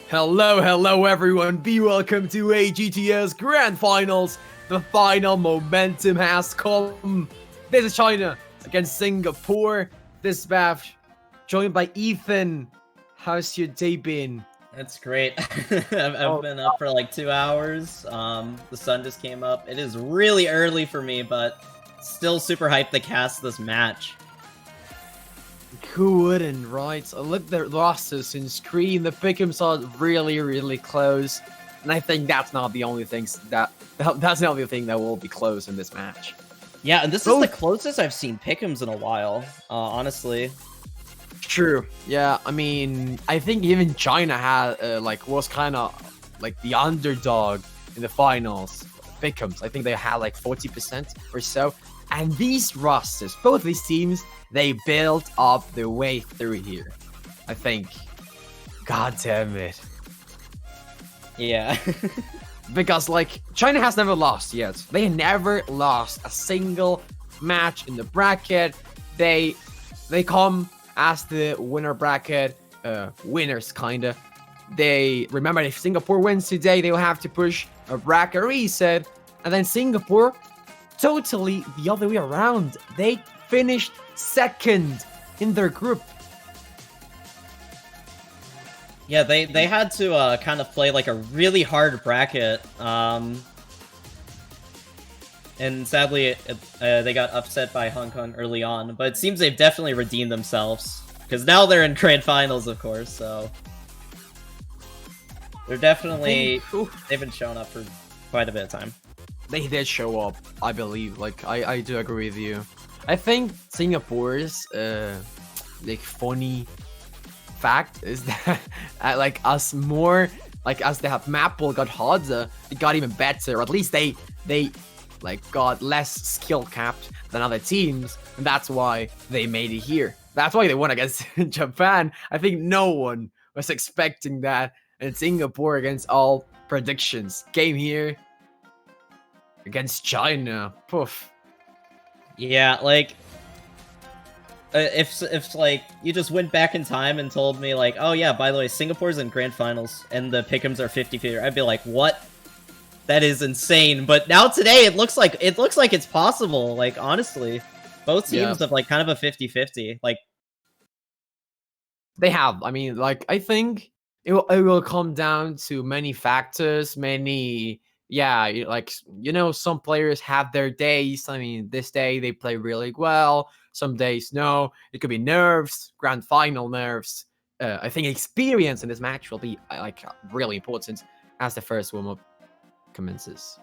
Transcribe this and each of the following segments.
Hello everyone, be welcome to AGTS Grand Finals. The final momentum has come. This is China against Singapore. This match joined by Ethan. How's your day been? That's great. I've been up for like 2 hours. The sun just came up. It is really early for me, but still super hyped to cast this match. Who wouldn't, right? I looked at the rosters in screen. The pick'ems are really close, and I think that's not the only thing that will be close in this match. Yeah, and this is the closest I've seen pick'ems in a while, honestly. True. Yeah, I mean, I think even China had was kind of like the underdog in the finals. Pick'ems, I think they had like 40% or so. And these rosters, both these teams, they built up their way through here. I think. God damn it. Yeah. Because, like, China has never lost yet. They never lost a single match in the bracket. They come as the winner bracket winners, kinda. They remember if Singapore wins today, they will have to push a bracket reset. And then Singapore, totally the other way around. They finished second in their group. Yeah, they had to kind of play like a really hard bracket. And sadly, they got upset by Hong Kong early on. But it seems they've definitely redeemed themselves. Because now they're in Grand Finals, of course, so... They're definitely... They've been showing up for quite a bit of time. They did show up, I believe. Like, I do agree with you. I think Singapore's like funny fact is that as they have map pool got harder, it got even better. Or at least they like got less skill capped than other teams, and that's why they made it here. That's why they won against Japan. I think no one was expecting that, and Singapore, against all predictions, came here against China. Poof. Yeah, like, if like, you just went back in time and told me, like, oh yeah, by the way, Singapore's in Grand Finals, and the pick'ems are 50-50, I'd be like, what? That is insane. But now today, it looks like it's possible, like, honestly. Both teams have, like, kind of a 50-50, like... They have, I mean, like, I think it will come down to many factors, many... Yeah, like, you know, some players have their days. I mean, this day they play really well. Some days, no. It could be nerves, grand final nerves. I think experience in this match will be, like, really important as the first warm-up commences.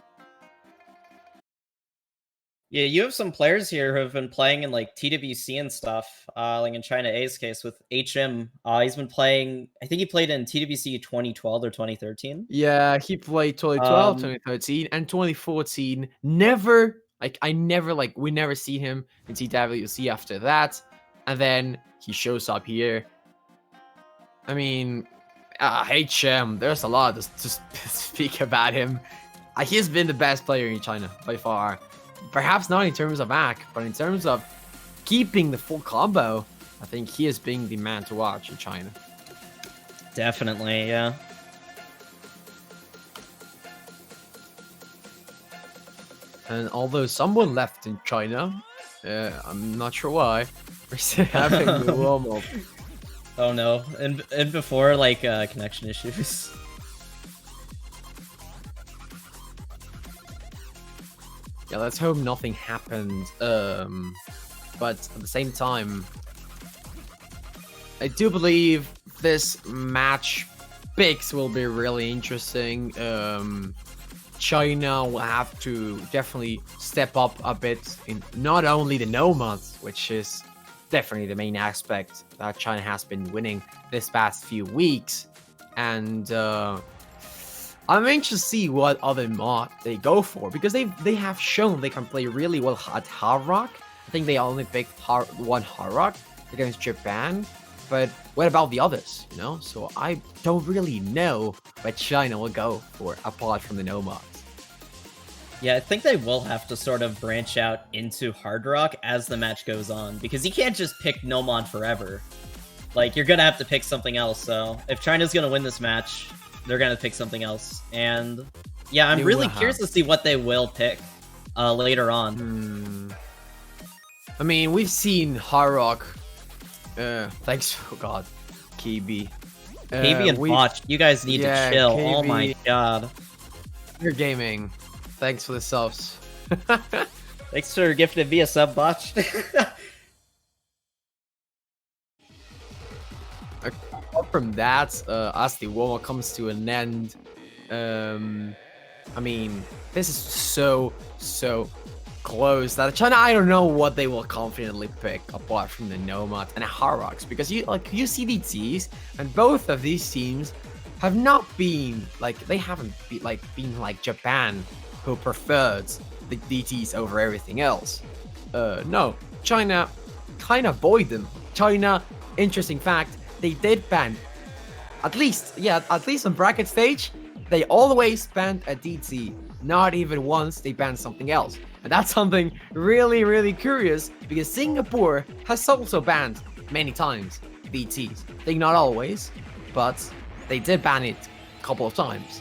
Yeah, you have some players here who have been playing in, like, TWC and stuff, like in China A's case with HM. He's been playing, I think he played in TWC 2012 or 2013. Yeah, he played 2012, 2013, and 2014. Never, like, we never see him in TWC after that. And then he shows up here. I mean, HM, there's a lot to speak about him. He's been the best player in China by far. Perhaps not in terms of ACK, but in terms of keeping the full combo, I think he is being the man to watch in China. Definitely, yeah. And although someone left in China, I'm not sure why, we're still having the warm-up. Oh no, and before, like, connection issues. Yeah, let's hope nothing happened. But at the same time, I do believe this match picks will be really interesting. China will have to definitely step up a bit in not only the nomads, which is definitely the main aspect that China has been winning this past few weeks, and I'm anxious to see what other mod they go for, because they have shown they can play really well at Hard Rock. I think they only picked one Hard Rock against Japan, but what about the others, you know? So I don't really know what China will go for apart from the nomads. Yeah, I think they will have to sort of branch out into Hard Rock as the match goes on, because you can't just pick Nomon forever. Like, you're gonna have to pick something else, so if China's gonna win this match, they're gonna pick something else. And yeah, I'm really curious to see what they will pick later on. I mean, we've seen Hard Rock. Thanks, oh god, KB. KB and Botch, you guys need to chill. KB, oh my god. You're gaming. Thanks for the subs. Thanks for gifting me a sub, Botch. Apart from that, as the war comes to an end, I mean, this is so close that China, I don't know what they will confidently pick apart from the Nomads and Hard Rocks, because you see DTs, and both of these teams have not been like, they haven't been like Japan, who preferred the DTs over everything else. No, China kind of avoid them. China, interesting fact, they did ban, at least on bracket stage, they always banned a DT. Not even once they banned something else. And that's something really curious, because Singapore has also banned many times DTs. I think not always, but they did ban it a couple of times.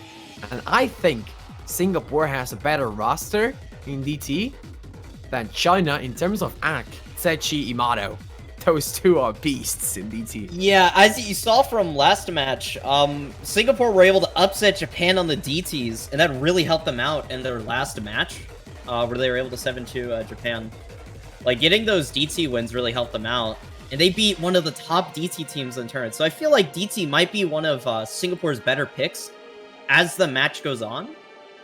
And I think Singapore has a better roster in DT than China in terms of AK, Tsechi, Imato. Those two are beasts in DT. Yeah, as you saw from last match, Singapore were able to upset Japan on the DTs, and that really helped them out in their last match, where they were able to 7-2 Japan. Like, getting those DT wins really helped them out, and they beat one of the top DT teams in turn. So I feel like DT might be one of Singapore's better picks as the match goes on.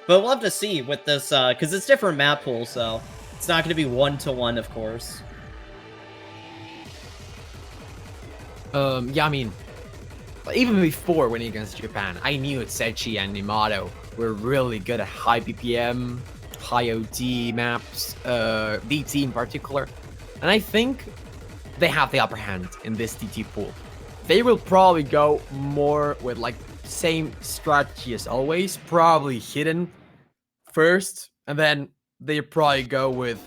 But we'll have to see with this, because it's different map pool, so it's not going to be 1-to-1, of course. Yeah, I mean, even before winning against Japan, I knew Tsechi and Imato were really good at high BPM, high OD maps, DT in particular. And I think they have the upper hand in this DT pool. They will probably go more with like same strategy as always, probably hidden first, and then they probably go with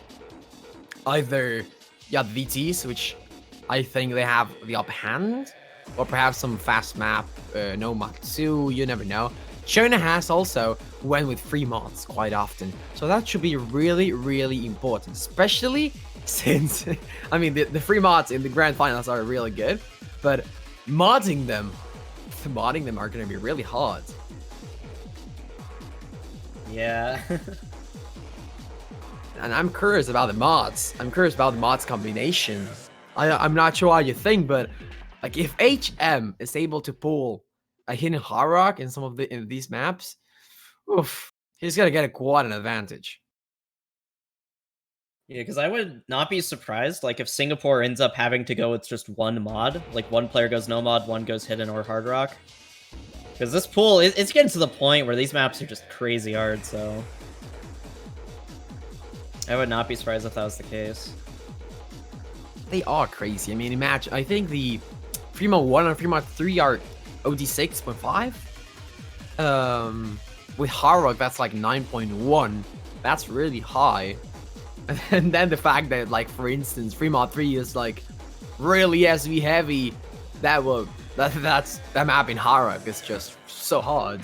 either the DTs, which I think they have the upper hand, or perhaps some fast map, no Matsu, you never know. China has also went with free mods quite often, so that should be really important, especially since, I mean, the free mods in the grand finals are really good, but modding them are going to be really hard. Yeah. And I'm curious about the mods. I'm curious about the mods combinations. I'm not sure what you think, but like if HM is able to pull a hidden Hard Rock in some of these maps, oof, he's gonna get quite an advantage. Yeah, because I would not be surprised, like, if Singapore ends up having to go with just one mod, like one player goes no mod, one goes hidden or Hard Rock. Because this pool, it's getting to the point where these maps are just crazy hard, so I would not be surprised if that was the case. They are crazy. I mean, imagine, I think the Fremont 1 and Fremont 3 are OD 6.5. With Hard Rock, that's like 9.1. That's really high. And then the fact that, like, for instance, Fremont 3 is like really SV heavy, that map in Hard Rock is just so hard.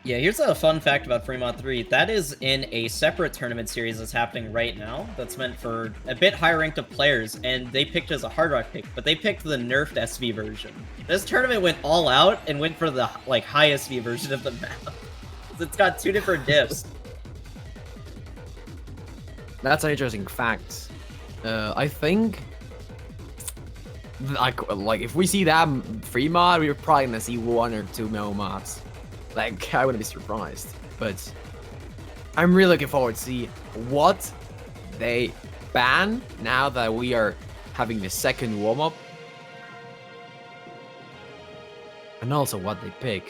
Yeah, here's a fun fact about Fremont 3. That is in a separate tournament series that's happening right now. That's meant for a bit higher ranked of players, and they picked as a Hard Rock pick, but they picked the nerfed SV version. This tournament went all out and went for the like high SV version of the map. It's got two different diffs. That's an interesting fact. I think like if we see that free mod, we're probably gonna see 1 or 2 no mods. Like I wouldn't be surprised, but I'm really looking forward to see what they ban now that we are having the second warm up, and also what they pick.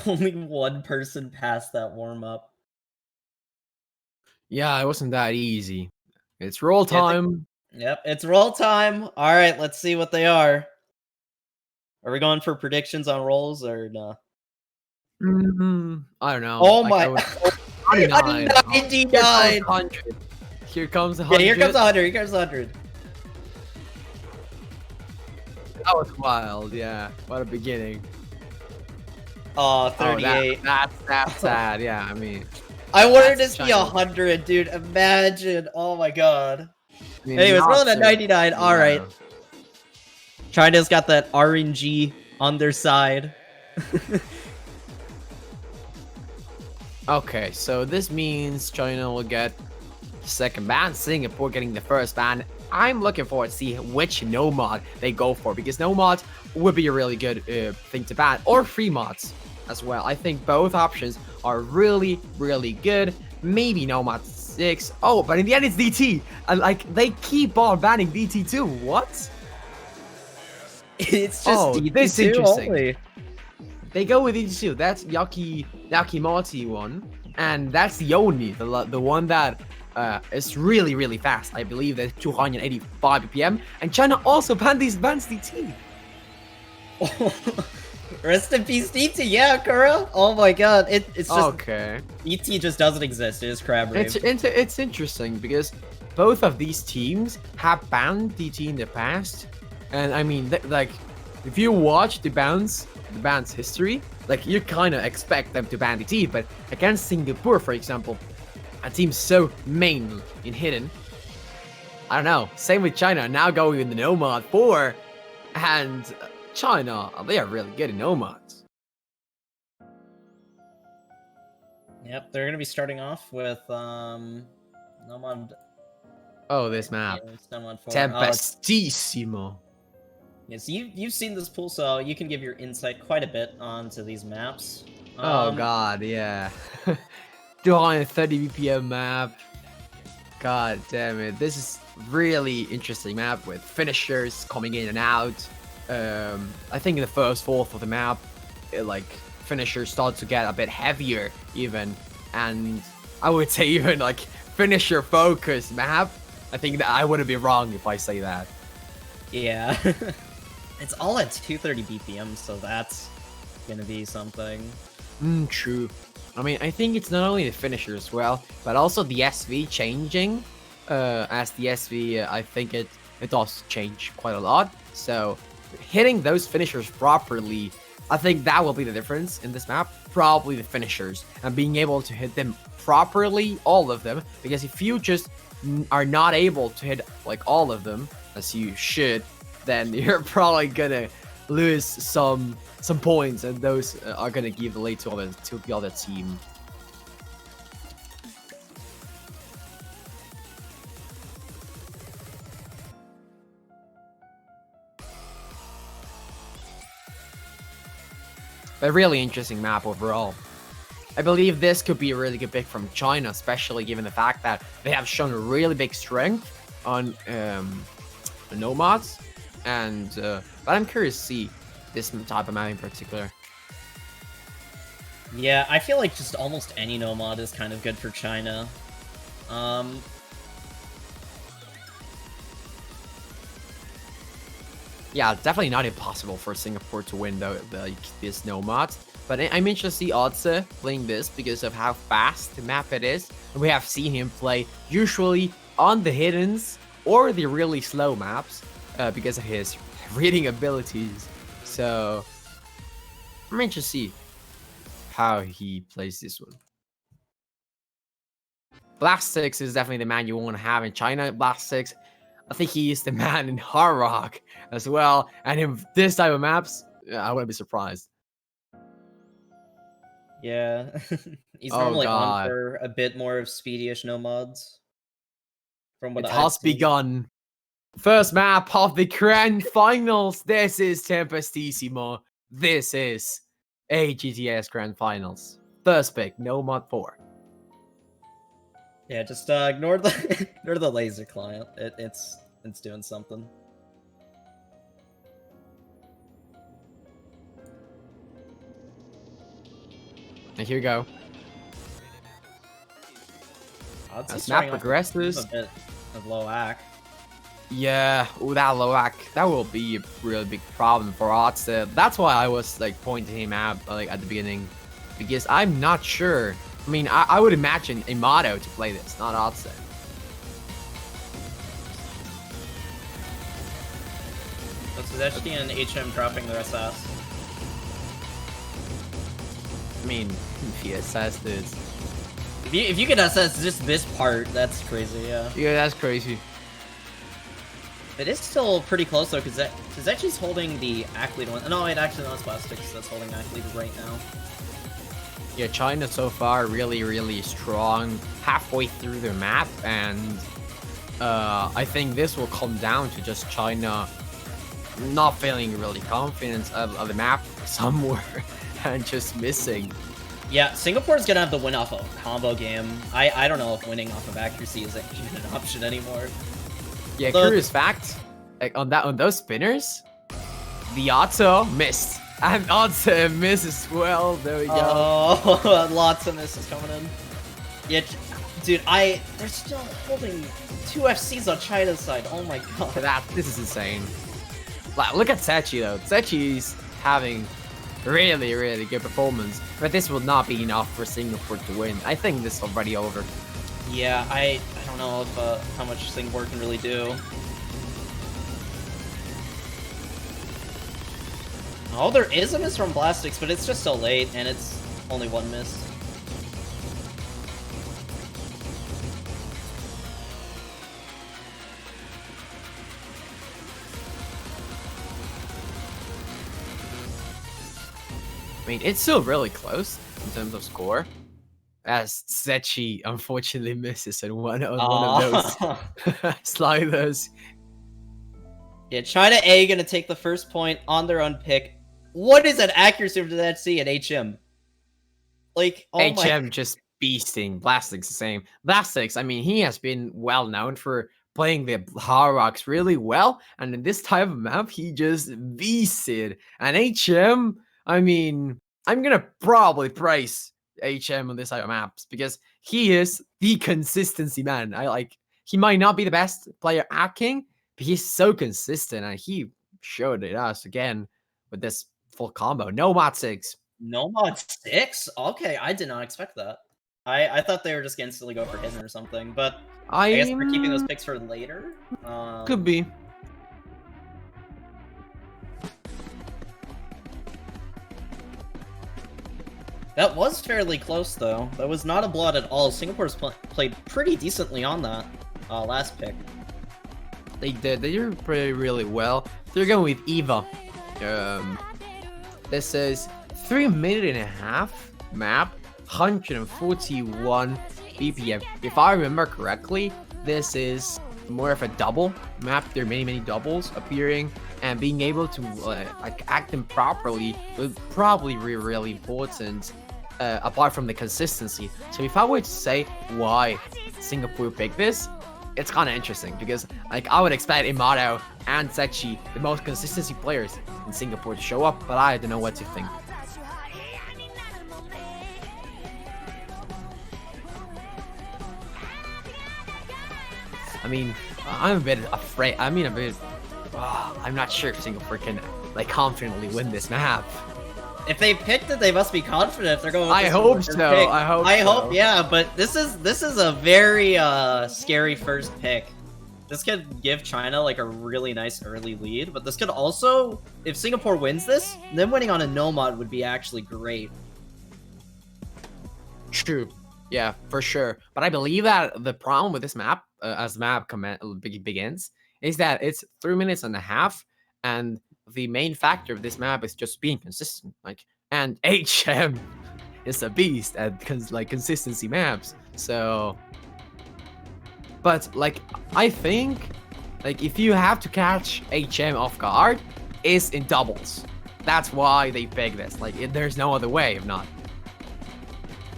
Only one person passed that warm-up. Yeah, it wasn't that easy. It's roll Yeah, time. Yep, it's roll time. Alright, let's see what they are. Are we going for predictions on rolls or no? I don't know. Oh Like my... I would 99. A Here comes 99! 100. Here comes Yeah, 100. here comes 100, here comes 100. That was wild, yeah. What a beginning. Oh, 38. That's sad, yeah, I mean. I wanted to that's see China. 100, dude. Imagine. Oh my god. I mean, Anyways, not rolling at so- 99. yeah. Alright. China's got that RNG on their side. Okay, so this means China will get the second ban, Singapore getting the first ban. I'm looking forward to see which no mod they go for, because no mod would be a really good thing to ban, or free mods as well. I think both options are really, really good. Maybe no mod 6. Oh, but in the end it's DT, and like they keep on banning DT too. What? It's just Oh, DT2 this is interesting. only. They go with DT2. That's Yakimati one, and that's the only the one that is really, really fast. I believe that's 285 BPM, and China also bans DT. Rest in peace, DT. Yeah, Kura. Oh my god. It's just Okay. DT just doesn't exist. It is crab rave. It's interesting because both of these teams have banned DT in the past, and I mean, like, if you watch the bans history, like you kind of expect them to ban DT, but against Singapore, for example, a team so main in hidden, I don't know. Same with China, now going with the no mod 4, and China, they are really good in no mods. Yep, they're gonna be starting off with Nomad. Oh, this map, Nomad 4. Tempestissimo. Yes, you've seen this pool, so you can give your insight quite a bit onto these maps. Oh god, yeah. 230 BPM map. God damn it. This is really interesting map with finishers coming in and out. I think in the first fourth of the map, like finishers start to get a bit heavier even, and I would say even like finisher focus map. I think that I wouldn't be wrong if I say that. Yeah. It's all at 230 BPM, so that's gonna be something. True. I mean, I think it's not only the finisher as well, but also the SV changing. As the SV, I think it does change quite a lot. So hitting those finishers properly, I think that will be the difference in this map. Probably the finishers and being able to hit them properly, all of them. Because if you just are not able to hit like all of them, as you should, then you're probably gonna lose some points, and those are gonna give the lead to the other team. A really interesting map overall. I believe this could be a really good pick from China, especially given the fact that they have shown a really big strength on nomads, and but I'm curious to see this type of map in particular. Yeah, I feel like just almost any nomad is kind of good for China. Yeah, definitely not impossible for Singapore to win like this Nomad. But I'm interested to see Otze playing this because of how fast the map it is. And we have seen him play usually on the hiddens or the really slow maps because of his reading abilities. So I'm interested to see how he plays this one. Blast6 is definitely the man you want to have in China. Blast6, I think he is the man in Hard Rock as well. And in this type of maps, I wouldn't be surprised. Yeah. He's Oh normally on god. for a bit more of speedy-ish no mods. From what It I've has seen. begun. First map of the grand finals. This is Tempestissimo. This is AGTS grand finals. First pick, no mod 4. Yeah, just ignore the ignore the laser client. It's doing something. And here we go. As map progresses, A bit of low AC. yeah, ooh, that low AC, that will be a really big problem for Otze. That's why I was like pointing him out like at the beginning, because I'm not sure. I mean, I would imagine Amato to play this, not Otze. That's Zeshki and HM dropping their SS. I mean, if he assessed this. If you could assess just this part, that's crazy, yeah. Yeah, that's crazy. It is still pretty close though, because Zeshki's holding the AC lead one. No, it actually no, it's Plastics that's holding AC lead right now. Yeah, China so far really, really strong halfway through their map, and I think this will come down to just China not feeling really confident of the map somewhere and just missing. Yeah, Singapore's gonna have the win off a combo game. I don't know if winning off of accuracy is even an option anymore. Yeah, curious fact, like on those spinners, the Otto missed. And Otto missed as well. There we go. Oh, lots of misses coming in. Yeah, dude, they're still holding 2 FCs on China's side. Oh my god. This is insane. Like, look at Sechi though. Sechi's having really, really good performance, but this will not be enough for Singapore to win. I think this is already over. Yeah, I don't know if how much Singapore can really do. Oh, there is a miss from Blastix, but it's just so late, and it's only 1 miss. I mean, it's still really close in terms of score, as Sechi unfortunately misses on one of those sliders. Yeah, China A gonna take the first point on their own pick. What is that accuracy of that C and HM? Like, oh HM just beasting. Blastix the same. Blastix, I mean, he has been well known for playing the Hard Rocks really well, and in this type of map, he just beasted. And HM, I mean, I'm gonna probably praise HM on this type of maps because he is the consistency man. He might not be the best player at King, but he's so consistent, and he showed it us again with this full combo. No mod 6. No mod 6? Okay, I did not expect that. I thought they were just gonna instantly go for hidden or something, but I guess we're keeping those picks for later. Could be. That was fairly close, though. That was not a blowout at all. Singapore's played pretty decently on that last pick. They did. They did pretty really well. They're going with Eva. This is 3.5 map, 141 BPM. If I remember correctly, this is more of a double map. There are many doubles appearing, and being able to like act them properly will probably be really important. Apart from the consistency. So if I were to say why Singapore picked this, it's kind of interesting because like I would expect Imato and Sechi, the most consistency players in Singapore, to show up, but I don't know what to think. I mean, I'm a bit afraid. I mean, a bit I'm not sure if Singapore can like confidently win this map. If they picked it, they must be confident if they're going with I this hope first so. pick. I hope I so. hope, yeah, but this is a very scary first pick. This could give China like a really nice early lead, but this could also, if Singapore wins this, them winning on a no mod would be actually great. True. Yeah, for sure. But I believe that the problem with this map, as the map begins, is that it's 3 minutes and a half, and the main factor of this map is just being consistent. Like, and HM is a beast at consistency maps. So, but like, I think like if you have to catch HM off guard, is in doubles. That's why they pick this. Like, there's no other way if not.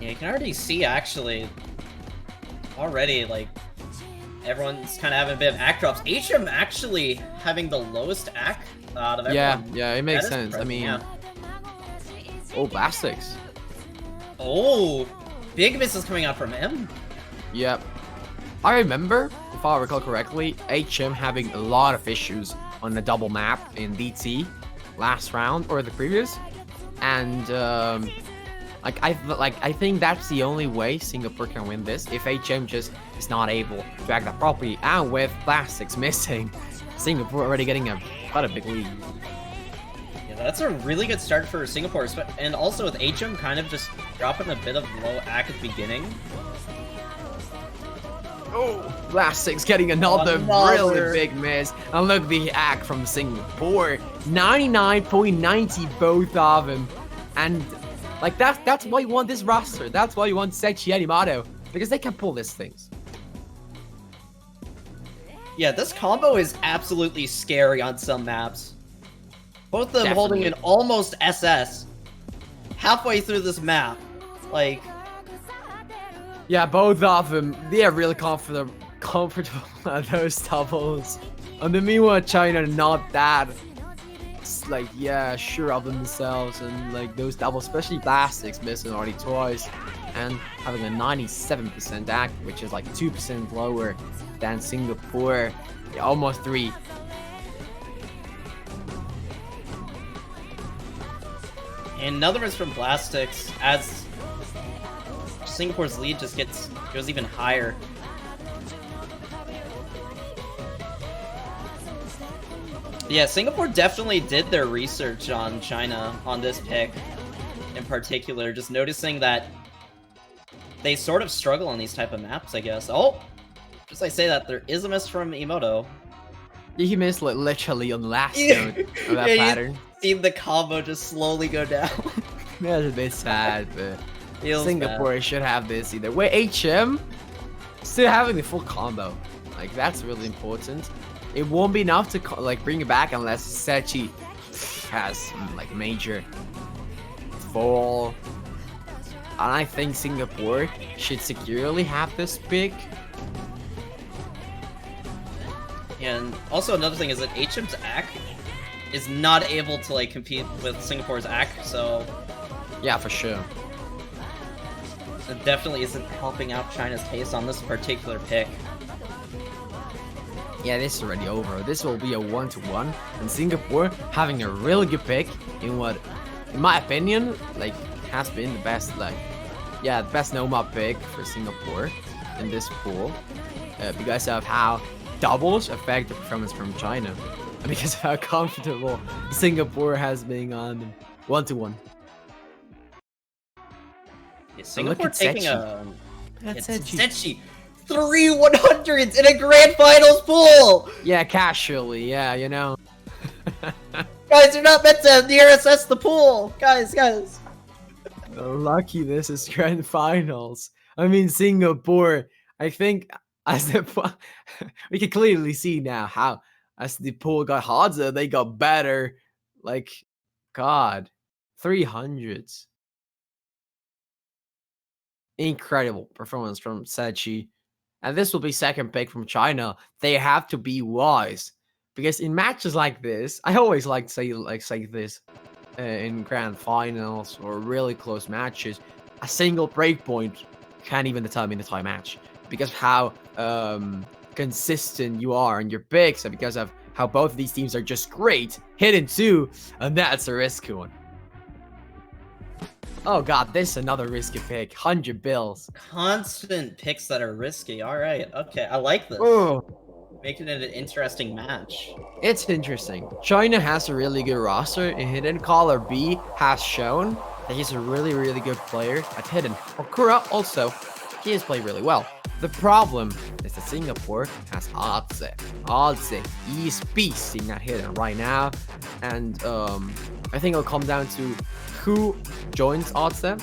Yeah, you can already see actually already like everyone's kind of having a bit of act drops. HM actually having the lowest act out of everyone. Yeah, it makes That is sense. I impressive, mean, yeah. oh, Blastics. Oh, big misses coming out from him. Yep. I remember, if I recall correctly, HM having a lot of issues on the double map in DT last round or the previous, and I think that's the only way Singapore can win this if HM just is not able to act that properly, and with Plastics missing, Singapore already getting quite a big lead. Yeah, that's a really good start for Singapore, and also with HM kind of just dropping a bit of low act at the beginning. Oh, Plastics getting another really big miss. And look, the act from Singapore, 99.90 both of them, and like that's why you want this roster. That's why you want Sechi and Yamato, because they can pull these things. Yeah, this combo is absolutely scary on some maps. Both of them Definitely. holding an almost SS halfway through this map. Like, Yeah, both of them, they are really comfortable at those doubles. And the meanwhile, China not that, like, yeah, sure of themselves, and like those doubles, especially Plastics missing already twice, and having a 97% act, which is like 2% lower than Singapore. Yeah, almost 3. and another miss from Blastics as Singapore's lead just goes even higher. Yeah, Singapore definitely did their research on China on this pick in particular, just noticing that they sort of struggle on these type of maps, I guess. Oh, just like I say that, there is a miss from Emoto. He missed like literally on the last note of that Yeah, pattern. Seen the combo just slowly go down. That's a bit sad, but Feels Singapore bad. should have this either way. HM still having the full combo, like that's really important. It won't be enough to like bring it back unless Sechi has like major fall. And I think Singapore should securely have this pick. And also another thing is that HM's ACK is not able to like compete with Singapore's ACK, so Yeah, for sure. it definitely isn't helping out China's case on this particular pick. Yeah, this is already over. This will be a 1-1, and Singapore having a really good pick in what, in my opinion, like has been the best, like, yeah, the best no-map pick for Singapore in this pool, because of how doubles affect the performance from China, and because of how comfortable Singapore has been on 1-1. Yeah, Singapore at taking Sechi. it's Sechi. Sechi. 3 100s in a grand finals pool! Yeah, casually, yeah, you know. Guys, you're not meant to near assess the pool! Guys. Lucky this is grand finals. I mean, Singapore, I think, as the we can clearly see now how as the pool got harder, they got better. Like, God, 300s. Incredible performance from Sechi. And this will be second pick from China. They have to be wise, because in matches like this, I always like to say this in grand finals or really close matches, a single breakpoint can't even determine the time match, because of how consistent you are in your picks, and because of how both of these teams are just great. Hidden 2, and that's a risky one. Oh god, this is another risky pick. 100 bills. Constant picks that are risky. All right. Okay, I like this. Oh, Making it an interesting match. it's interesting. China has a really good roster, and Hidden Caller B has shown that he's a really, really good player at Hidden. Okura also, he has played really well. The problem is that Singapore has AGTS. AGTS is beasting at Hidden right now, and I think it'll come down to who joins AGTS,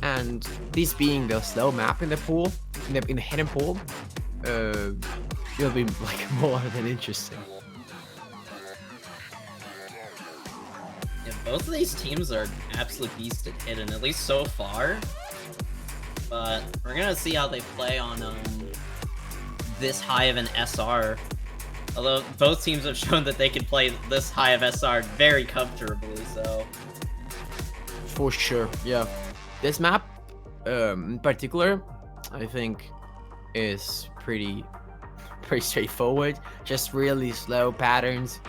and this being the slow map in the pool, in the Hidden pool, it'll be like more than interesting. Yeah, both of these teams are absolute beasts at Hidden, at least so far. But we're gonna see how they play on this high of an SR. Although both teams have shown that they can play this high of SR very comfortably, so... For sure, yeah. This map, in particular, I think is pretty straightforward. Just really slow patterns.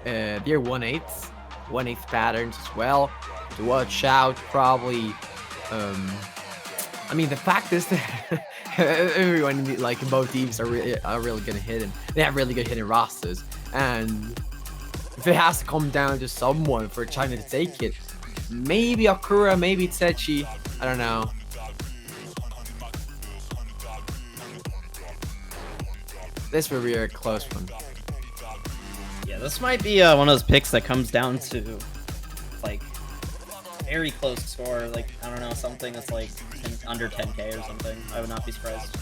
They're 1/8 patterns as well. To watch out, probably. I mean, the fact is that everyone, like both teams, are really good at Hidden. They have really good Hidden rosters, and if it has to come down to someone for China to take it, maybe Akura, maybe Tsechi, I don't know. This will be a close one. Yeah, this might be one of those picks that comes down to, like, very close score. Like, I don't know, something that's like under 10k or something. I would not be surprised.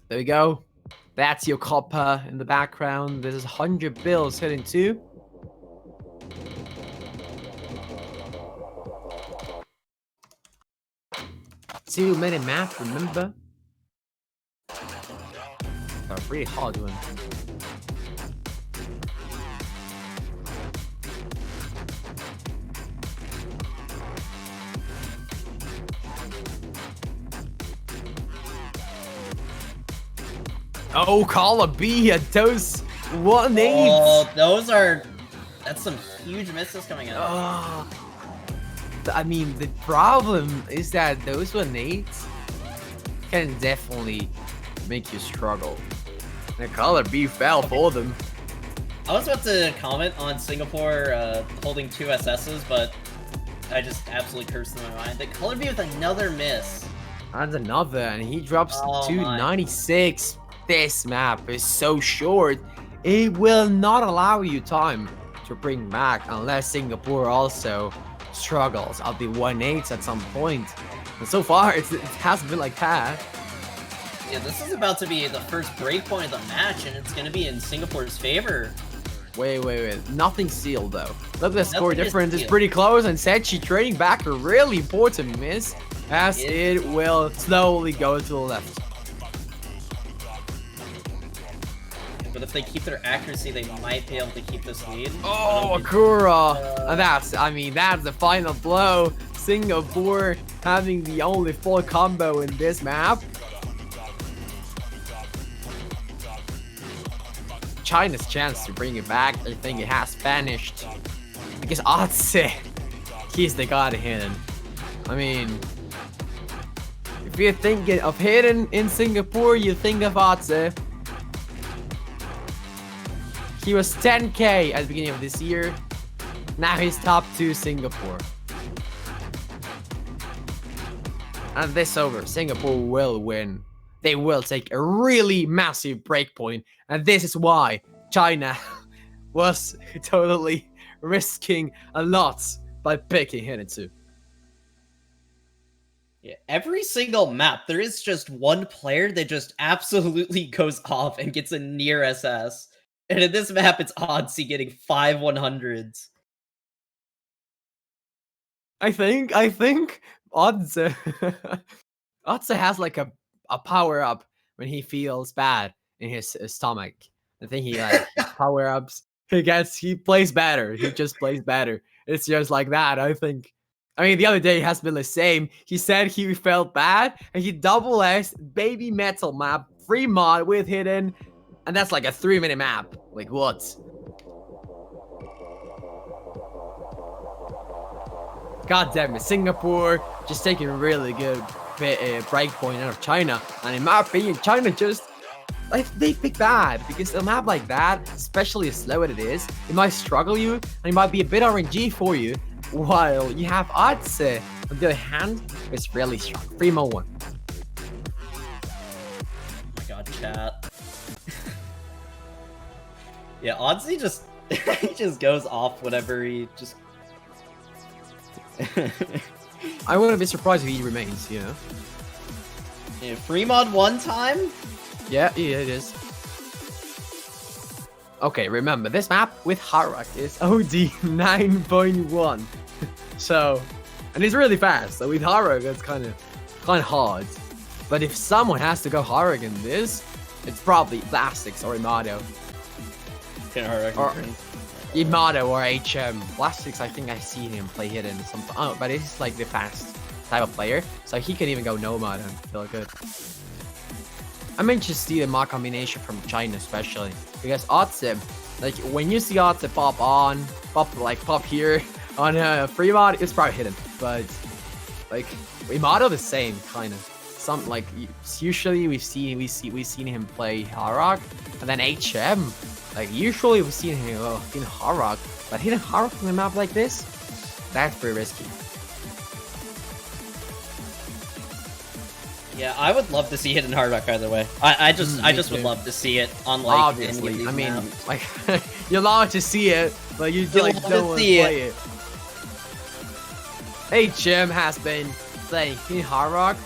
There we go. That's your copper in the background. This is 100 bills Hidden 2. Two-minute map, remember? A really hard one. Oh, Call of B at those 1/8. Oh, that's some huge misses coming out. Oh. I mean, the problem is that those 1/8 can definitely make you struggle. The Color B fell for them. I was about to comment on Singapore holding 2 SSs, but I just absolutely cursed in my mind. They colored me with another miss. And another, and he drops Oh, 296. This map is so short, it will not allow you time to bring back unless Singapore also struggles at the 1/8 at some point. And so far, it hasn't been like that. Yeah, this is about to be the first break point of the match, and it's going to be in Singapore's favor. Wait. Nothing sealed, though. Look, the score Nothing is difference is sealed. pretty close, and Sechi trading back a really important miss, as it will slowly go to the left. But if they keep their accuracy, they might be able to keep this lead. Oh, Akura! And that's the final blow. Singapore having the only full combo in this map. China's chance to bring it back, I think it has vanished. Because AGTS, he's the god of Hidden. I mean, if you're thinking of Hidden in Singapore, you think of AGTS. He was 10k at the beginning of this year. Now he's top 2 Singapore. And this over, Singapore will win. They will take a really massive breakpoint, and this is why China was totally risking a lot by picking Hidden 2. Yeah, every single map, there is just one player that just absolutely goes off and gets a near SS. And in this map, it's AGTS getting 5 100s. I think Odds Otze has like a power up when he feels bad in his stomach. I think he like power ups. He plays better. He just plays better. It's just like that. I think. I mean, the other day has been the same. He said he felt bad and he double S baby metal map free mod with hidden, and that's like a 3-minute map. Like what? God damn it, Singapore just taking a really good break point out of China. And in my opinion, China just, like, they pick bad because a map like that, especially as slow as it is, it might struggle you and it might be a bit RNG for you. While you have Odds, on the other hand, it's really strong. Primo 1. Oh my god, chat. Yeah, Oddsy just he just goes off whenever he just I wouldn't be surprised if he remains, you know? Yeah, free mod one time? Yeah, it is. Okay, remember, this map with Harak is OD 9.1. So, and it's really fast. So with Harak, it's kind of hard. But if someone has to go Harak in this, it's probably Plastics or Imado. Or Imado or HM. Plastics, I think I've seen him play hidden sometimes. Oh, but he's like the fast type of player, so he can even go Nomad and feel good. I'm interested to see the mod combination from China, especially because Otze, like when you see Otze pop here on free mod, it's probably hidden. But like Imado the same kind of. Some like usually we've seen him play Harak, and then HM. Like usually we've seen him in Harak, but hitting Harak on a map like this, that's pretty risky. Yeah, I would love to see it in Hardrock either way. I just would love to see it on like obviously. I mean, maps. like you're allowed to see it, but you like don't want to play it. HM has been playing in Hardrock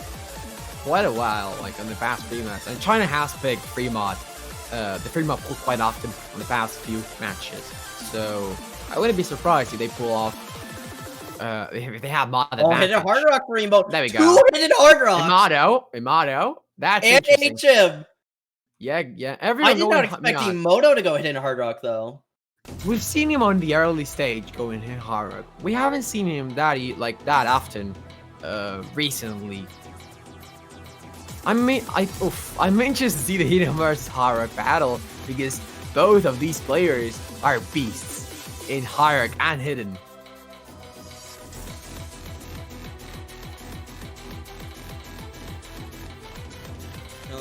quite a while, like on the past few matches, and China has picked free mod, the free mod pull quite often on the past few matches. So I wouldn't be surprised if they pull off. If they have mod advantage. Oh, hit a Hard Rock remote. There we go. 2-hidden Hard Rock. Imado. That's and interesting. HM. Yeah. Everyone. I did not expect Emoto to go hit in Hard Rock though. We've seen him on the early stage going hit Hard Rock. We haven't seen him that often, recently. I'm interested to see the Hidden versus Hard Rock battle because both of these players are beasts in Hard Rock and Hidden.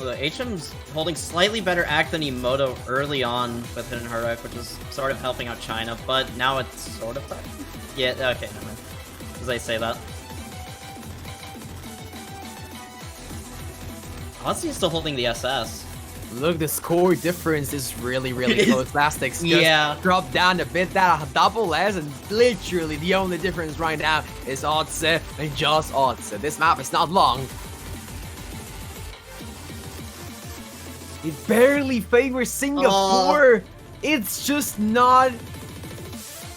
HM's holding slightly better act than Emoto early on with Hidden Hard Rock, which is sort of helping out China, but now it's sort of tough. Yeah, okay, never mind. As I say that. Ozzy is still holding the SS. Look, the score difference is really close. Plastics just dropped down a bit. That double S, and literally the only difference right now is Otze and just Otze. This map is not long. It barely favors Singapore. It's just not.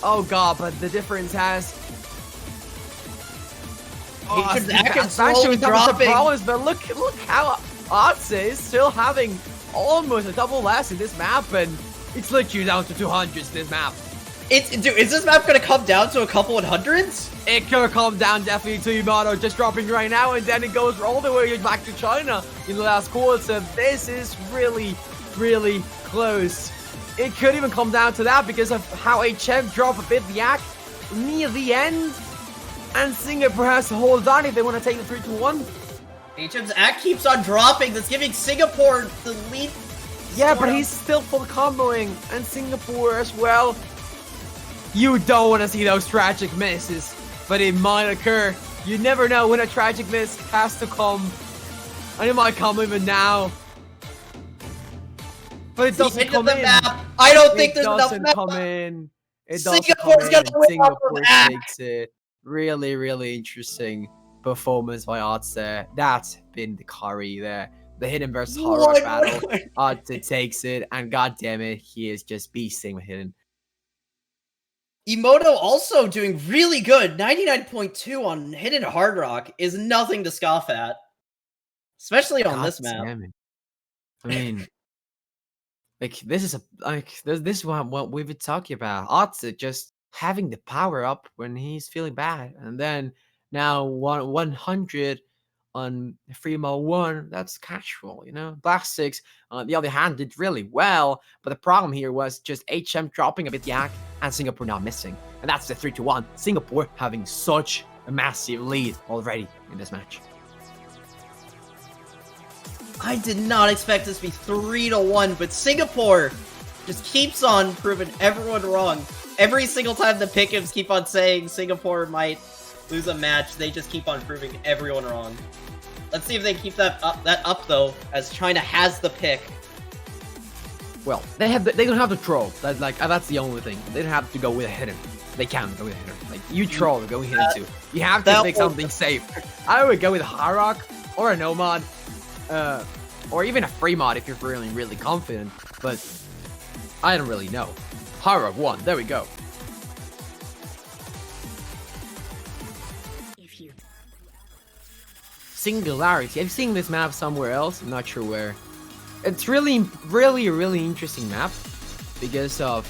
Oh god, but the difference has. Actually dropping. But look how Otze is still having almost a double S in this map, and it's literally down to 200s this map. Dude, is this map gonna come down to a couple of hundreds? It could come down definitely to Imado just dropping right now, and then it goes all the way back to China in the last quarter. This is really close. It could even come down to that because of how HM dropped a bit the act near the end, and Singapore has to hold on if they want to take the 3-1. HM's act keeps on dropping. That's giving Singapore the lead. Yeah, but he's still full comboing, and Singapore as well. You don't want to see those tragic misses, but it might occur. You never know when a tragic miss has to come, and it might come even now. But it doesn't come in. I don't think there's enough map. It doesn't come in. It doesn't Singapore's come in. gonna win. Singapore takes it. Really interesting performance by Otze. That's been the curry there. The Hidden versus Horror battle. Otze takes it, and god damn it, he is just beasting with Hidden. Emoto also doing really good. 99.2 on Hidden Hard Rock is nothing to scoff at. Especially on God this map. damn it. I mean, like this is this is what we've been talking about. Otze just having the power up when he's feeling bad, and then now 100 on 3-1. That's casual, you know. Black Six, on the other hand, did really well, but the problem here was just HM dropping a bit yak and Singapore not missing, and that's the 3-1. Singapore having such a massive lead already in this match. I did not expect this to be 3-1, but Singapore just keeps on proving everyone wrong. Every single time the pick'ems keep on saying Singapore might lose a match, they just keep on proving everyone wrong. Let's see if they keep that up though, as China has the pick. Well, they don't have to troll. That's the only thing. They don't have to go with a hitter. They can go with a hitter. Like you troll, go with hitter too. You have to pick something safe. I would go with a Harrock or a Nomad. Or even a free mod if you're really confident, but I don't really know. Harrock won, there we go. Singularity, I've seen this map somewhere else, I'm not sure where. It's really interesting map because of,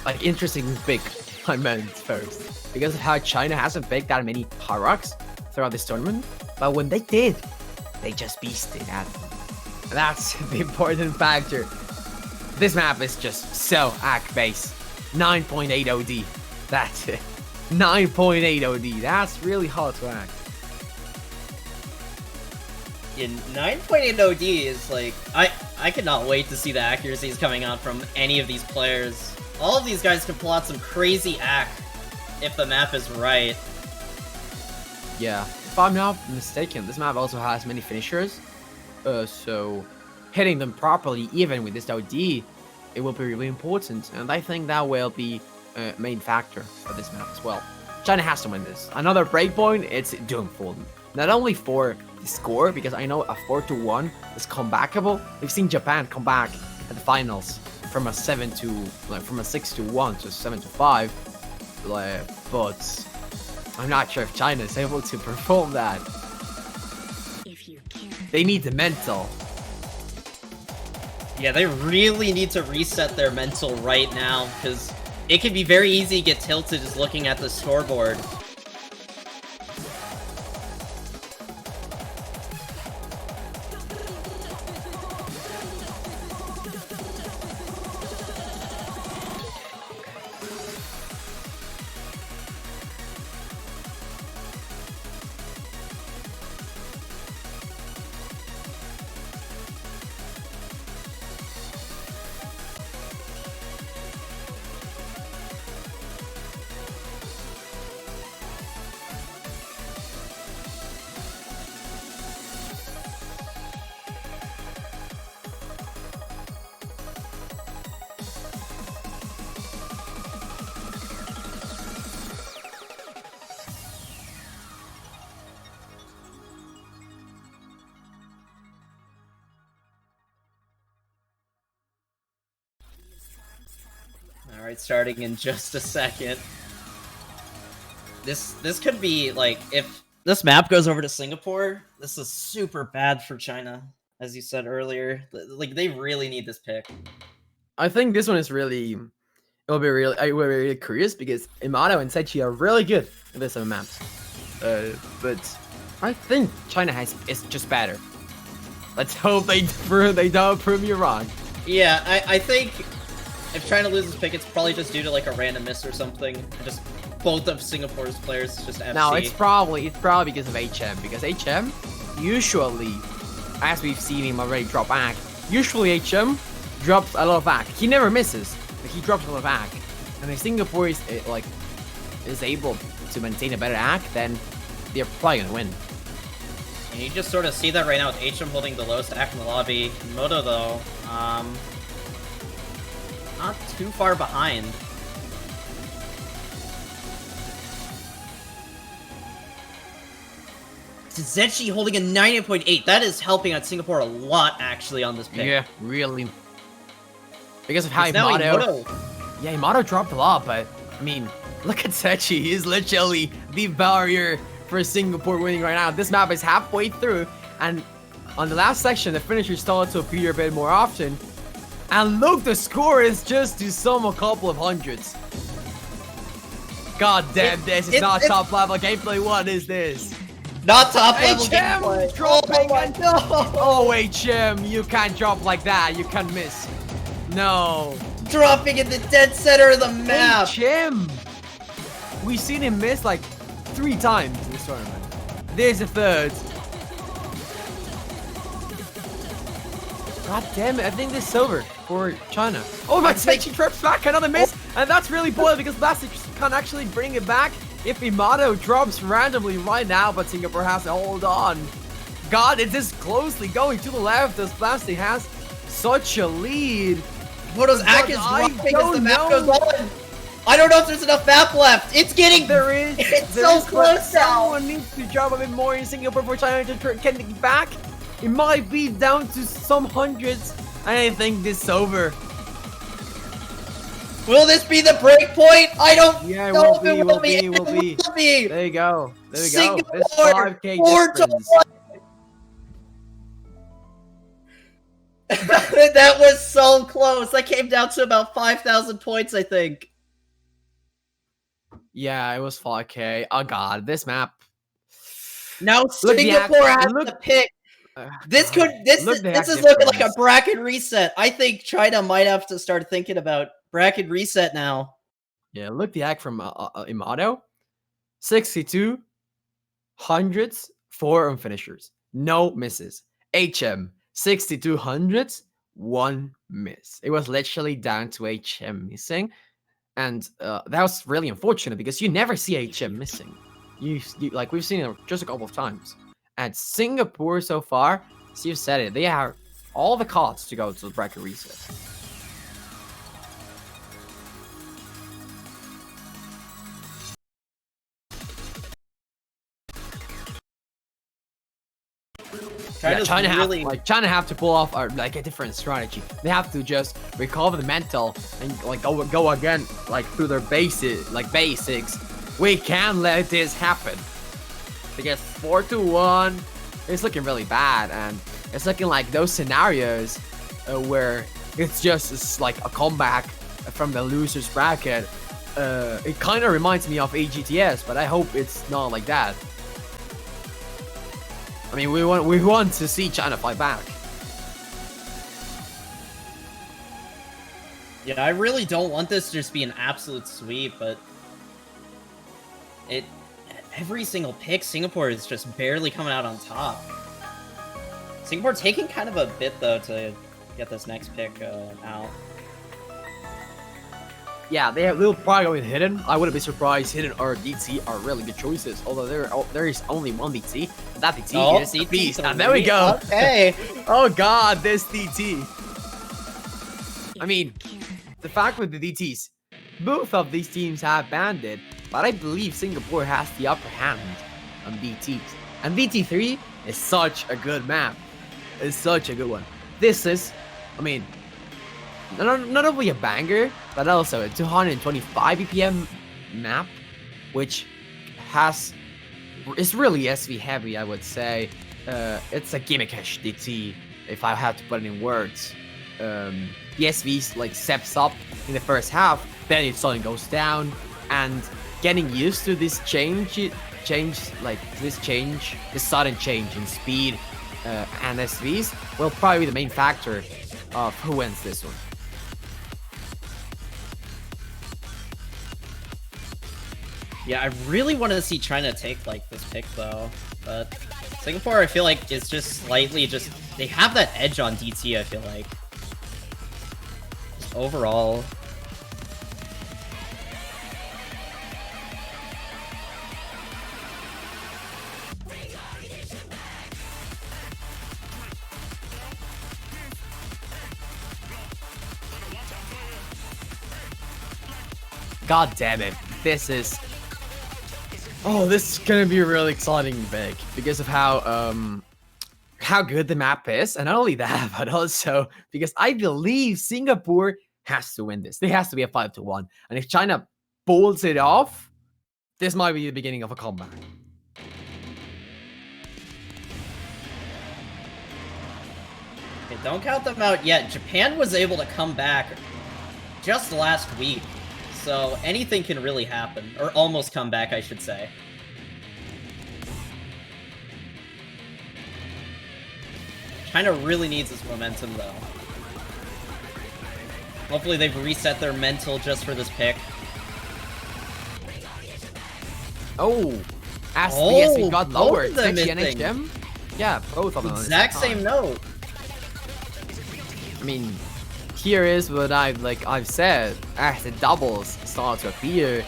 like interesting pick, I meant first. Because of how China hasn't picked that many Harrocks throughout this tournament, but when they did, they just beasted at them. That's the important factor. This map is just so AC-based. 9.8 OD. That's it. 9.8 OD. That's really hard to act. In 9.8 OD is like I cannot wait to see the accuracies coming out from any of these players. All of these guys can pull out some crazy act if the map is right. Yeah, if I'm not mistaken, this map also has many finishers, so hitting them properly, even with this OD, it will be really important, and I think that will be a main factor for this map as well. China has to win this. Another breakpoint, it's doomed for them. Not only for the score, because I know a 4-1 is comebackable. We've seen Japan come back at the finals from a 6-1 to 7-5, but I'm not sure if China is able to perform that. They need the mental. Yeah, they really need to reset their mental right now, because it can be very easy to get tilted just looking at the scoreboard. Alright, starting in just a second. This could be, like, if this map goes over to Singapore, this is super bad for China, as you said earlier. Like, they really need this pick. I think this one is really, it will be really curious because Imano and Sechi are really good at this maps. But I think China is just better. Let's hope they don't prove me wrong. Yeah, I think if China loses pick, it's probably just due to like a random miss or something. Just both of Singapore's players just FC. No, it's probably because of HM, because HM usually, as we've seen him already drop back, usually HM drops a lot of back. He never misses, but he drops a lot of back. And if Singapore is able to maintain a better act, then they're probably gonna win. And you just sort of see that right now with HM holding the lowest act in the lobby. Moto though, not too far behind. Zetchi holding a 90.8. That is helping out Singapore a lot, actually, on this pick. Yeah, really. Because of how now Emoto Yeah, Yamato dropped a lot, but I mean, look at Sechi. He's literally the barrier for Singapore winning right now. This map is halfway through, and on the last section, the finishers started to appear a bit more often. And look, the score is just to some a couple of hundreds. God damn, this is not top level gameplay. What is this? Not top level HM gameplay. dropping Oh, and no. oh HM, you can't drop like that. You can't miss. No. Dropping in the dead center of the map. HM. We've seen him miss like 3 times in this tournament. There's a third. God damn it, I think this is over for China. Oh my, Sechi trips back, another miss, and that's really boiled because Plastic can't actually bring it back if Yamato drops randomly right now, but Singapore has to hold on. God, it is closely going to the left as Plastic has such a lead. What is Akins dropping as the map goes on? I don't know if there's enough map left. It's getting There is. It's there so is, close now. Someone needs to drop a bit more in Singapore for China to get it back. It might be down to some hundreds. I think this is over. Will this be the break point? I don't Yeah, it know will if be, it will be. will be. It will be. There you go. There we go. Singapore, This 5K 4 to difference. 1. That was so close. That came down to about 5,000 points, I think. Yeah, it was 5K. Oh god, this map. Now Look, Singapore has look- to pick. This look is the looking like a difference. bracket reset. I think China might have to start thinking about bracket reset now. Yeah, look the act from Yamato. 62 hundreds, 4 on finishers. No misses. HM, 62 hundreds, 1 miss. It was literally down to HM missing. And that was really unfortunate because you never see HM missing. You like we've seen it just a couple of times. And Singapore so far, so you said it, they have all the cards to go to the bracket reset. China have to pull off like a different strategy. They have to just recover the mental and like go again like through their basics. We can't let this happen because 4-1 is looking really bad, and it's looking like those scenarios where it's like a comeback from the losers bracket. It kind of reminds me of AGTS, but I hope it's not like that. I mean, we want to see China fight back. Yeah, I really don't want this to just be an absolute sweep, but every single pick, Singapore is just barely coming out on top. Singapore taking kind of a bit though to get this next pick out. Yeah, they'll probably go with Hidden. I wouldn't be surprised. Hidden or DT are really good choices. Although there is only one DT, and that DT is the beast. And there we go. Okay. Oh god, this DT. I mean, the fact with the DTs, both of these teams have banded, but I believe Singapore has the upper hand on DTs. And DT3 is such a good map. It's such a good one. This is, I mean, not only a banger, but also a 225 BPM map, which is really SV heavy, I would say. It's a gimmickish DT, if I have to put it in words. The SV like steps up in the first half, then it suddenly goes down, and getting used to this this sudden change in speed and SVs will probably be the main factor of who wins this one. Yeah, I really want to see China take like this pick though, but Singapore I feel like is just slightly they have that edge on DT. I feel like just overall. God damn it, this is gonna be really exciting big because of how good the map is, and not only that, but also because I believe Singapore has to win this. There has to be a 5-1. And if China pulls it off, this might be the beginning of a comeback. Okay, don't count them out yet. Japan was able to come back just last week, so anything can really happen. Or almost come back, I should say. China really needs this momentum, though. Hopefully they've reset their mental just for this pick. Oh, as the SV got lowered. Both of them Techie and missing. HM? Yeah, both of them. Exact same note. I mean, here is what I've said. As the doubles start to appear,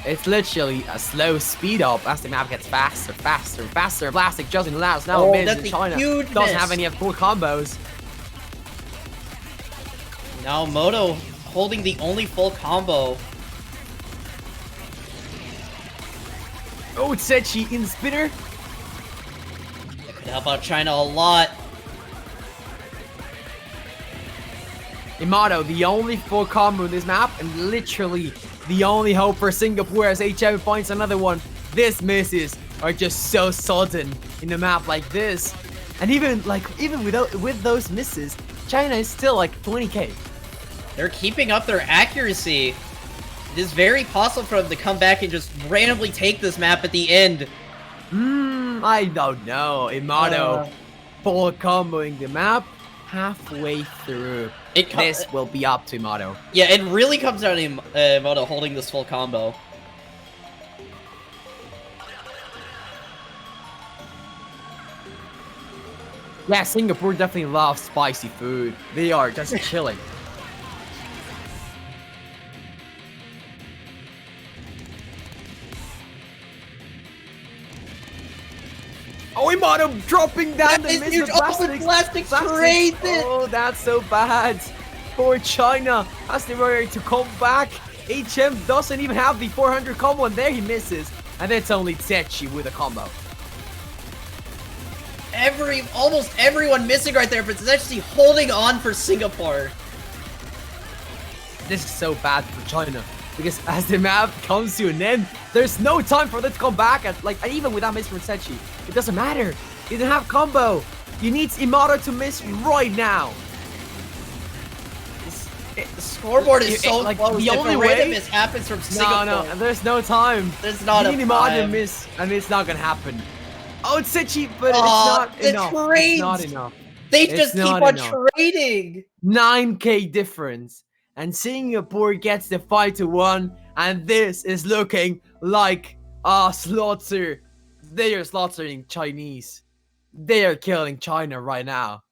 it's literally a slow speed up as the map gets faster, faster, faster. Plastic just in the last now miss, that's and a China huge doesn't miss. have any full combos. Now Moto holding the only full combo. Oh, Tsechi in the spinner. That could help out China a lot. Imato, the only full combo in this map, and literally the only hope for Singapore as HM finds another one. These misses are just so sudden in a map like this. And even with those misses, China is still like 20k. They're keeping up their accuracy. It is very possible for them to come back and just randomly take this map at the end. I don't know. Imato full comboing the map halfway through. This will be up to Imato. Yeah, it really comes down to Moto holding this full combo. Yeah, Singapore definitely loves spicy food. They are just chilling. Oh, Imato dropping down the missile plastics trades it! Oh, that's so bad for China as they're ready to come back. HM doesn't even have the 400 combo, and there he misses. And it's only Tsechi with a combo. Almost everyone missing right there, but it's actually holding on for Singapore. This is so bad for China, because as the map comes to an end, there's no time for them to come back. And even without miss from Tsechi, it doesn't matter. You don't have combo. You need Imato to miss right now. The scoreboard is so close. The only way this happens from Singapore. No, there's no time. There's not you a need Imato to time. miss, and it's not gonna happen. Oh, it's Tsechi, but it's not enough. It's not enough. They just keep on trading. 9k difference. And Singapore gets the 5-1, and this is looking like a slaughter. They are slaughtering Chinese. They are killing China right now.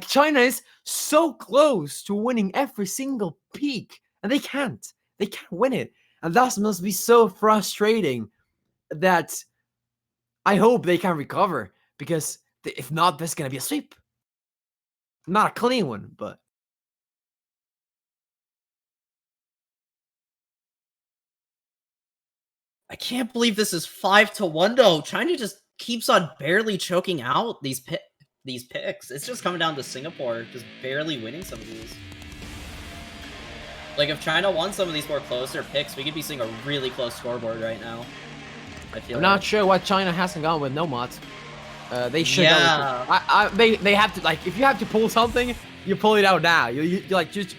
China is so close to winning every single peak, and they can't. They can't win it. And that must be so frustrating that I hope they can recover, because if not, this is going to be a sweep. Not a clean one, but... I can't believe this is 5-1 though. China just keeps on barely choking out these picks. It's just coming down to Singapore just barely winning some of these. Like, if China won some of these more closer picks, we could be seeing a really close scoreboard right now. I'm not sure what China hasn't gone with nomads. They should. Yeah. They have to, if you have to pull something, you pull it out now. You just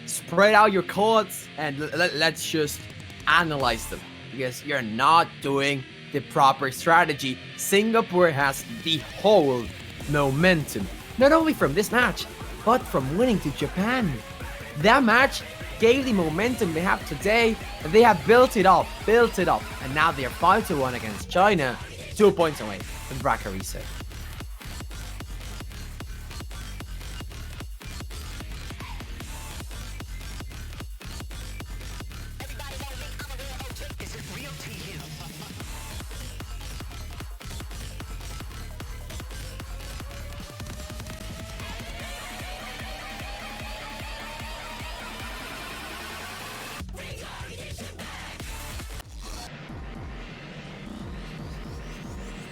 spread out your cards and let's just analyze them, because you're not doing the proper strategy. Singapore has the whole momentum, not only from this match, but from winning to Japan. That match gave the momentum they have today, and they have built it up, and now they're 5-1 against China, 2 points away from bracket reset.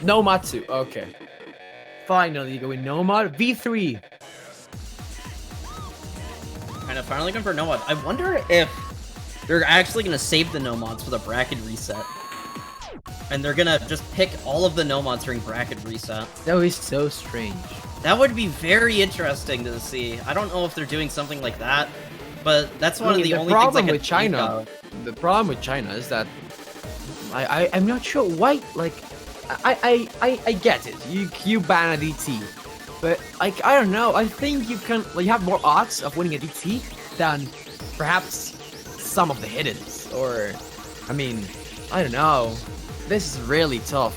Nomatsu, okay. Finally going Nomad. V3. Kind of finally looking for no mod. I wonder if they're actually gonna save the no mods for the bracket reset. And they're gonna just pick all of the no mods during bracket reset. That was so strange. That would be very interesting to see. I don't know if they're doing something like that, but that's one of the only problem things I with can China. think of. The problem with China is that I'm not sure why. Like, I get it. You ban a DT, but like I don't know. I think you can. Like, you have more odds of winning a DT than perhaps some of the hiddens. Or, I mean, I don't know. This is really tough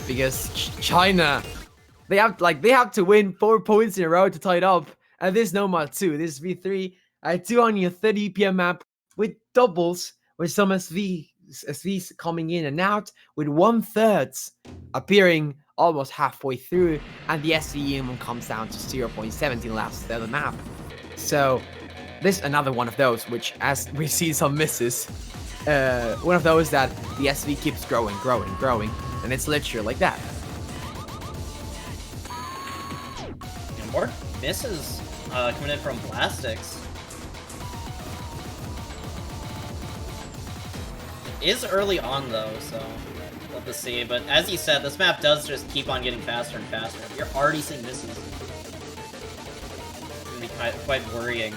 because China, they have to win 4 points in a row to tie it up, and this no mod too. This V3 at 230 PM map with doubles, with some SVs coming in and out, with 1/3 appearing almost halfway through, and the SVM comes down to 0.17 last of the map. So this is another one of those, which, as we see some misses, one of those that the SV keeps growing, and it's literally like that. Yeah, more misses coming in from Blastix. It is early on though, so we'll have to see. But as you said, this map does just keep on getting faster and faster. You're already seeing misses. It's gonna be quite worrying.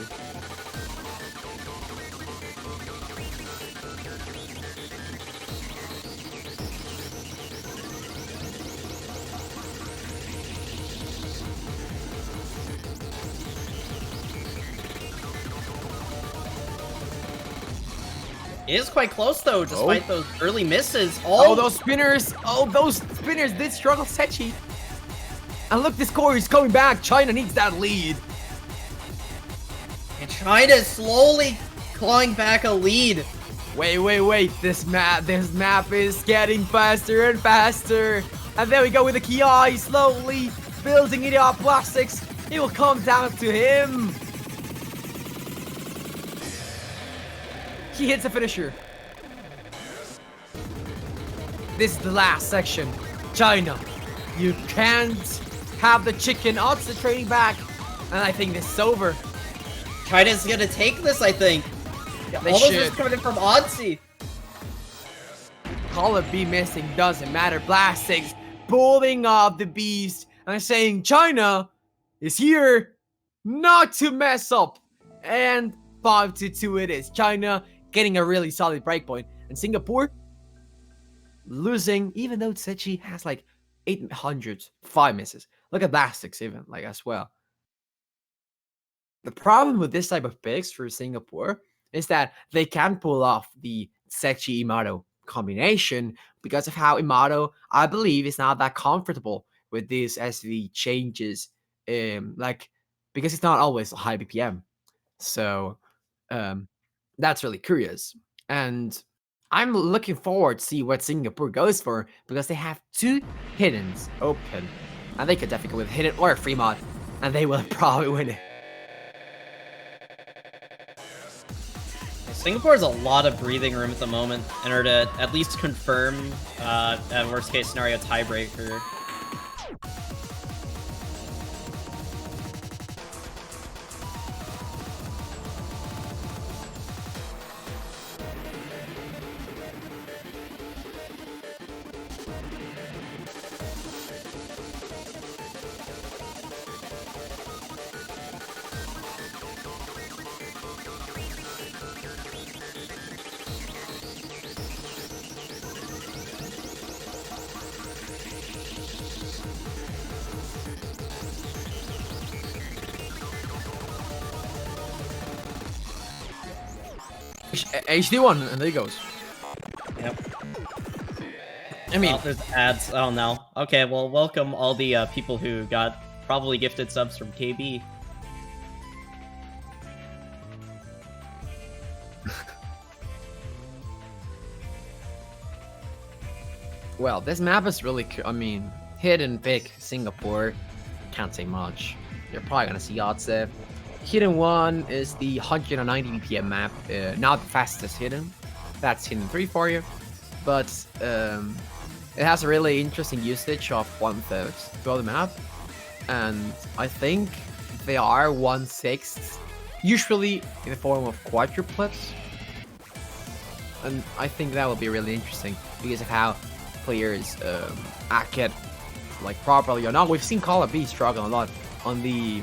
It is quite close though, despite those early misses. Oh, those spinners! Oh, those spinners did struggle Sechi. And look, this core is coming back. China needs that lead. And China is slowly clawing back a lead. Wait. This map is getting faster and faster. And there we go with the Ki, slowly building it up. Blastix, it will come down to him. He hits a finisher. This is the last section. China, you can't have the chicken. Odds are trading back. And I think this is over. China's gonna take this, I think. They all those should. are coming in from Odyssey. Call it be missing, doesn't matter. Blastix pulling off the beast and saying China is here not to mess up. And 5-2 it is. China getting a really solid breakpoint. And Singapore losing, even though Tsechi has like 805 misses. Look at Blastix even, like, as well. The problem with this type of picks for Singapore is that they can pull off the Tsechi Imato combination because of how Imato, I believe, is not that comfortable with these SV changes. Because it's not always a high BPM. So, that's really curious. And I'm looking forward to see what Singapore goes for, because they have 2 hiddens open. And they could definitely go with hidden or a free mod. And they will probably win it. Singapore has a lot of breathing room at the moment in order to at least confirm a worst case scenario tiebreaker. HD1, and there he goes. Yep. I mean, oh, there's ads. Oh no. Okay, well, welcome all the people who got probably gifted subs from KB. well, this map is really, I mean, hidden pick Singapore. Can't say much. You're probably gonna see odds there. Hidden 1 is the 190 BPM map, not the fastest hidden. That's hidden 3 for you, but it has a really interesting usage of 1/3 throughout the map, and I think they are 1/6 usually in the form of quadruplets. And I think that will be really interesting because of how players act it like properly or not. We've seen Call of B struggle a lot on the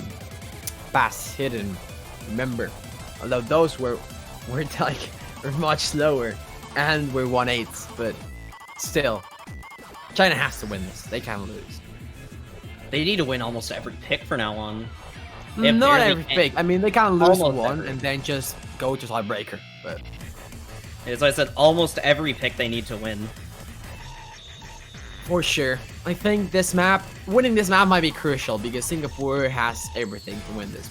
pass hidden, remember, although those were like were much slower and were 1/8, but still, China has to win this. They can't lose. They need to win almost every pick from now on. Not every pick. I mean, they can't lose one every. and then just go to tiebreaker. But as I said, almost every pick they need to win. For sure. I think winning this map might be crucial because Singapore has everything to win this.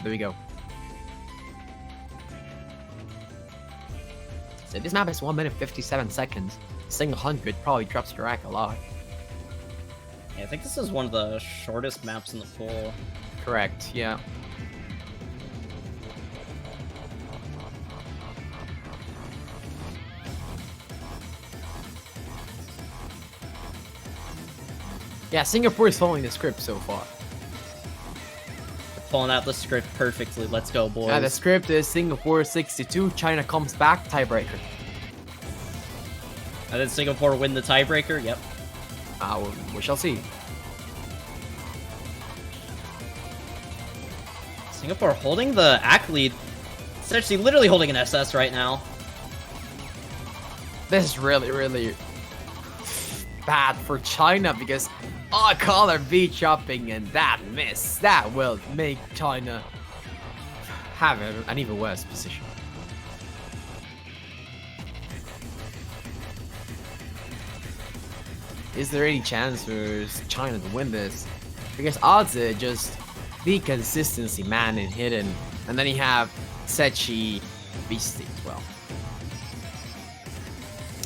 There we go. So this map is 1 minute 57 seconds. Saying 100 probably drops your rack a lot. Yeah, I think this is one of the shortest maps in the pool. Correct, yeah. Yeah, Singapore is following the script so far. Pulling out the script perfectly. Let's go, boys. Yeah, the script is Singapore 62, China comes back, tiebreaker. And then Singapore win the tiebreaker? Yep. We shall see. Singapore holding the AC lead. It's actually literally holding an SS right now. This is really, really bad for China because Caller B chopping and that miss. That will make China have an even worse position. Is there any chance for China to win this? Because odds are just the consistency man in hidden, and then you have Sechi Beastie as well.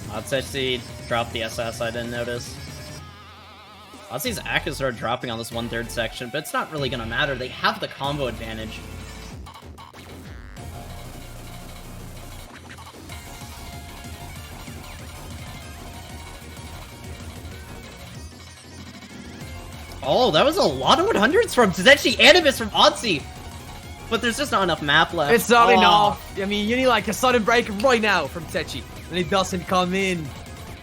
Otsetsi dropped the SS, I didn't notice. Aussie's AC is start dropping on this 1/3 section, but it's not really gonna matter. They have the combo advantage. Oh, that was a lot of 100s from Tetsuchi Animus from Otzi! But there's just not enough map left. It's not enough. I mean, you need like a sudden break right now from Techi, and it doesn't come in,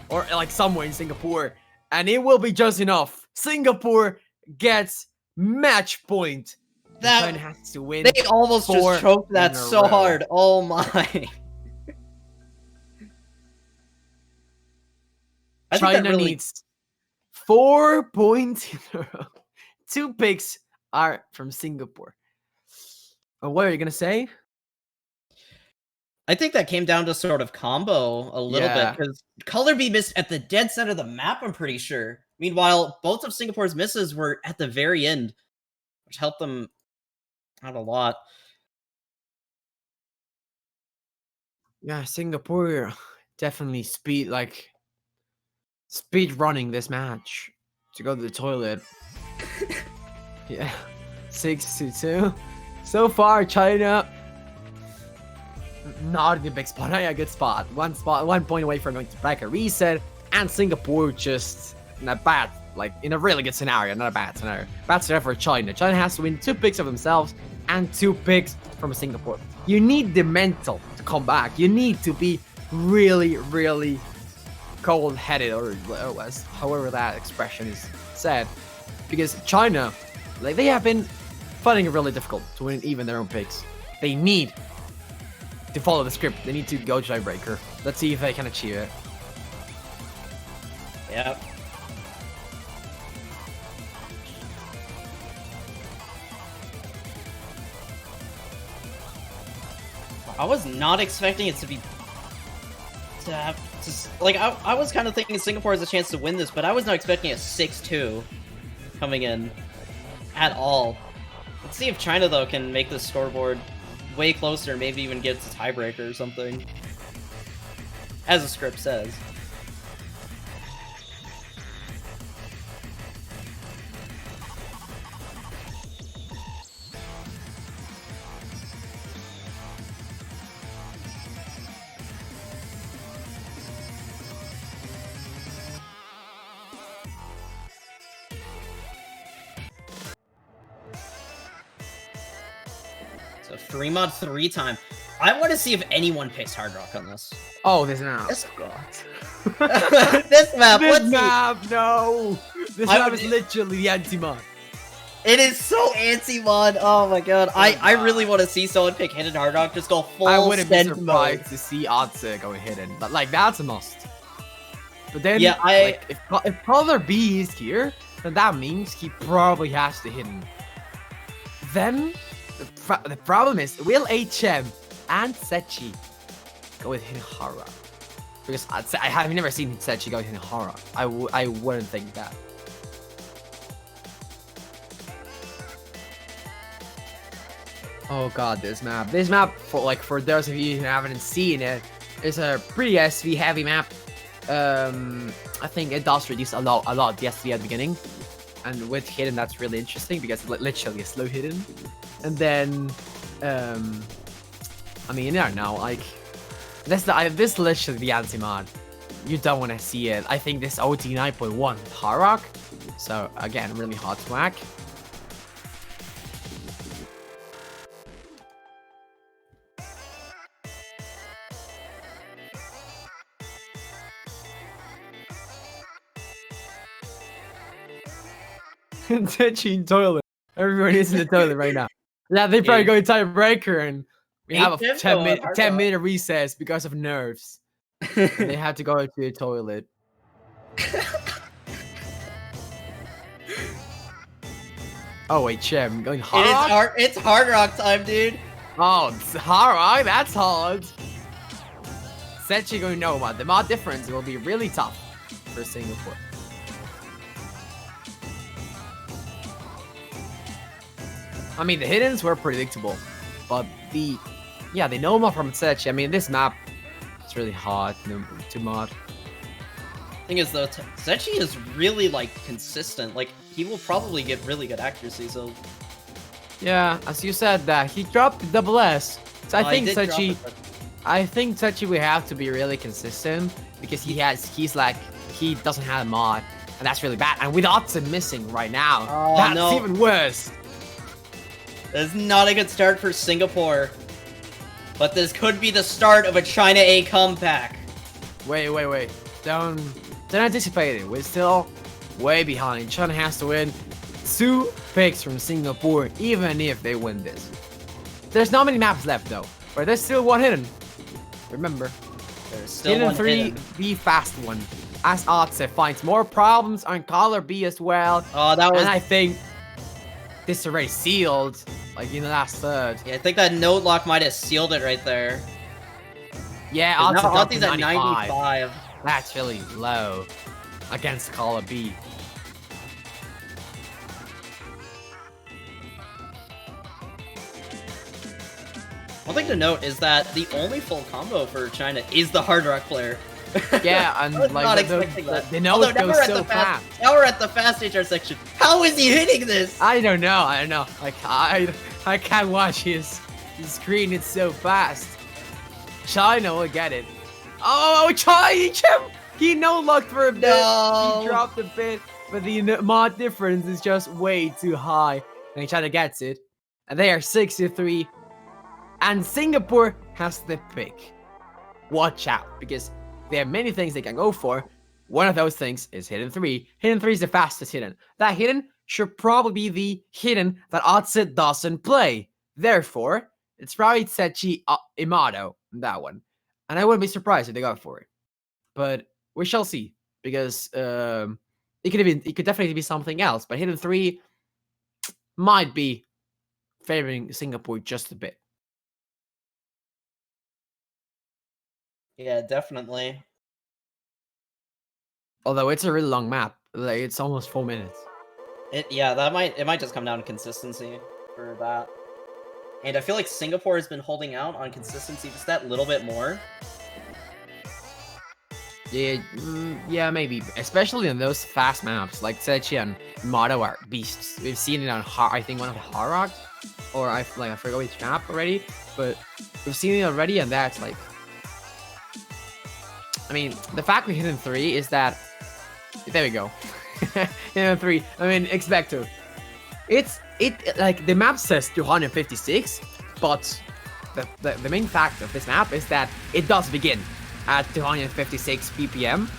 or like somewhere in Singapore, and it will be just enough. Singapore gets match point. That China has to win. They almost just choked that so hard. Oh my! China needs 4 points in a row. 2 picks are from Singapore. What are you gonna say? I think that came down to sort of combo a little bit, because Color B missed at the dead center of the map, I'm pretty sure. Meanwhile, both of Singapore's misses were at the very end, which helped them out a lot. Yeah, Singapore definitely speed running this match to go to the toilet. Yeah, 6-2. So far, China not in the big spot. A good spot. 1 point away from going to back a reset, and Singapore just in a bad, in a really good scenario, not a bad scenario. Bad scenario for China. China has to win 2 picks of themselves and 2 picks from Singapore. You need the mental to come back. You need to be really, really cold-headed, or however that expression is said, because China, they have been finding it really difficult to win even their own picks. They need to follow the script. They need to go tiebreaker. Let's see if they can achieve it. Yep. I was not expecting it to be I was kind of thinking Singapore has a chance to win this, but I was not expecting a 6-2 coming in at all. Let's see if China, though, can make this scoreboard way closer, maybe even get to tiebreaker or something. As the script says. So 3-mod 3 time. I want to see if anyone picks Hard Rock on this. Oh, this map. This- God. This map, This let's see. map, no. This I map would- is literally the anti-mod. It is so anti-mod. Oh my god. I really want to see someone pick Hidden Hard Rock, just go full I wouldn't be send surprised mode. to see Otze go hidden, but like that's a must. But then, Yeah, like, if Color B is here, then that means he probably has the hidden. Then the problem is, will HM and Sechi go with hidden Hara? Because I have never seen Sechi go with hidden Hara. I wouldn't think that. Oh god, this map. This map, for those of you who haven't seen it, is a pretty SV heavy map. I think it does reduce a lot the SV at the beginning. And with hidden, that's really interesting because it's literally a slow hidden. And then, I mean, I don't know, like, this is literally the anti-mod. You don't want to see it. I think this OT 9.1 Harrock. So again, really hard to whack. Touching toilet. Everyone is in the toilet right now. Yeah, they probably go tiebreaker and we have a 10-minute recess because of nerves. They had to go to the toilet. Oh wait, Chem, going hard. It's Hard Rock time, dude. Oh, it's hard. That's hard. Sechi going no mod. The mod difference will be really tough for Singapore. I mean, the hiddens were predictable, but the no mod from Sechi. I mean, this map is really hard to mod. Thing is though, Sechi is really like consistent. Like he will probably get really good accuracy. So yeah, as you said, that he dropped the double S. So I think Sechi will have to be really consistent because he doesn't have a mod, and that's really bad. And with Otze missing right now, that's even worse. That's not a good start for Singapore. But this could be the start of a China A comeback. Wait. Don't anticipate it. We're still way behind. China has to win 2 picks from Singapore, even if they win this. There's not many maps left though, but there's still one hidden. Remember, there's still hidden one 3, hidden. the fast one. As Otze finds more problems on color B as well. Oh, that was. And I think this is already sealed, like in the last third. Yeah, I think that note lock might have sealed it right there. Yeah, Otze's at 95. That's really low against color B. One thing to note is that the only full combo for China is the Hard Rock player. Yeah, and I was not like expecting that. the nose goes so fast. Now we're at the fast HR section. How is he hitting this? I don't know. Like I can't watch his screen. It's so fast. China will get it. Oh, China! He no-locked for a bit. No. He dropped a bit, but the mod difference is just way too high. And China gets it, and they are 6-3. And Singapore has the pick. Watch out, because there are many things they can go for. One of those things is hidden 3. Hidden 3 is the fastest hidden. That hidden should probably be the hidden that Otze doesn't play. Therefore, it's probably Sechi Imado, that one. And I wouldn't be surprised if they go for it. But we shall see, because it could definitely be something else. But hidden 3 might be favoring Singapore just a bit. Yeah, definitely. Although it's a really long map, like it's almost 4 minutes. It might just come down to consistency for that. And I feel like Singapore has been holding out on consistency just that little bit more. Yeah, maybe. Especially on those fast maps, like Sechi and Mado are beasts. We've seen it on I think one of the Harrock, or I forgot which map already, but we've seen it already, and that's like. I mean, the fact we hit in 3 is that. There we go. Hidden 3. I mean, expect to. Like the map says 256, But the main fact of this map is that it does begin at 256 ppm,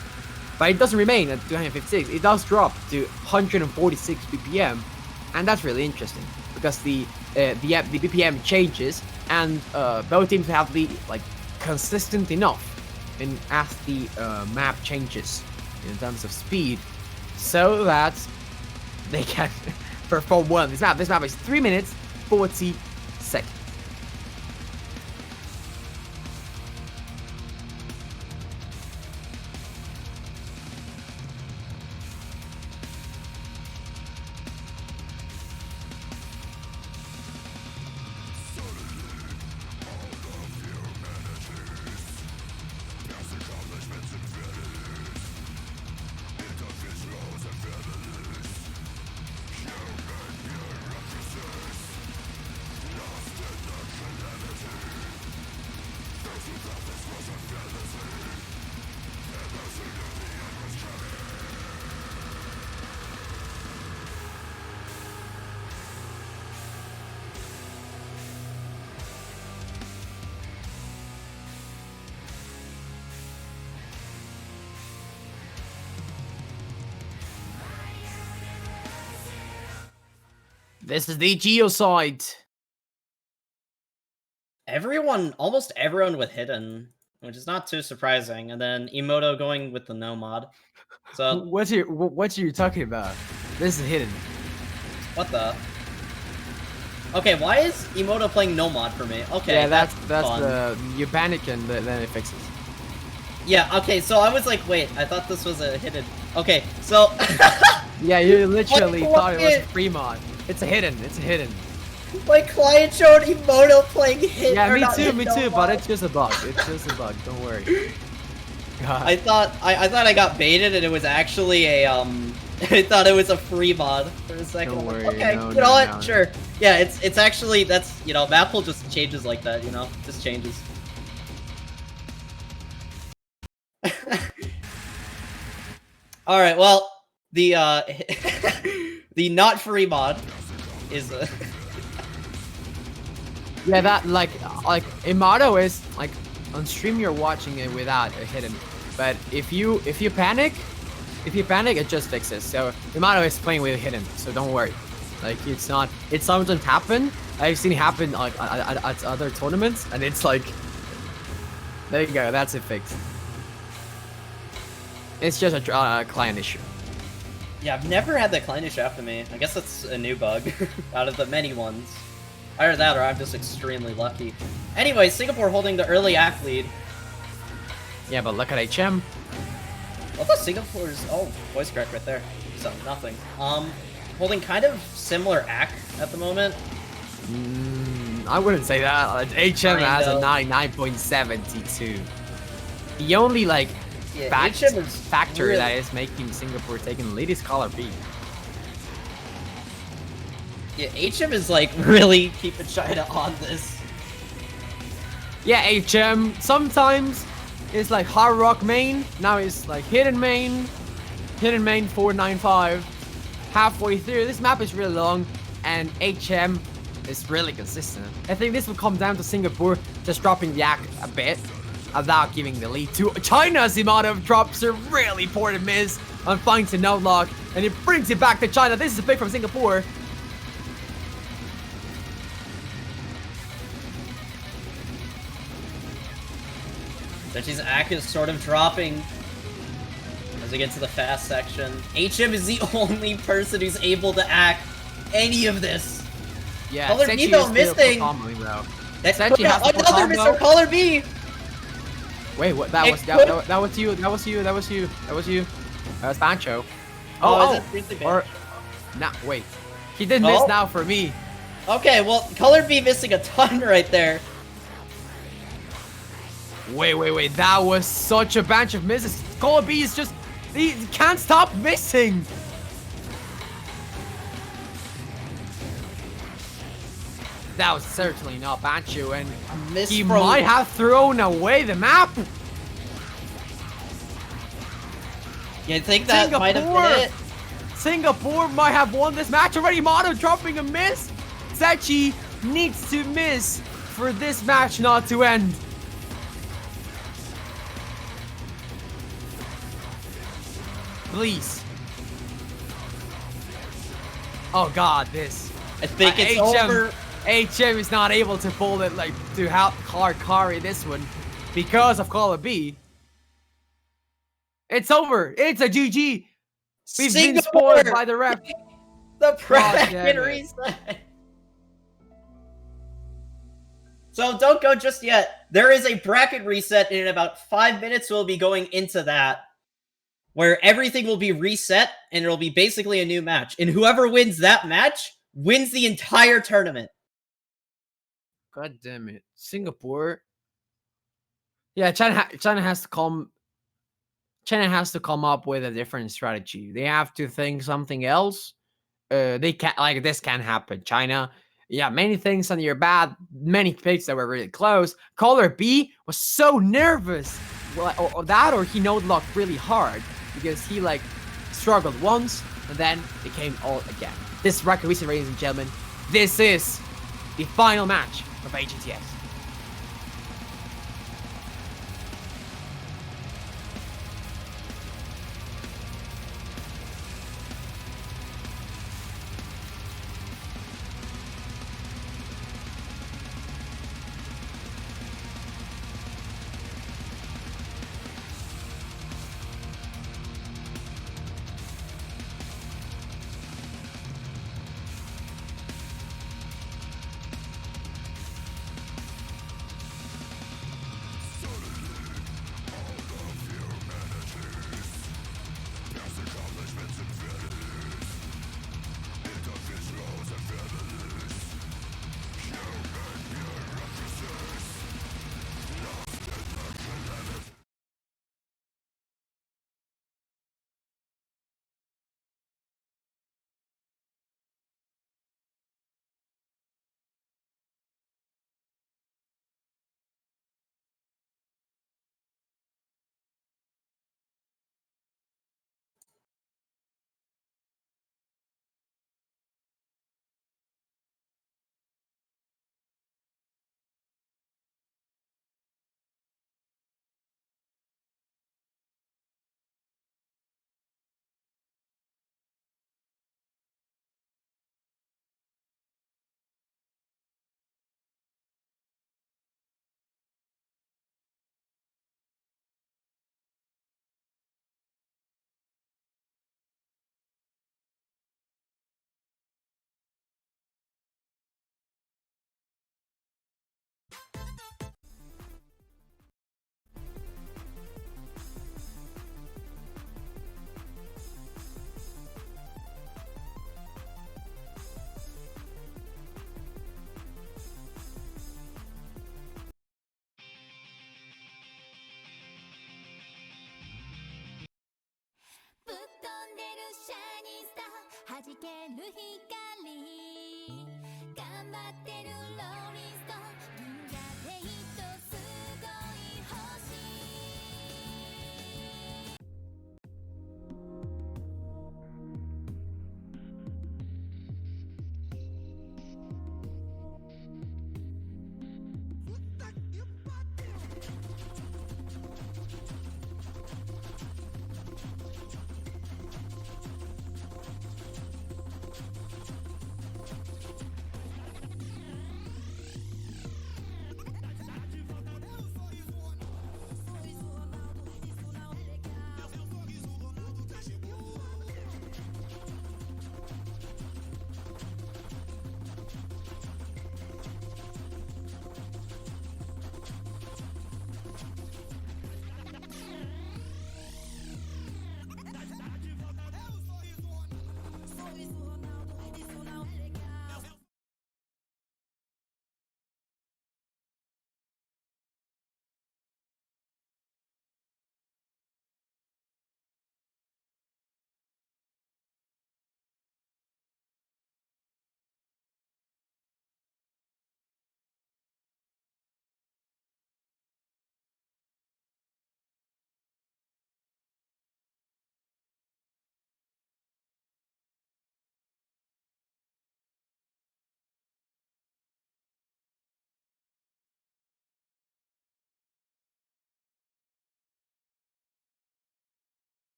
but it doesn't remain at 256. It does drop to 146 ppm, and that's really interesting because the BPM changes, and both teams have to be like consistent enough in as the map changes in terms of speed, so that they can perform well in this map. This map is 3 minutes 40 seconds. This is the Geoside. Almost everyone with hidden, which is not too surprising. And then Emoto going with the no mod. So What are you talking about? This is hidden. what the? Okay, why is Emoto playing no mod for me? Okay, Yeah, that's fun. you panic and then it fixes. Yeah, okay, so I was like, wait, I thought this was a hidden. Okay, so Yeah, you literally What- thought it was a free mod. It's a hidden. It's a hidden. my client showed Emoto playing hit. Yeah, or me not too, hit me no too. But mod. it's just a bug. It's just a bug. Don't worry. God. I thought I got baited and it was actually a I thought it was a free mod for a second. Don't worry, Okay, no, you know no, what? no. Sure. Yeah, it's actually that's map pool just changes like that, just changes. All right, well, the the not free mod is Yeah, that like Imato is like on stream you're watching it without a hidden, but if you panic, it just fixes. So Imato is playing with a hidden, so don't worry. Like it sometimes happen. I've seen it happen like at other tournaments, and it's like, there you go, that's it fixed. It's just a client issue. Yeah, I've never had that client issue after me. I guess that's a new bug out of the many ones. Either that or I'm just extremely lucky. Anyway, Singapore holding the early act lead. Yeah, but look at HM. What the Singapore's voice crack right there. So nothing. Holding kind of similar act at the moment. I wouldn't say that. HM has a Kind 99.72. The only like Yeah, factor HM is really- that is making Singapore taking the lead is color B. Yeah, HM is like really keeping China on this. Yeah, HM sometimes it's like hard rock main. Now it's like hidden main 495. Halfway through, this map is really long, and HM is really consistent. I think this will come down to Singapore just dropping the act a bit without giving the lead to China's amount of drops a really important miss and finds a no lock, and it brings it back to China. This is a pick from Singapore. Dutchie's act is sort of dropping as we get to the fast section. HM is the only person who's able to act any of this. Yeah, Color Sechi B though, is still missing. performing, though. That's Sechi has the another combo. Mr. Color B. Wait, what? That It was could- that was you. That was you. That was you. That was you. That was Pancho. Oh, is it seriously or nah, wait. He did miss Oh. now for me. Okay, well, Color B missing a ton right there. Wait. That was such a bunch of misses. Color B is just he can't stop missing. That was certainly not Pancho, and Miss he from- might have thrown away the map. You think that might have Singapore. been it? Singapore might have won this match already. Mono dropping a miss. Sechi needs to miss for this match not to end. Please. Oh god, this. I think it's HM, over. HM is not able to pull it, like, to help hard carry this one because of Call of B. It's over. It's a GG. We've been spoiled by the ref. The bracket damn it. reset. So don't go just yet. There is a bracket reset, and in about 5 minutes we'll be going into that, where everything will be reset, and it'll be basically a new match. And whoever wins that match wins the entire tournament. God damn it. Singapore. Yeah, China has to come. China has to come up with a different strategy. They have to think something else. They can't, like, this can't happen. China, yeah, many things on your bad, many picks that were really close. Caller B was so nervous. Well, or that, or he no-locked really hard because he, like, struggled once and then it came all again. This record reset, ladies and gentlemen, this is the final match of AGTS.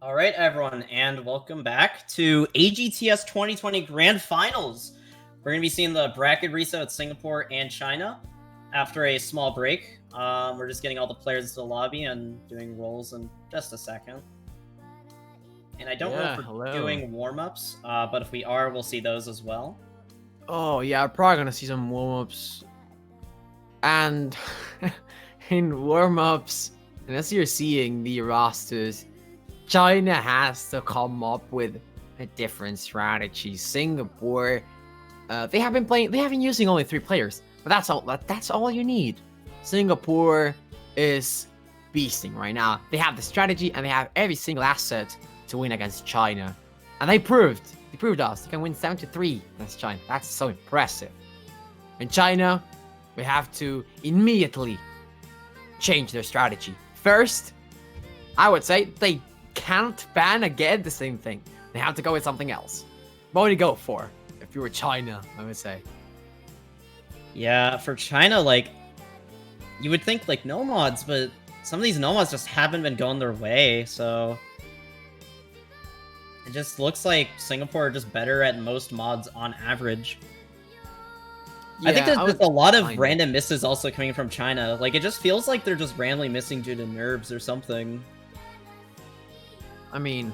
All right, everyone, and welcome back to AGTS 2020 Grand Finals. We're going to be seeing the bracket reset with Singapore and China after a small break. We're just getting all the players to the lobby and doing rolls in just a second. And I don't know if we're doing warm-ups, but if we are, we'll see those as well. Oh, yeah, I'm probably going to see some warm-ups. And in warm-ups, and as you're seeing the rosters, China has to come up with a different strategy. Singapore, they have been using only 3 players, but that's all you need. Singapore is beasting right now. They have the strategy and they have every single asset to win against China. And they proved us. They can win 7-3 against China. That's so impressive. In China, we have to immediately change their strategy. First, I would say they can't ban again the same thing. They have to go with something else. What would you go for if you were China, I would say? Yeah, for China, like, you would think, like, no mods, but some of these no mods just haven't been going their way, so it just looks like Singapore are just better at most mods on average. Yeah, I think there's just a lot of random misses also coming from China. Like, it just feels like they're just randomly missing due to nerves or something. I mean,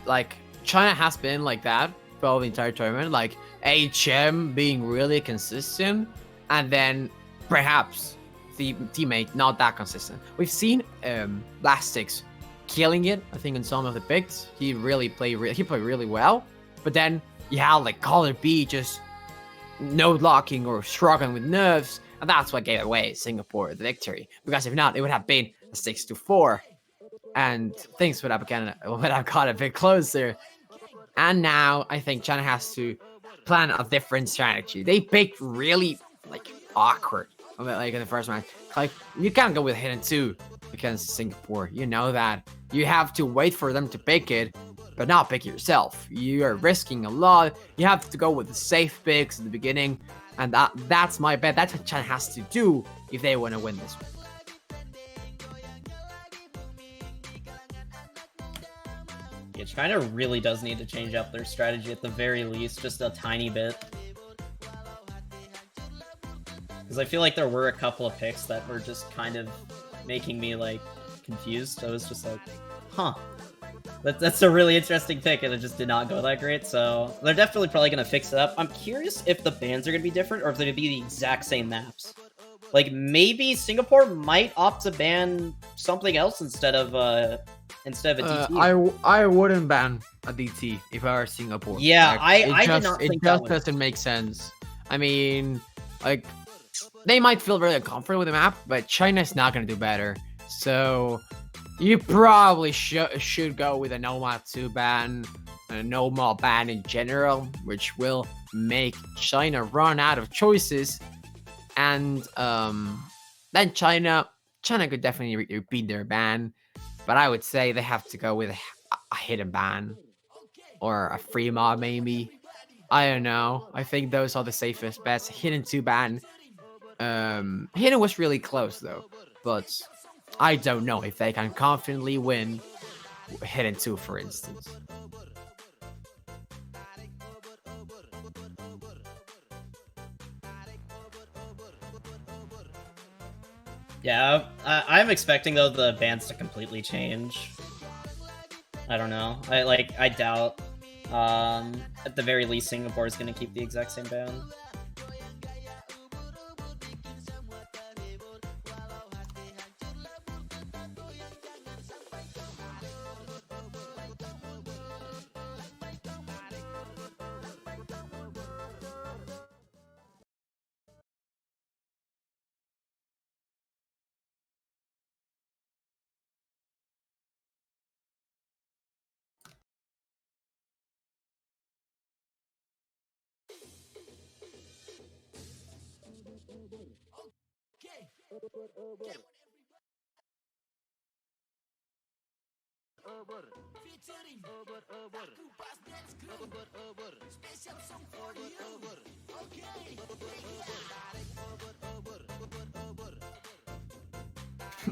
like, China has been like that for the entire tournament. Like, HM being really consistent, and then perhaps the teammate not that consistent. We've seen Blastix killing it, I think, in some of the picks. He played really well. But then you had, like, Caller B just node locking or struggling with nerves, and that's what gave away Singapore the victory. Because if not, it would have been a 6-4, and things would have got a bit closer. And now I think China has to plan a different strategy. They picked really, like, awkward, like, in the first match. Like, you can't go with hidden 2 against Singapore. You know that. You have to wait for them to pick it, but not pick it yourself. You are risking a lot. You have to go with the safe picks at the beginning, and that's my bet. That's what China has to do if they want to win this one. Yeah, China really does need to change up their strategy at the very least, just a tiny bit. Because I feel like there were a couple of picks that were just kind of making me, like, confused. I was just like, huh. That's a really interesting pick, and it just did not go that great, so they're definitely probably going to fix it up. I'm curious if the bans are going to be different, or if they're going to be the exact same maps. Like, maybe Singapore might opt to ban something else instead of a DT. I wouldn't ban a DT if I were Singapore. Yeah, like, I did not think that just doesn't make sense. I mean, like, they might feel really comfortable with the map, but China's not going to do better. So you probably should go with a Nomad 2 ban, a Nomad ban in general, which will make China run out of choices. And then China could definitely repeat their ban, but I would say they have to go with a hidden ban or a free mod maybe. I don't know. I think those are the safest bets. Hidden 2 ban. Hidden was really close though, but I don't know if they can confidently win Hidden 2, for instance. Yeah, I'm expecting, though, the bans to completely change. I don't know. I doubt. At the very least, Singapore is going to keep the exact same ban.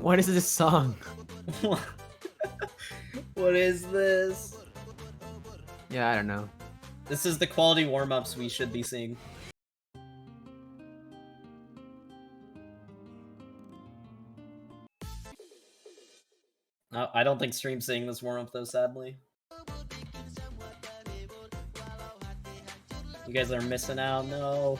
What is this song? What is this? Yeah, I don't know. This is the quality warm-ups we should be seeing. No, I don't think stream's seeing this warm-up though, sadly. You guys are missing out, no.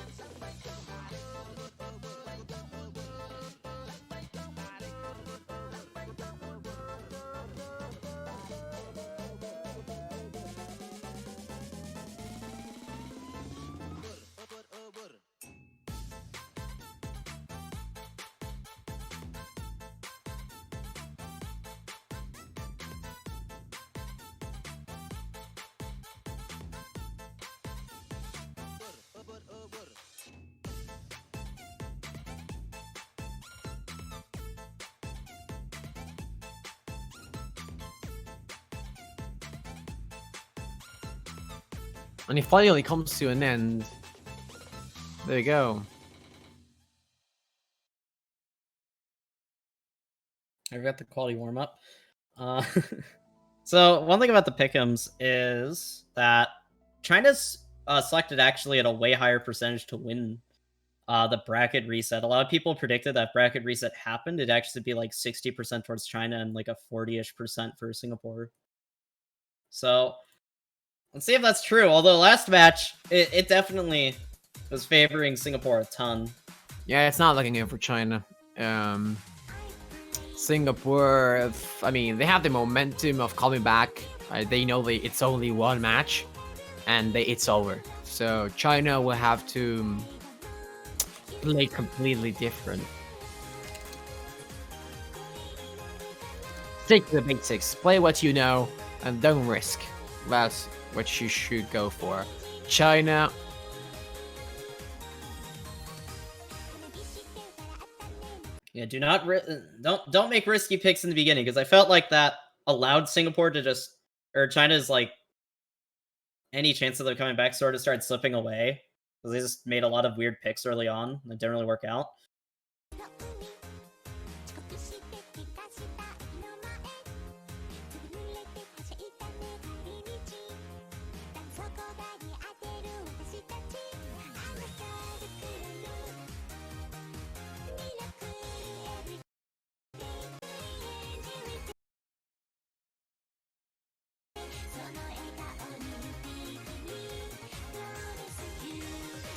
And it finally comes to an end. There you go. I got the quality warm-up. So one thing about the pick'ems is that China's selected actually at a way higher percentage to win the bracket reset. A lot of people predicted that bracket reset happened. It'd actually be like 60% towards China and like a 40-ish% for Singapore. So let's see if that's true. Although last match, it definitely was favoring Singapore a ton. Yeah, it's not looking good for China. Singapore, I mean, they have the momentum of coming back. They know it's only one match, and it's over. So China will have to play completely different. Stick to the basics. Play what you know, and don't risk. That's what you should go for. China. Yeah, don't make risky picks in the beginning, because I felt like that allowed Singapore to just, or China's like any chance of them coming back sort of started slipping away, because they just made a lot of weird picks early on that didn't really work out.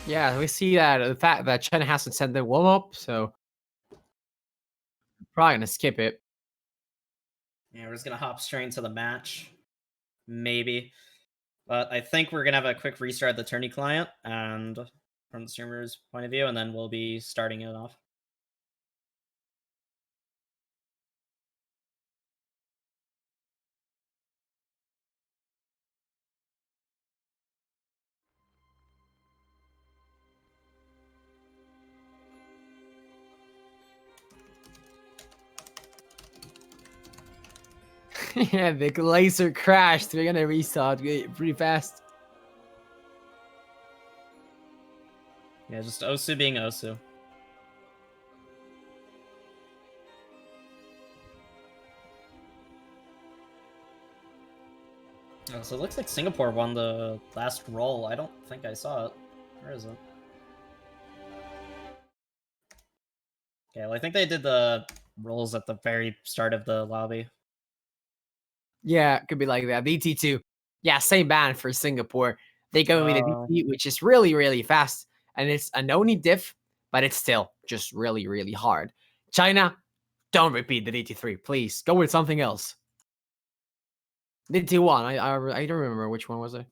Yeah, we see that the fact that China hasn't sent the warm up, so probably gonna skip it. Yeah, we're just gonna hop straight into the match, maybe. But I think we're gonna have a quick restart of the tourney client, and from the streamer's point of view, and then we'll be starting it off. Yeah, the laser crashed. We're gonna restart pretty fast. Yeah, just Osu being Osu. Oh, so it looks like Singapore won the last roll. I don't think I saw it. Where is it? Okay, well, I think they did the rolls at the very start of the lobby. Yeah, it could be like that. DT2. Yeah, same ban for Singapore. They go with the Oh. DT, which is really, really fast. And it's a no-need diff, but it's still just really, really hard. China, don't repeat the DT3, please. Go with something else. DT1, I don't remember which one was it.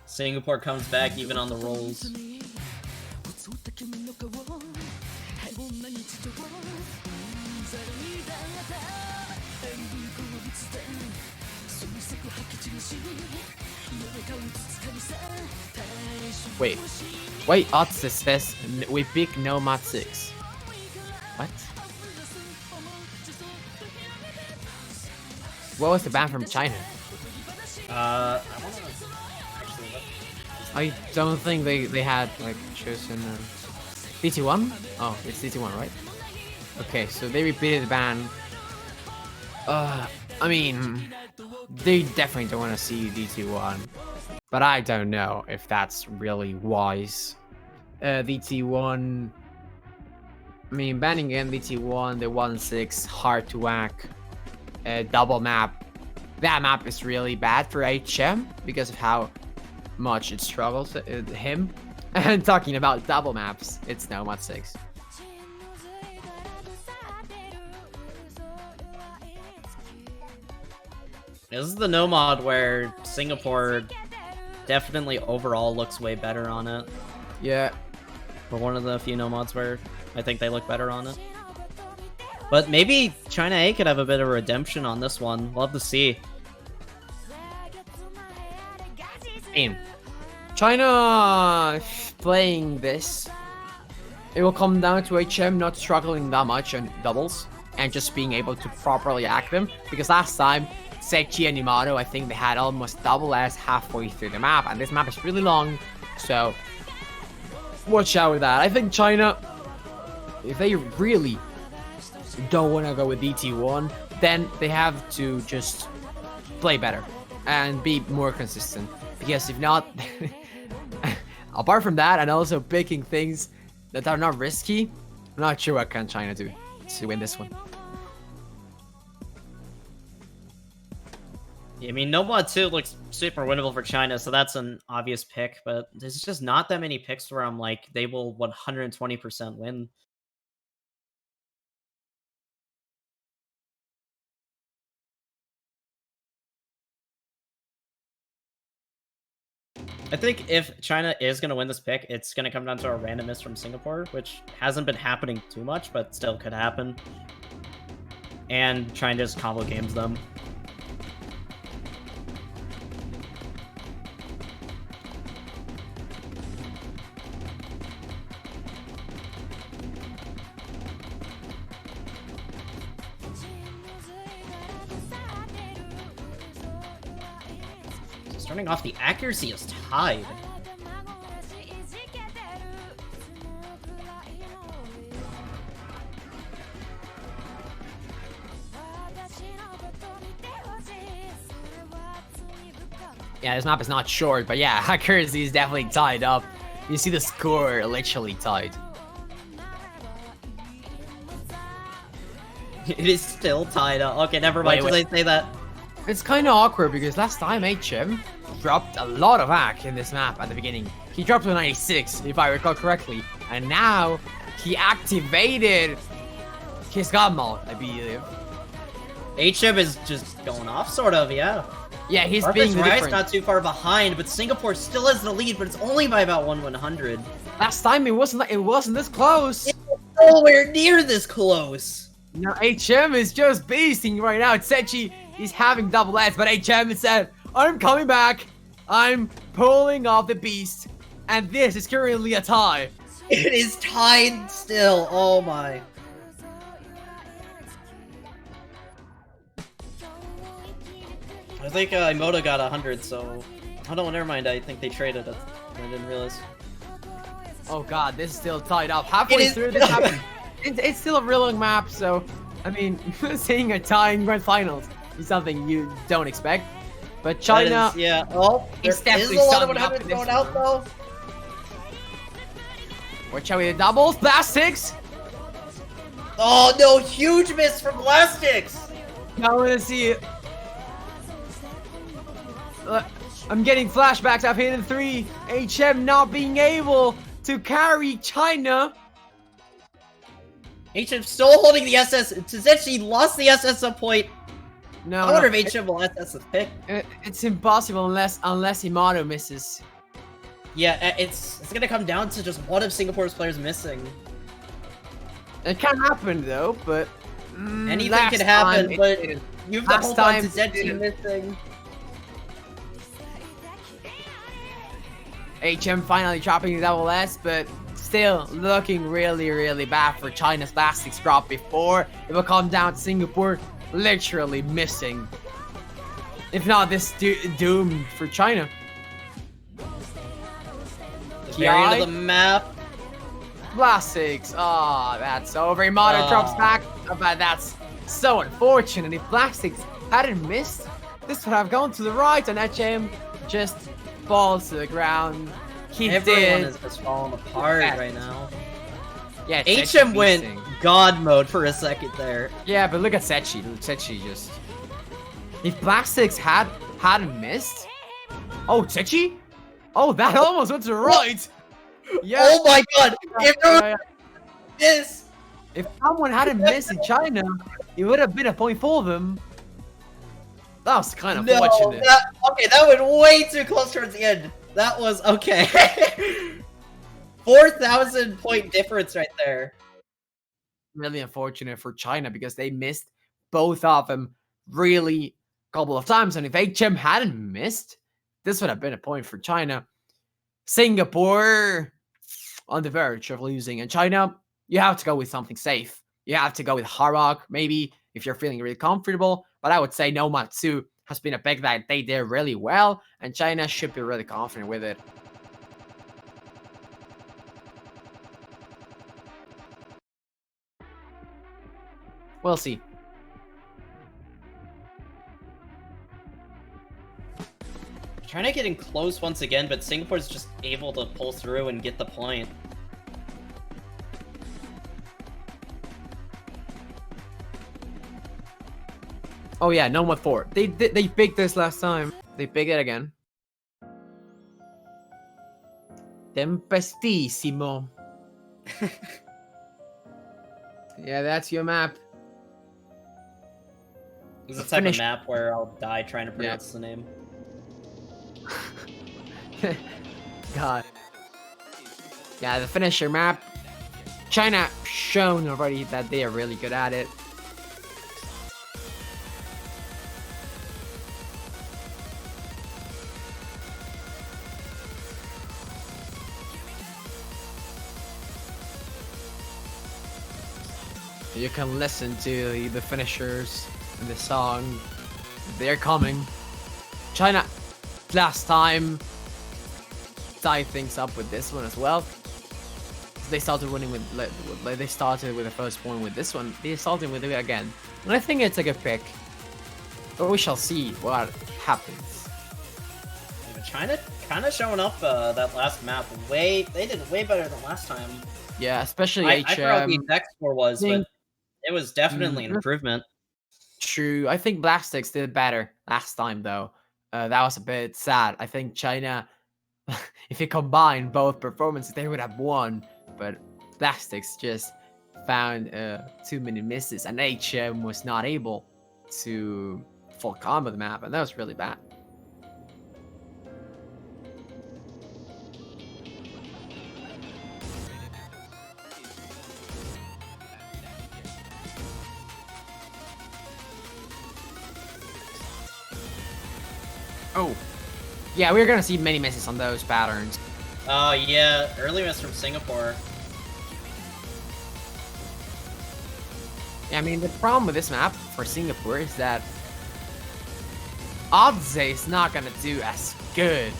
Singapore comes back even on the rolls. Wait, AGTS says we pick no mat 6. What? What was the ban from China? I wanna actually look. I don't think they had like chosen DT1. Oh, it's DT1, right? Okay, so they repeated the ban. I mean, they definitely don't want to see DT1, but I don't know if that's really wise. DT1. I mean, banning again DT1, the 1-6, hard to whack, double map. That map is really bad for HM because of how much it struggles him. And talking about double maps, it's no mod 6. This is the no mod where Singapore definitely overall looks way better on it. Yeah. We're one of the few no mods where I think they look better on it. But maybe China A could have a bit of redemption on this one. Love to see. China playing this, it will come down to HM not struggling that much on doubles and just being able to properly act them. Because last time, Sechi and Yamato, I think they had almost double S halfway through the map, and this map is really long, so watch out with that. I think China, if they really don't want to go with DT1, then they have to just play better and be more consistent. Because if not, apart from that, and also picking things that are not risky, I'm not sure what can China do to win this one. I mean, no mod 2 looks super winnable for China, so that's an obvious pick, but there's just not that many picks where I'm like, they will 120% win. I think if China is going to win this pick, it's going to come down to a random miss from Singapore, which hasn't been happening too much, but still could happen. And trying to just combo games them. Starting off, the accuracy is tied. Yeah, this map is not short, but yeah, accuracy is definitely tied up. You see the score literally tied. It is still tied up. Okay, never mind. Did I say that? It's kind of awkward because last time HM dropped a lot of hack in this map at the beginning. He dropped to 96, if I recall correctly, and now he activated his god mode, I believe. HM is just going off, sort of, yeah. Yeah, he's being the difference. Not too far behind, but Singapore still has the lead, but it's only by about 1/100. Last time it wasn't this close. It's nowhere near this close. Now HM is just beasting right now. Sechi, he's having double S, but HM said, I'm coming back. I'm pulling off the beast. And this is currently a tie. It is tied still. Oh my. I think Imoto got 100, so... Oh no, never mind. I think they traded it. I didn't realize. Oh god, this is still tied up. Halfway through this happened. It's still a real long map, so... I mean, seeing a tie in Grand Finals is something you don't expect. But China... yeah, well, there is a lot of 100 going out, though. Watch out with the doubles. Plastics! Oh no, huge miss from Plastics! I want to see it. I'm getting flashbacks. I've hit 3. HM not being able to carry China. HM still holding the SS. Tsuzechi lost the SS at point. No, I wonder if HM will SS this pick. It's impossible unless Yamato misses. Yeah, it's gonna come down to just one of Singapore's players missing. It can happen though, but anything can happen. But you have to hold on to Tsuzechi missing. HM finally dropping the double S, but still looking really, really bad for China's Plastics drop before. It will come down to Singapore literally missing If not, this doomed for China. The variant of the map. Blastoise. Oh, that's over. Mata drops back. But that's so unfortunate. If Blastoise hadn't missed, this would have gone to the right, and HM just falls to the ground. Everyone is just falling apart right now. Yeah, HM went God mode for a second there. Yeah, but look at Sechi. Sechi just... If Blastoise hadn't missed... Oh, Sechi? Oh, that almost went to the right! Yeah. Oh my god! If someone hadn't missed in China, it would have been a point for them. That was kind of fortunate. That went way too close towards the end. That was okay. 4,000 point difference right there. Really unfortunate for China because they missed both of them really a couple of times. And if HM hadn't missed, this would have been a point for China. Singapore on the verge of losing. And China, you have to go with something safe. You have to go with Harrock, maybe, if you're feeling really comfortable. But I would say No Matsu has been a pick that they did really well. And China should be really confident with it. We'll see. China getting close once again, but Singapore's just able to pull through and get the point. Oh yeah, no more 4. They picked this last time. They pick it again. Tempestissimo. Yeah, that's your map. It's the type of map where I'll die trying to pronounce the name. God. Yeah, the finisher map. China shown already that they are really good at it. You can listen to the finishers in the song. They're coming. China last time tied things up with this one as well. They started winning with they started with the first point with this one. They started with it again. And I think it's a good pick. But we shall see what happens. Yeah, China kind of showing up that last map. They did way better than last time. Yeah, especially I forgot what the exact score was, but it was definitely an improvement. True. I think Blastoise did better last time, though. That was a bit sad. I think China, if you combine both performances, they would have won. But Blastoise just found too many misses, and HM was not able to full combo the map, and that was really bad. Oh, yeah, we're gonna see many misses on those patterns. Oh yeah, early miss from Singapore. Yeah, I mean, the problem with this map for Singapore is that Odze is not gonna do as good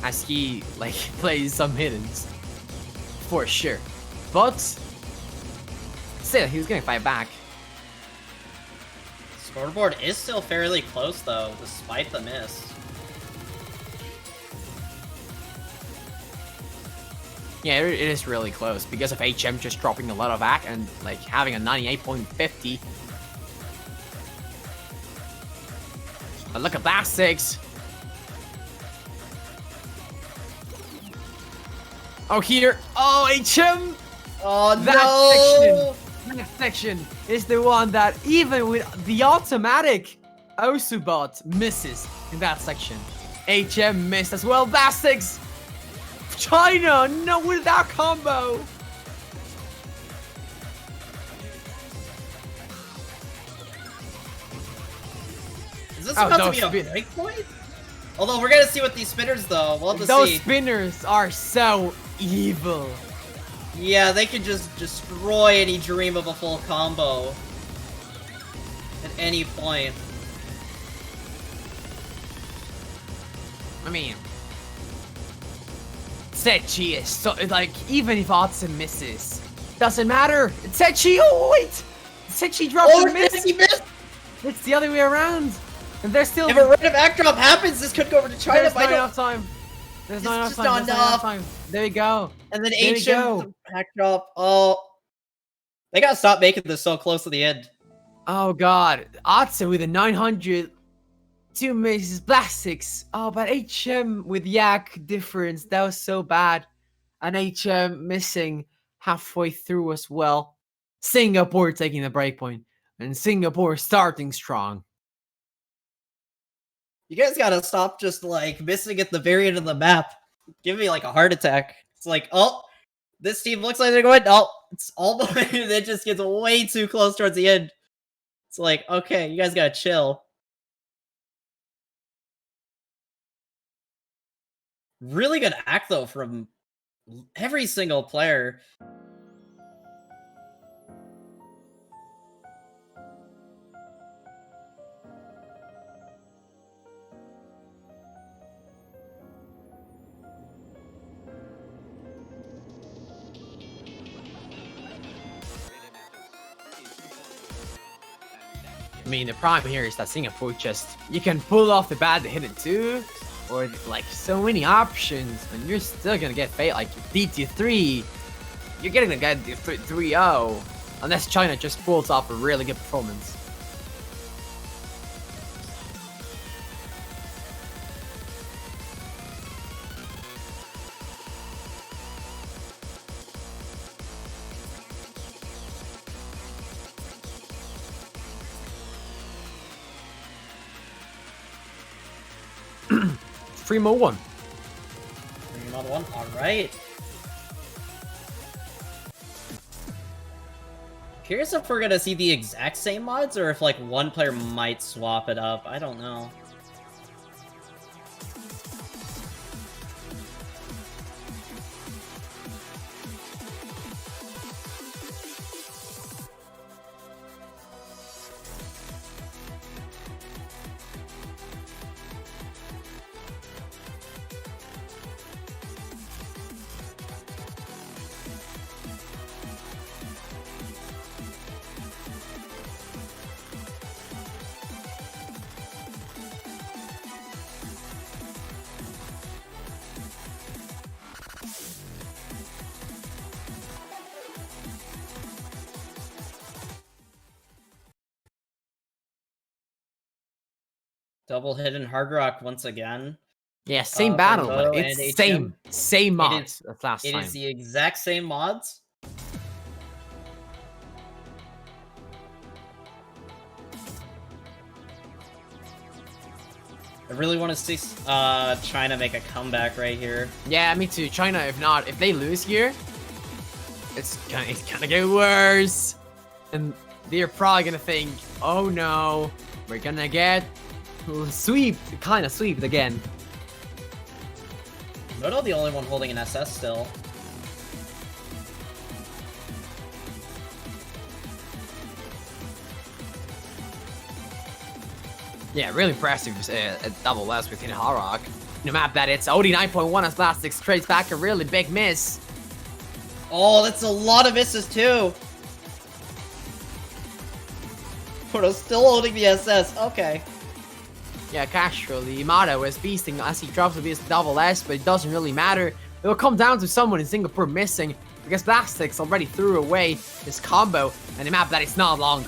as he, like, plays some hiddens. For sure. But still, he's gonna fight back. Scoreboard is still fairly close, though, despite the miss. Yeah, it is really close because of HM just dropping a lot of back and, like, having a 98.50. But look at that 6. Oh, here. Oh, HM. Oh, no. That section is the one that even with the automatic Osubot misses in that section. HM missed as well. Blastoise. China, no, with that combo. Is this about to be a break point? Although we're gonna see with these spinners, though. We'll have to see. Those spinners are so evil. Yeah, they can just destroy any dream of a full combo at any point. I mean, Sechi is so, like, even if Otson misses, doesn't matter. It's Sechi. Oh wait, Sechi dropped Oh, the miss. he missed! It's the other way around, and there's still. If a random backdrop happens, this could go over to China. There's but not enough time. There's not enough just time. not There's not enough enough. time. There we go. And then There we HM go. the backdrop. Oh, they gotta stop making this so close to the end. Oh god, Otson with a 900, 2 misses, Blastics. Oh, but HM with Yak difference, that was so bad. And HM missing halfway through as well. Singapore taking the breakpoint, and Singapore starting strong. You guys gotta stop just like missing at the very end of the map. Give me like a heart attack. It's like, oh, this team looks like they're going. Oh, it's almost. It just gets way too close towards the end. It's like, okay, you guys gotta chill. Really good act though from every single player. I mean, the problem here is that Singapore just, you can pull off the bad to hit it too, or like so many options, and you're still gonna get failed. Like DT3, you're getting the guy 3-0, unless China just pulls off a really good performance. Free Mo 1. Bring another one. All right. Curious if we're gonna see the exact same mods, or if like one player might swap it up. I don't know. Double hidden hard rock once again. Yeah, same battle, but Mo it's and same mods as last It time. is the exact same mods. I really want to see China make a comeback right here. Yeah, me too. China, if they lose here, it's gonna get worse. And they're probably gonna think, oh no, we're gonna get kind of sweeped again. Noto the only one holding an SS still. Yeah, really impressive double S with Harrock. No map that it's OD 9.1 as Blastics trades back a really big miss. Oh, that's a lot of misses too. Noto's still holding the SS. Okay. Yeah, casually, Yamato is beasting as he drops this double S, but it doesn't really matter. It will come down to someone in Singapore missing, because Blastics already threw away his combo, and the map that it's not long.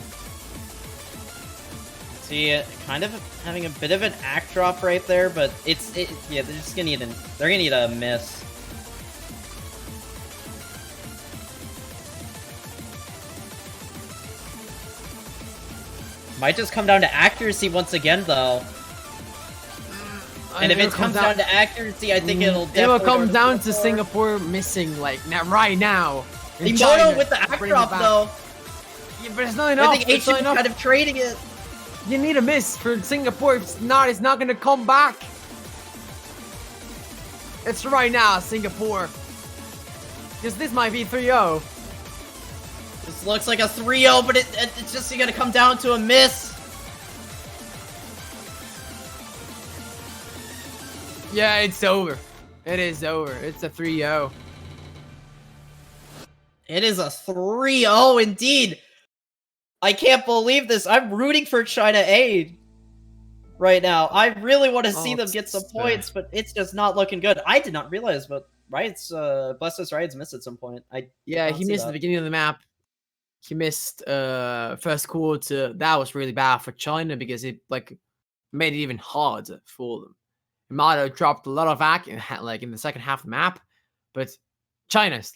See, kind of having a bit of an act drop right there, but yeah, they're just gonna need they're gonna need a miss. Might just come down to accuracy once again, though. And if it comes down to accuracy, I think it'll come down to Singapore missing, like, right now. The Moto with the act drop, though. Yeah, but it's not enough. I think H is kind of trading it. You need a miss for Singapore. If it's not gonna come back. It's right now, Singapore. Because this might be 3-0. This looks like a 3-0, but it's just gonna come down to a miss. Yeah, it's over. It is over. It's a 3-0. It is a 3-0 indeed. I can't believe this. I'm rooting for China A right now. I really want to see Oh, them get some points, but it's just not looking good. I did not realize, but Riot's, Blessus Riot's missed at some point. I yeah, he missed the beginning of the map. He missed first quarter. That was really bad for China because it like made it even harder for them. It might have dropped a lot of act in the second half of the map, but China's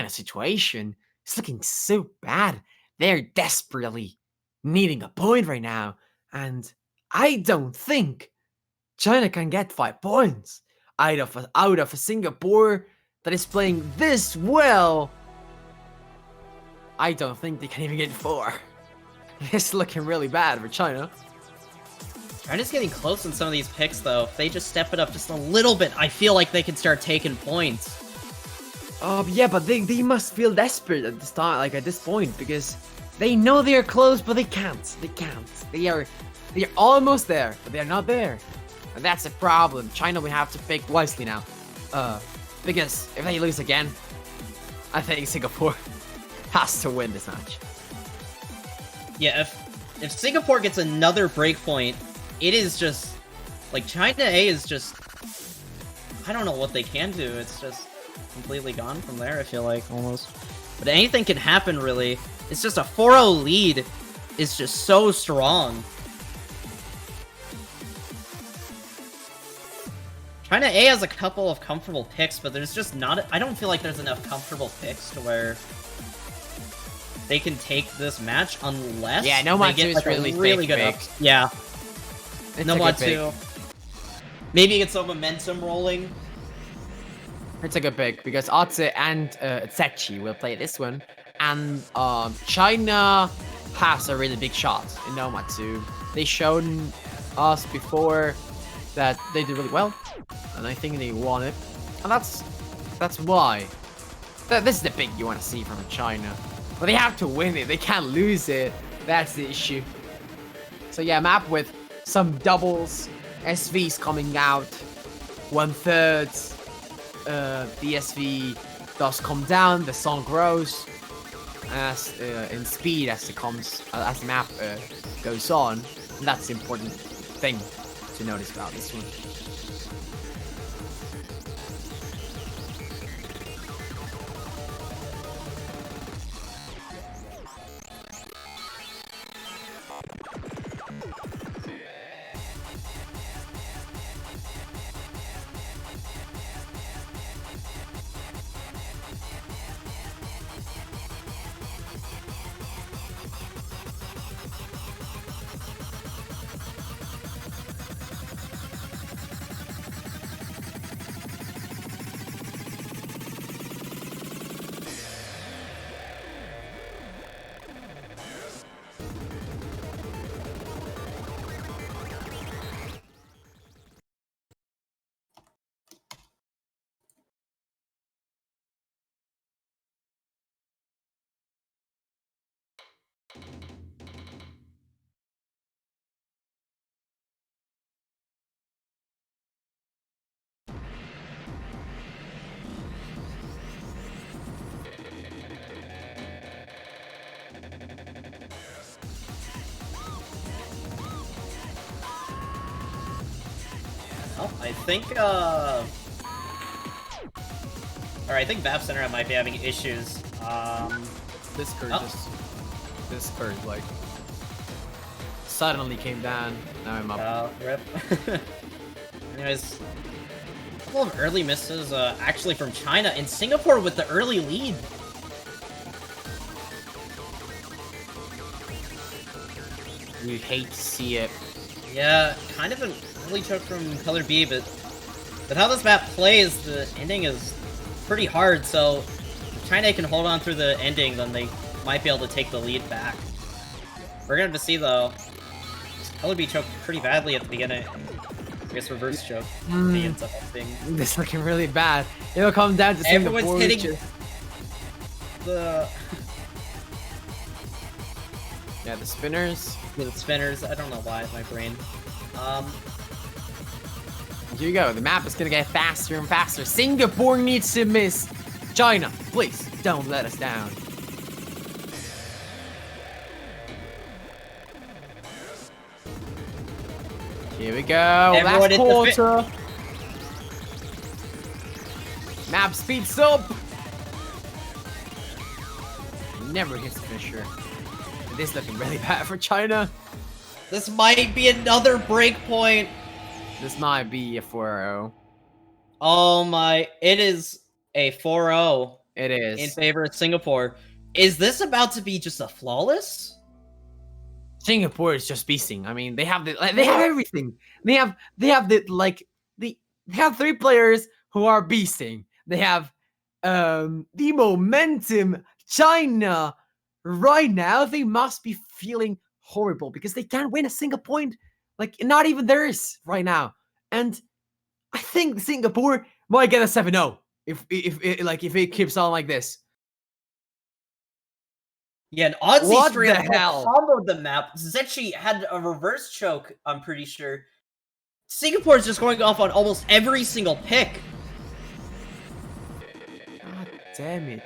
situation is looking so bad. They're desperately needing a point right now, and I don't think China can get 5 points out of a Singapore that is playing this well. I don't think they can even get 4. It's looking really bad for China. China's getting close in some of these picks, though. If they just step it up just a little bit, I feel like they can start taking points. Yeah, but they must feel desperate at this time, like at this point, because they know they are close, but they can't. They can't. They are almost there, but they are not there. And that's a problem. China will have to pick wisely now. Because if they lose again, I think Singapore has to win this match. Yeah, if Singapore gets another breakpoint, it is just like China A is just, I don't know what they can do. It's just completely gone from there, I feel like, almost. But anything can happen, really. It's just a 4-0 lead is just so strong. China A has a couple of comfortable picks, but there's just not, I don't feel like there's enough comfortable picks to where they can take this match unless No they Mod 2 get is like really a really good big. up. Yeah. It's No a Mod good pick. 2. Maybe get some momentum rolling. It's a good pick because Otze and Tsechi will play this one, and China has a really big shot in Nomad 2. They shown us before that they did really well, and I think they won it, and that's why. This is the pick you want to see from China, but they have to win it. They can't lose it. That's the issue. So yeah, map with some doubles, SVs coming out, 1/3. The SV does come down, the song grows as in speed as the map goes on, and that's the important thing to notice about this one. Oh, I think, or I think Vap Center might be having issues. This curve like suddenly came down. Now I'm up. Rip. Anyways, a couple of early misses, actually from China, and Singapore with the early lead. You hate to see it. Yeah, kind of an early choke from Color B, but how this map plays, the ending is pretty hard, so if China can hold on through the ending, then they might be able to take the lead back. We're gonna have to see, though. Color B choked pretty badly at the beginning. I guess reverse choke. He ends up being... This is looking really bad. It'll come down to Everyone's Singapore. hitting the... Yeah, the spinners. Yeah, the spinners. I don't know why, my brain. here you go. The map is gonna get faster and faster. Singapore needs to miss. China, please don't let us down. Here we go. Everyone Last hit the quarter. Map speeds up. Never hits the finisher. This is looking really bad for China. This might be another break point. This might be a 4-0. Oh my, it is a 4-0 It is. in favor of Singapore. Is this about to be just a flawless? Singapore is just beasting. I mean, they have they have everything. They have they have 3 players who are beasting. They have the momentum. China right now, they must be feeling horrible because they can't win a single point. Like, not even theirs right now. And I think Singapore might get a 7-0 if it keeps on like this. Yeah, an Aussie What straight the up hell? comboed the map. Zetchi had a reverse choke, I'm pretty sure. Singapore's just going off on almost every single pick. God damn it.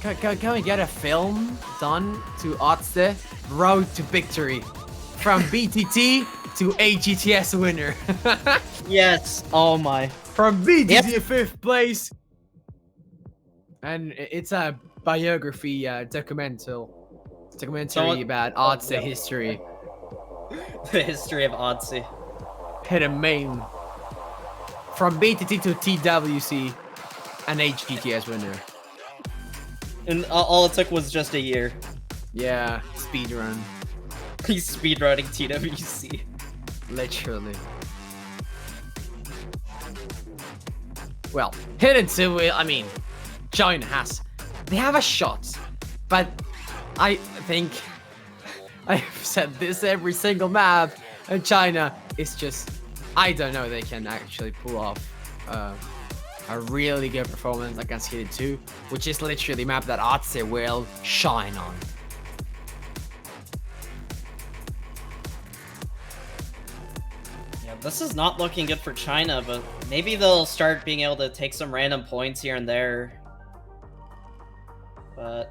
Like, can we get a film done to AGTS Road to Victory? From BTT to AGTS winner. Yes. Oh my. From BTT 5th place. And it's a biography documentary about AGTS history. The history of Odyssey. Hidden main. From BTT to TWC, an AGTS winner. And all it took was just a year. Yeah, speedrun. He's speedrunning TWC. Literally. Well, hidden to it, I mean, China they have a shot, but I think I've said this every single map, and China is just, I don't know, they can actually pull off a really good performance against Hidden 2, which is literally the map that AGTS will shine on. Yeah, this is not looking good for China, but maybe they'll start being able to take some random points here and there. But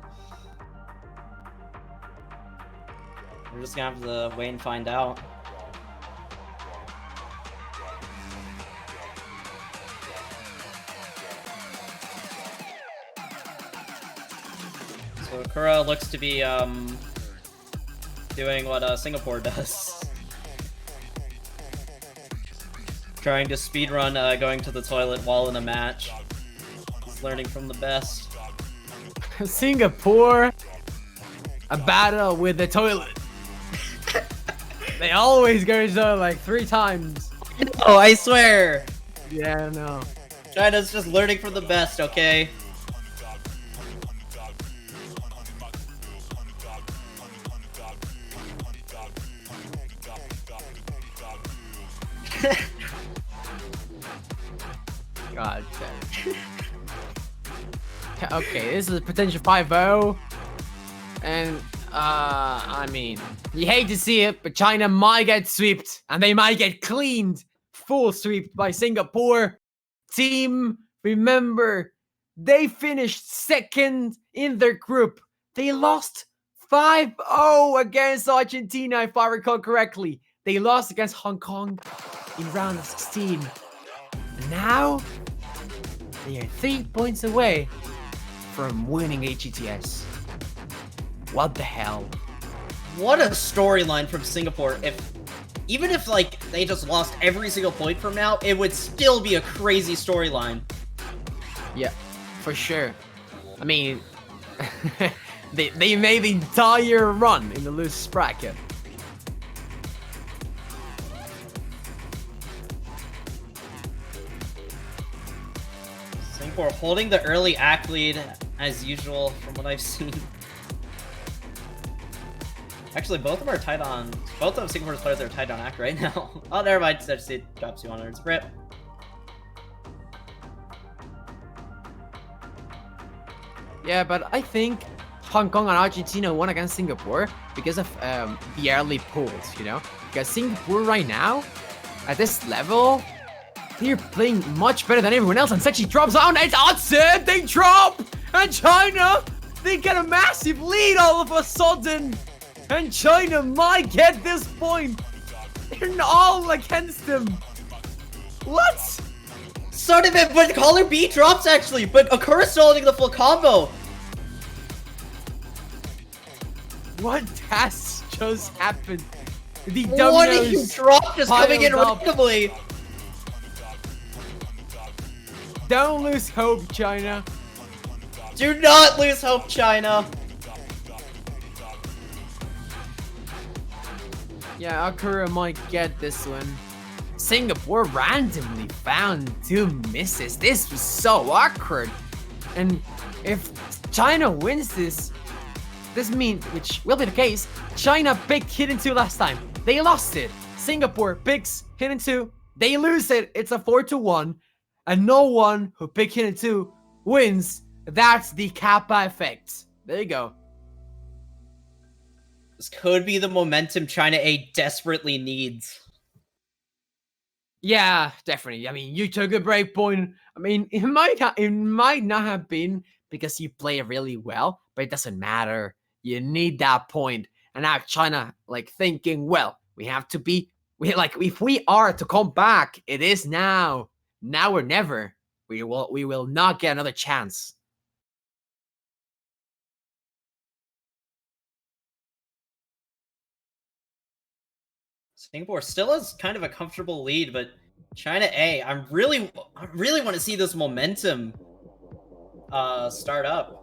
we're just gonna have to wait and find out. So Akura looks to be doing what Singapore does. Trying to speedrun going to the toilet while in a match. He's learning from the best. Singapore, a battle with the toilet. They always go to the toilet like 3 times. Oh, I swear! Yeah, no. China's just learning from the best, okay? God damn. Okay, this is a potential 5-0. And, I mean, you hate to see it, but China might get swept. And they might get cleaned. Full swept by Singapore. Team, remember, they finished 2nd in their group. They lost 5-0 against Argentina, if I recall correctly. They lost against Hong Kong in round of 16. And now, they are 3 points away from winning AGTS. What the hell? What a storyline from Singapore. Even if like they just lost every single point from now, it would still be a crazy storyline. Yeah, for sure. I mean, they made the entire run in the loose bracket. Singapore holding the early act lead as usual from what I've seen. Actually, both of them are tied on. Both of Singapore's players are tied on act right now. Oh, never mind. I just see it drops 200. Rip. Yeah, but I think Hong Kong and Argentina won against Singapore because of the early pools, you know? because Singapore right now, at this level, they're playing much better than everyone else, and Sechi drops out, and it's Otse! They drop! And China, they get a massive lead all of a sudden! And China might get this point! They're all against them! What? Son of it, but Caller B drops actually, but Akura still holding the full combo! What has just happened? The What a dominoes huge drop just coming in piled up. randomly! Don't lose hope, China. Do not lose hope, China! Yeah, Akura might get this one. Singapore randomly found 2 misses. This was so awkward. And if China wins this means, which will be the case, China picked Hidden 2 last time. They lost it. Singapore picks Hidden 2. They lose it. It's a 4-1. And no one who picked Hidden 2 wins. That's the Kappa effect. There you go. This could be the momentum China A desperately needs. Yeah, definitely. I mean, you took a break point. I mean, it might not have been because you play really well, but it doesn't matter. You need that point. And now China, like, thinking, well, we have to be, if we are to come back, it is now. Now or never. We will not get another chance. Singapore still has kind of a comfortable lead, but China A, I really want to see this momentum start up.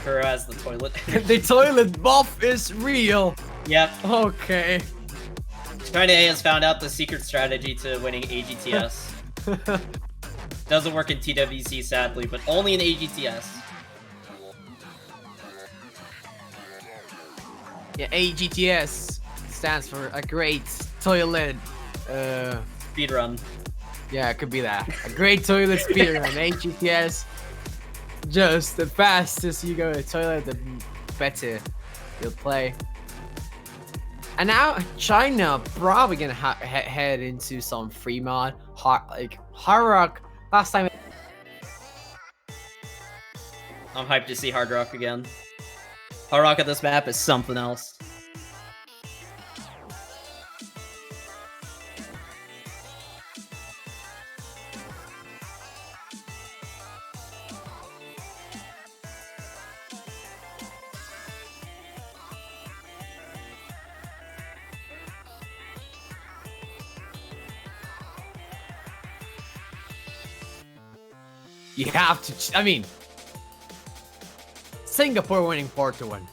Kuro has the toilet. The toilet buff is real. Yep. Okay. China A has found out the secret strategy to winning AGTS. Doesn't work in TWC, sadly, but only in AGTS. Yeah, AGTS stands for a great toilet. Speedrun. Yeah, it could be that. A great toilet speedrun. AGTS. Just the fastest you go to the toilet, the better you'll play. And now China probably gonna head into some free mod, like Hard Rock. Last time, I'm hyped to see Hard Rock again. Hard Rock at this map is something else. you have to. I mean, Singapore winning 4-1.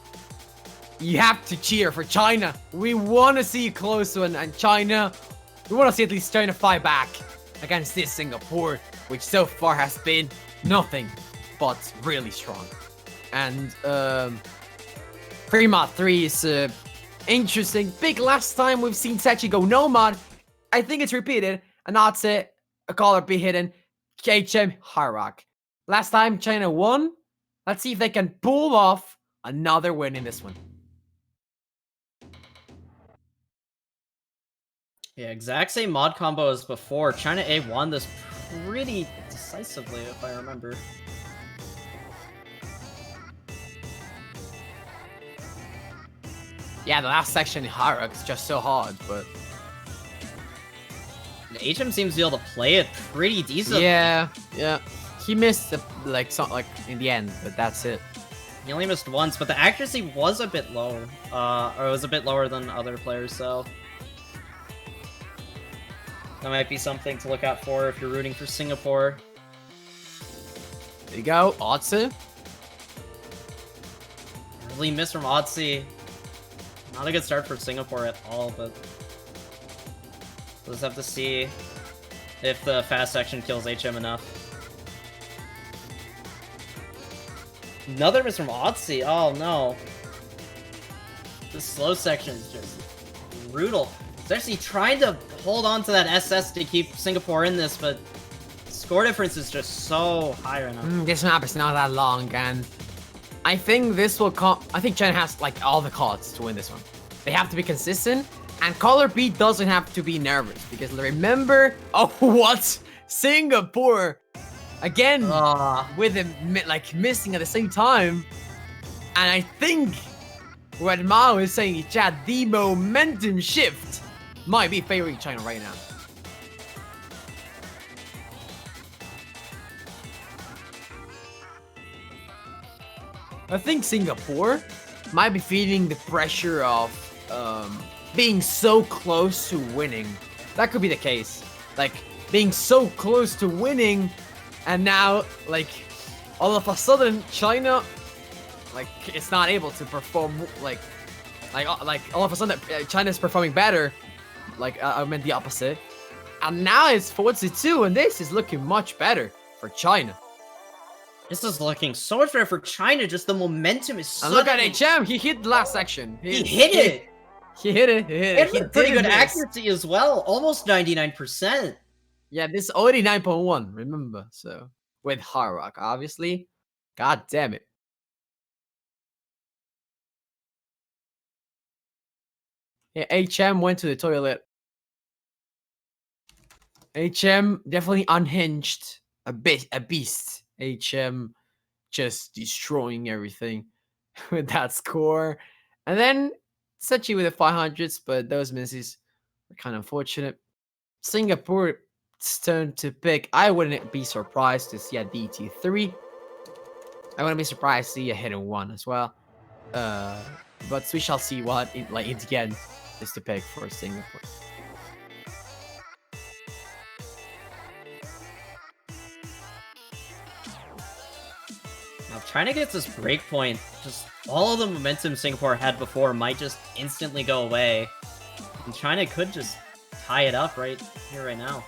You have to cheer for China. We want to see a close one, and China. We want to see at least China fight back against this Singapore, which so far has been nothing but really strong. And Fremont 3 is interesting. Big last time we've seen Sechi go Nomad. I think it's repeated. And that's it. A caller be hidden. KHM Hard Rock. Last time China won. Let's see if they can pull off another win in this one. Yeah, exact same mod combo as before. China A won this pretty decisively, if I remember. Yeah, the last section in Hard Rock is just so hard, but HM seems to be able to play it pretty decent. yeah. He missed the, like in the end, but that's it. He only missed once, but the accuracy was a bit low. Or it was a bit lower than other players, so that might be something to look out for if you're rooting for Singapore. There you go, Otsu. Really miss from Otzi. Not a good start for Singapore at all, but we'll just have to see if the fast section kills HM enough. Another miss from Otzi. Oh no. This slow section is just brutal. Especially trying to hold on to that SS to keep Singapore in this, but score difference is just so high right now. This map is not that long, and I think this will come. I think China has like all the cards to win this one. They have to be consistent, and Color B doesn't have to be nervous because remember, oh what, Singapore again with him like missing at the same time, and I think what Mao is saying in chat, the momentum shift might be favoring China right now. I think Singapore might be feeling the pressure of being so close to winning. That could be the case. Like, being so close to winning, and now, like, all of a sudden, China, like, it's not able to perform, like all of a sudden, China's performing better. Like, I meant the opposite. And now it's 4-2, and this is looking much better for China. This is looking so much better for China, just the momentum is so... And look at HM, he hit the last section. He hit it! He hit it. He had pretty good accuracy as well, almost 99%. Yeah, this is already 9.1, remember, so... With Hard Rock, obviously. God damn it. Yeah, HM went to the toilet. HM definitely unhinged. A beast. HM just destroying everything with that score. And then Sechi with the 500s, but those misses are kind of unfortunate. Singapore's turn to pick. I wouldn't be surprised to see a DT3. I wouldn't be surprised to see a hidden 1 as well. But we shall see what it again is to pick for Singapore. Now, if China gets this breakpoint, just all of the momentum Singapore had before might just instantly go away. And China could just tie it up right here, right now.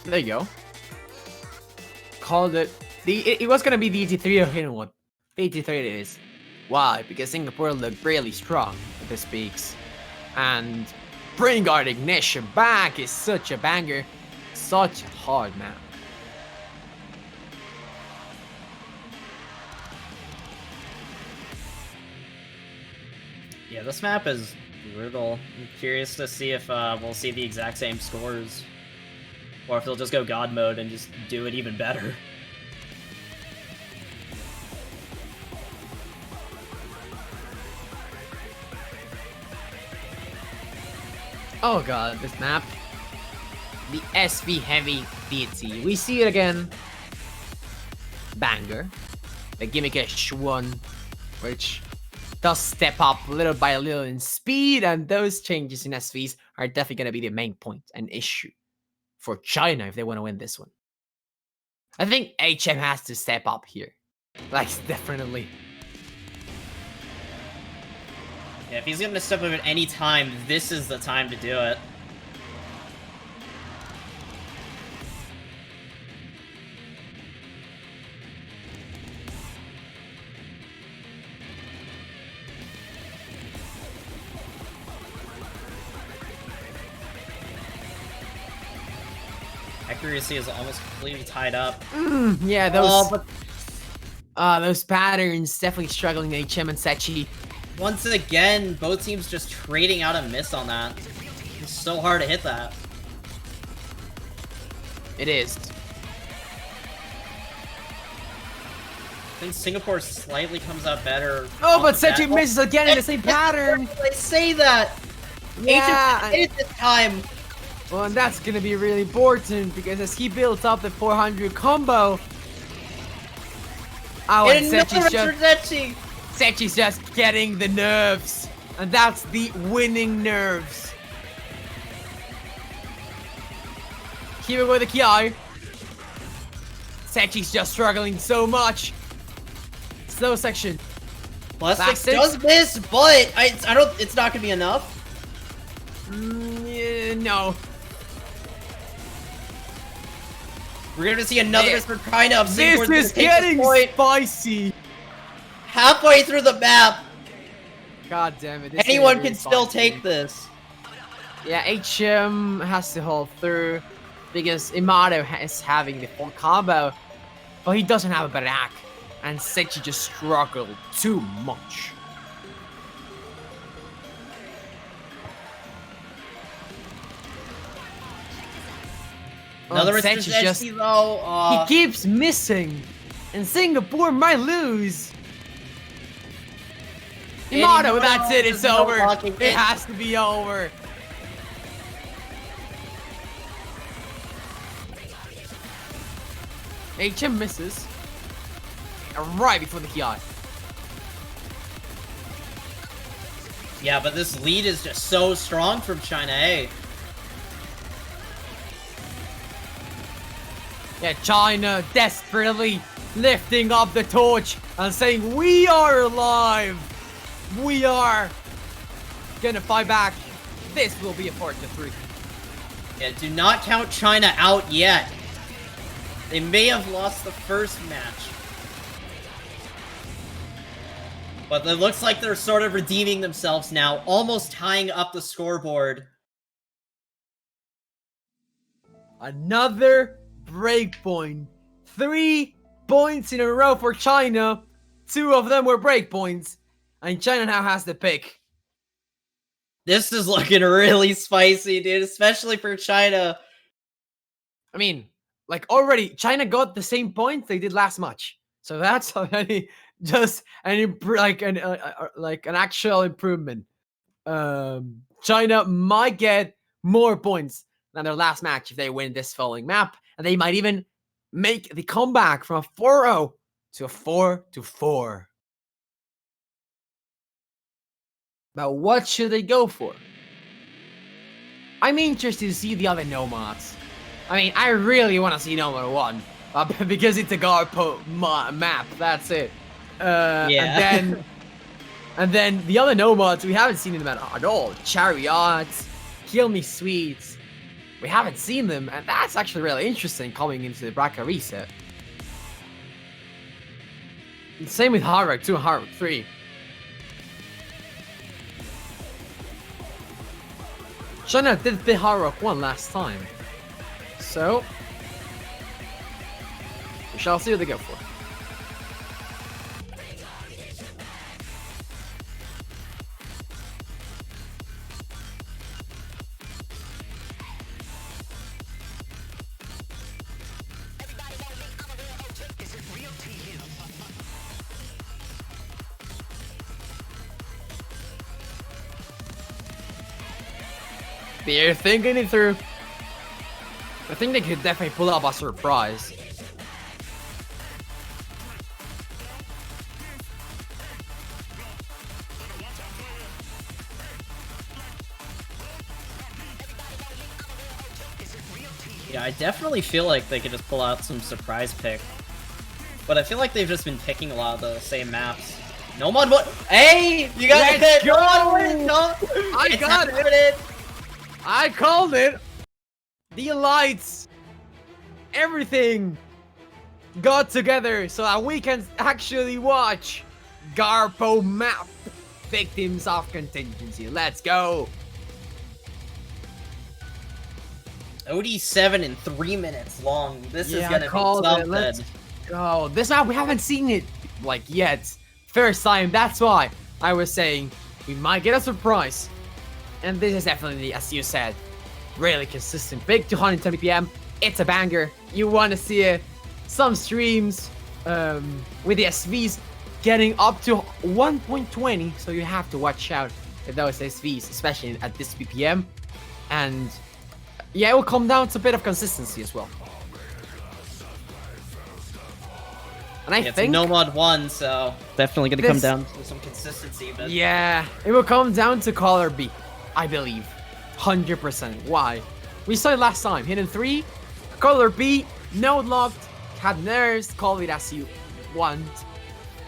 There you go. Called it. It was gonna be the ET3 or hidden 1. The ET3 it is. Why? Because Singapore looked really strong with the speaks. And Brain Guard Ignition back is such a banger. Such a hard map. Yeah, this map is brutal. I'm curious to see if we'll see the exact same scores. Or if they'll just go God mode and just do it even better. Oh god, this map. The SV heavy deity. We see it again. Banger. The gimmick H1, which does step up little by little in speed, and those changes in SVs are definitely going to be the main point and issue for China if they want to win this one. I think HM has to step up here. Like, definitely. Yeah, if he's going to step up at any time, this is the time to do it. Accuracy is almost completely tied up. Yeah, those patterns definitely struggling HM and Sechi. Once again, both teams just trading out a miss on that. It's so hard to hit that. It is. I think Singapore slightly comes out better. Oh, but Sechi misses again in the same pattern. I say that. Yeah. Hit it this time. Well, and that's gonna be really important because as he builds up the 400 combo, and Sechi's just getting the nerves, and that's the winning nerves. Keep it with the Ki. Sechi's just struggling so much. Slow section. Plus 6 does miss, but I don't. It's not gonna be enough. Yeah, no. We're gonna see another miss for China. This is getting spicy. Halfway through the map. God damn it. Anyone can still take this. Yeah, HM has to hold through because Imato is having the full combo, but he doesn't have a Barak, and Sechi just struggled too much. Another Mr. just though. He keeps missing, and Singapore might lose. Imato, that's it. It's over. It has to be over. HM misses. Right before the Ki. Yeah, but this lead is just so strong from China A. Yeah, China desperately lifting up the torch and saying, we are alive. We are gonna fight back. This will be a part of 3. Yeah, do not count China out yet. They may have lost the first match. But it looks like they're sort of redeeming themselves now, almost tying up the scoreboard. Another breakpoint. 3 points in a row for China. 2 of them were breakpoints. And China now has the pick. This is looking really spicy, dude, especially for China. I mean, like already, China got the same points they did last match. So that's already just an an actual improvement. China might get more points than their last match if they win this following map, and they might even make the comeback from a 4-0 to a 4-4. But what should they go for? I'm interested to see the other Nomads. I mean, I really want to see Nomad 1. Because it's a Garpo map, that's it. Yeah. And then the other Nomads, we haven't seen them at all. Chariots, Kill Me Sweets. We haven't seen them, and that's actually really interesting coming into the bracket reset. And same with Harvard 2 and Harvard 3. China did beat Hard 1 last time. So, we shall see what they go for. They're thinking it through. I think they could definitely pull up a surprise. Yeah, I definitely feel like they could just pull out some surprise pick. But I feel like they've just been picking a lot of the same maps. Nomad what? Hey! You got it! Go! No! I got it! I called it! The lights! Everything got together so that we can actually watch Garpo map victims of contingency. Let's go! OD7 in 3 minutes long. This is gonna be something. Let's go. This map, we haven't seen it like yet. First time, that's why I was saying we might get a surprise. And this is definitely, as you said, really consistent. Big 220 PM. It's a banger. You want to see it. Some streams with the SVs getting up to 1.20. So you have to watch out with those SVs, especially at this BPM. And yeah, it will come down to a bit of consistency as well. And I think it's Nomad 1, so definitely gonna come down to some consistency. But yeah, it will come down to color B, I believe, 100%. Why? We saw it last time. Hidden 3, color B, node locked, had nerves, call it as you want,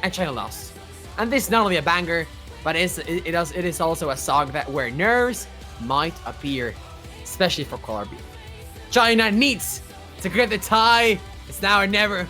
and China lost. And this is not only a banger, but it is also a song that where nerves might appear, especially for Color B. China needs to get the tie. It's now or never.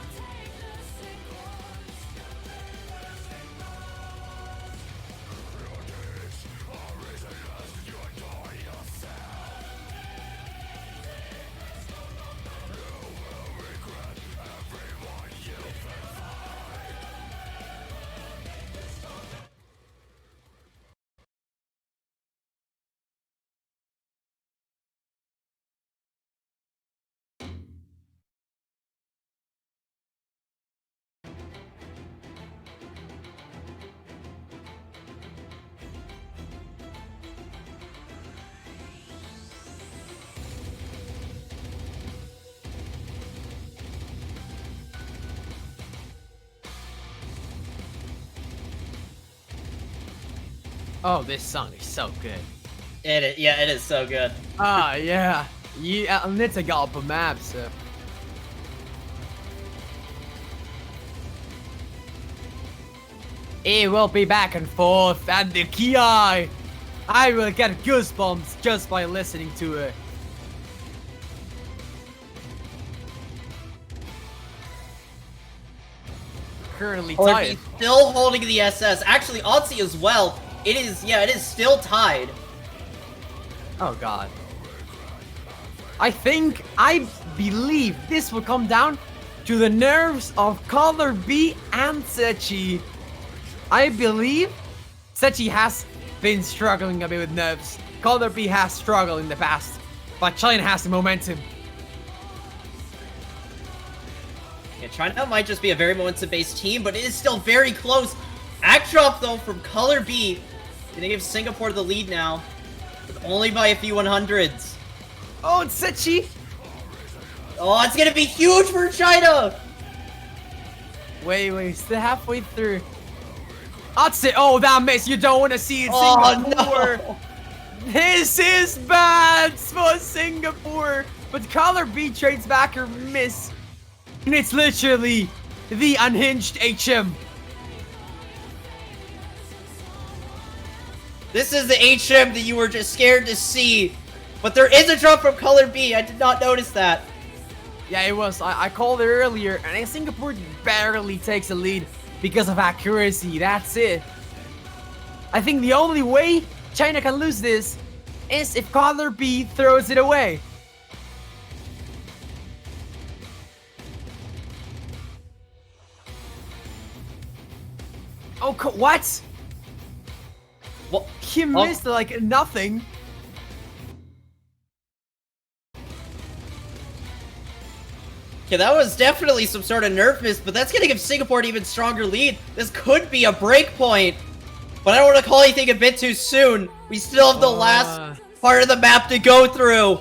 Oh, this song is so good. Yeah, it is so good. Ah, yeah. Yeah, let's go up a map, so. It will be back and forth, and the Ki, I will get goosebumps just by listening to it. Currently tied. Still holding the SS. Actually, Otzi as well. It is still tied. Oh god. I believe this will come down to the nerves of Color B and Sechi. I believe Sechi has been struggling a bit with nerves. Color B has struggled in the past, but China has the momentum. Yeah, China might just be a very momentum-based team, but it is still very close. Act drop, though, from Color B. Gonna give Singapore the lead now, but only by a few 100s. Oh, it's Sechi! Oh, it's gonna be huge for China! Wait, still halfway through. Otzi, oh, that miss, you don't want to see it, Singapore! No. This is bad for Singapore! But Color B trades back her miss. And it's literally the unhinged HM. This is the HM that you were just scared to see. But there is a drop from Color B. I did not notice that. Yeah, it was. I called it earlier, and Singapore barely takes the lead because of accuracy. That's it. I think the only way China can lose this is if Color B throws it away. Oh, what? What? He missed like nothing. Okay, that was definitely some sort of nerf miss, but that's gonna give Singapore an even stronger lead. This could be a break point, but I don't want to call anything a bit too soon. We still have the last part of the map to go through.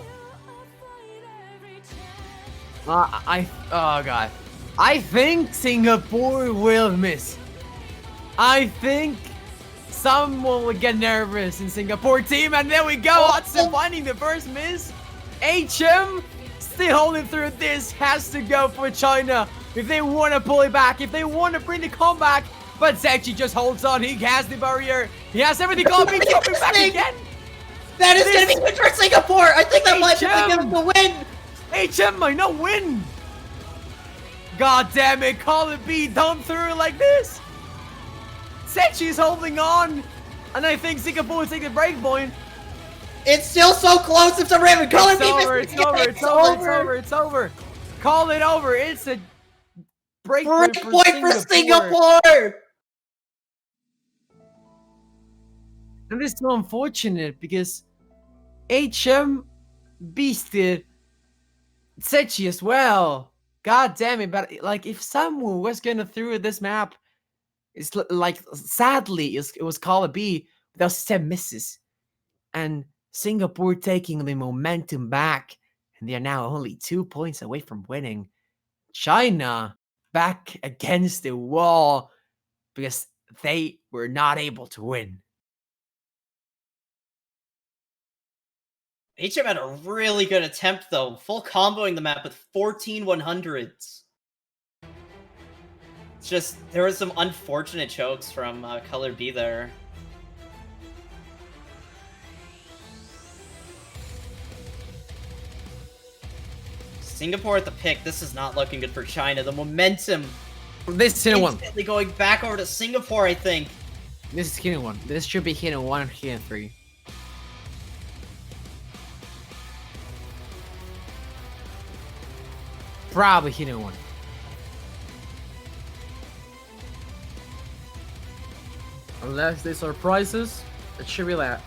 Oh god. I think Singapore will miss. I think someone will get nervous in Singapore team, and there we go. Hudson finding the first miss. HM still holding through. This has to go for China if they want to pull it back, if they want to bring the comeback. But Sechi just holds on. He has the barrier. He has everything going. He's coming back again. That is going to be good for Singapore. I think that might give them the win. HM might not win. God damn it. Call it B. Don't throw it like this. Sechi's holding on. And I think Singapore will take the break point. It's still so close. If some random color It's over. Call it over. It's a break point for Singapore. And this is so unfortunate because HM beasted Sechi as well. God damn it. But like if someone was gonna through this map, it's like sadly it was Call of B. Those 10 misses. And Singapore taking the momentum back, and they are now only 2 points away from winning. China back against the wall because they were not able to win. HM had a really good attempt though, full comboing the map with 14 100s. It's just, there was some unfortunate chokes from Color B there. Singapore at the pick. This is not looking good for China. The momentum This is hidden one. instantly going back over to Singapore, I think. This is hidden one. This should be hidden 1 and hidden 3. Probably hidden 1. Unless they surprises, it should be that.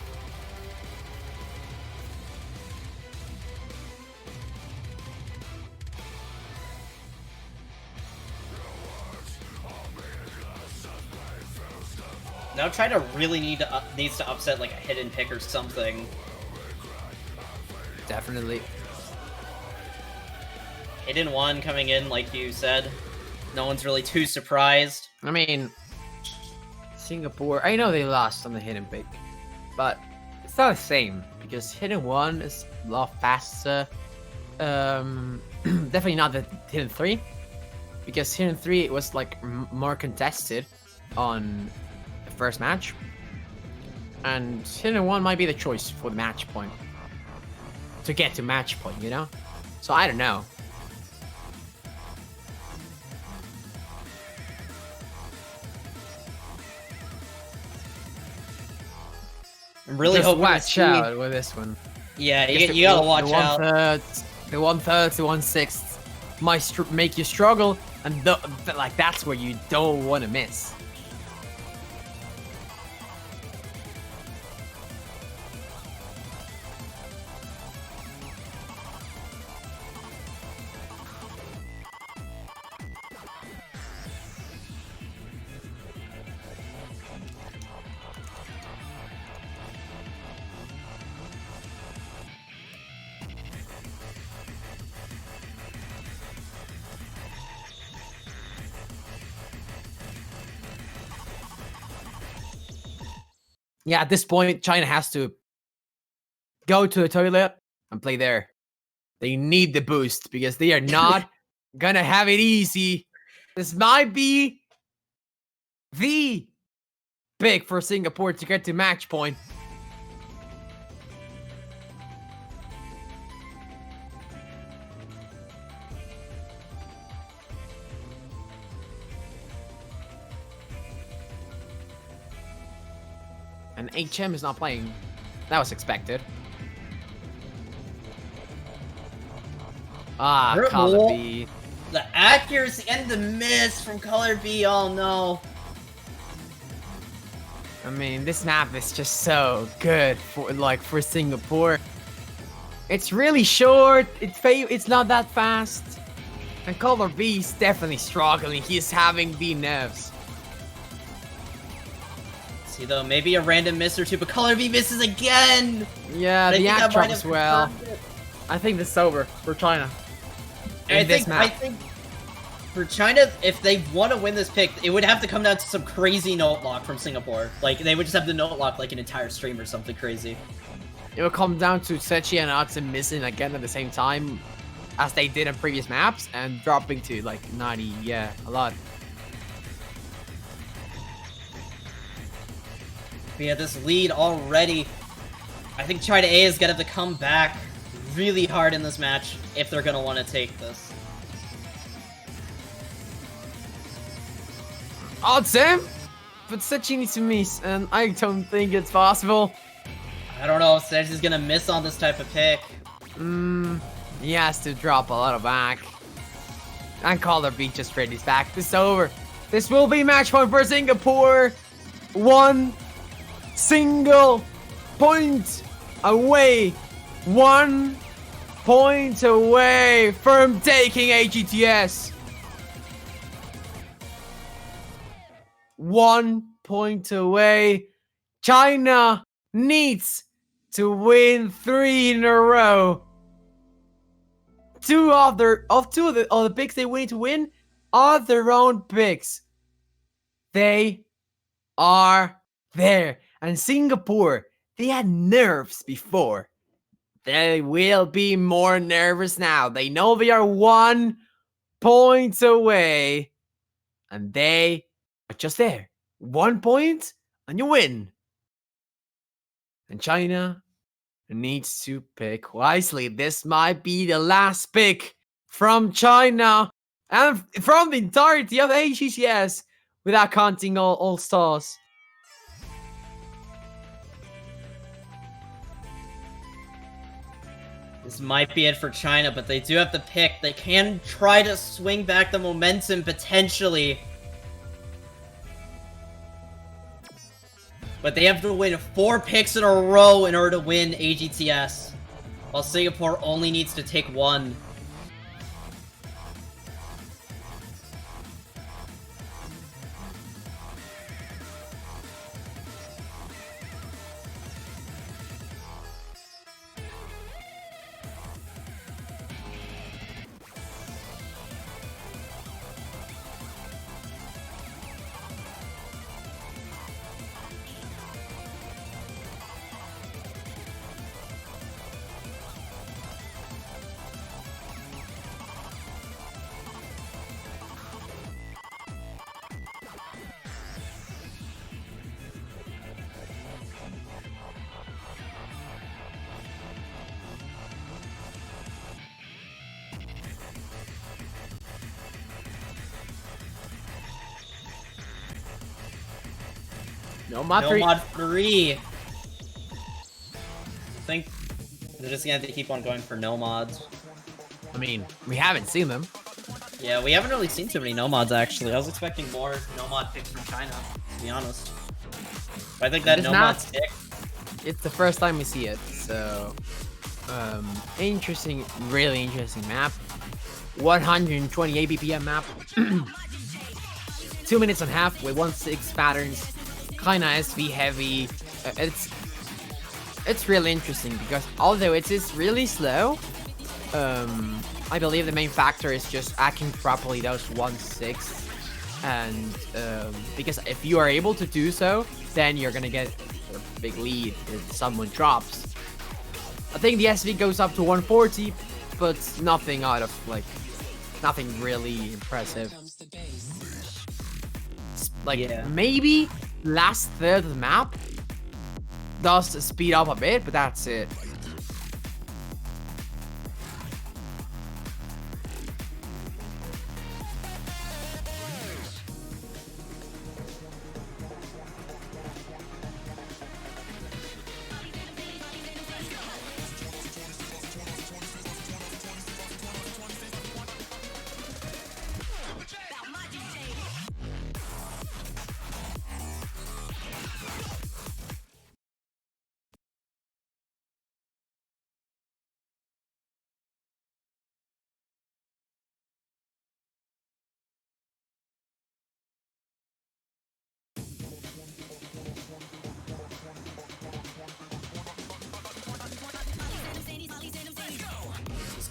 Now China really needs to upset like a hidden pick or something. Definitely. Hidden 1 coming in, like you said. No one's really too surprised. I mean, Singapore, I know they lost on the hidden pick, but it's not the same because hidden 1 is a lot faster. Definitely not the hidden 3 because hidden 3 it was like more contested on the first match, and hidden 1 might be the choice for the match point to get to match point, you know? So I don't know. I'm really Just hoping to watch see... out with this one. Yeah, you gotta watch out. The 1/3 to 1/6 might make you struggle, and like that's where you don't want to miss. Yeah, at this point, China has to go to the toilet and play there. They need the boost because they are not gonna have it easy. This might be the pick for Singapore to get to match point. And HM is not playing. That was expected. Ah, Color B. The accuracy and the miss from Color B, oh no. I mean, this map is just so good for Singapore. It's really short. It's not that fast. And Color B is definitely struggling. He's having the nerves. See though, maybe a random miss or two, but Color B misses again. Yeah, the act drop as well. I think this is over for China. I think for China, if they want to win this pick, it would have to come down to some crazy note lock from Singapore. Like, they would just have to note lock like an entire stream or something crazy. It will come down to Sechi and Atsun missing again at the same time as they did in previous maps and dropping to like 90. Yeah, a lot. But yeah, this lead already. I think China A is gonna have to come back really hard in this match if they're gonna want to take this. Oh, Sam! But Sechi needs to miss, and I don't think it's possible. I don't know if Sechi's gonna miss on this type of pick. He has to drop a lot of back. And Color B just ready his back. This is over. This will be match point for Singapore. 1 single point away. 1 point away from taking AGTS. 1 point away. China needs to win 3 in a row. Two of the picks they need to win are their own picks. They are there. And Singapore, they had nerves before. They will be more nervous now. They know they are 1 point away and they are just there. 1 point, and you win. And China needs to pick wisely. This might be the last pick from China and from the entirety of AGTS without counting all stars. This might be it for China, but they do have the pick. They can try to swing back the momentum, potentially. But they have to win 4 picks in a row in order to win AGTS. While Singapore only needs to take 1. Nomad 3. Nomad 3. I think they're just gonna have to keep on going for Nomads. I mean, we haven't seen them. Yeah, we haven't really seen too many Nomads, actually. I was expecting more Nomad picks from China, to be honest. But I think that Nomad pick... It's the first time we see it, so... interesting, really interesting map. 128 BPM map. 2 minutes and a half with 1-6 patterns. Kinda SV heavy. It's really interesting because although it is really slow, I believe the main factor is just acting properly those 1-6, and because if you are able to do so, then you're gonna get a big lead if someone drops. I think the SV goes up to 140, but nothing out of nothing really impressive. Maybe last third of the map does speed up a bit, but that's it.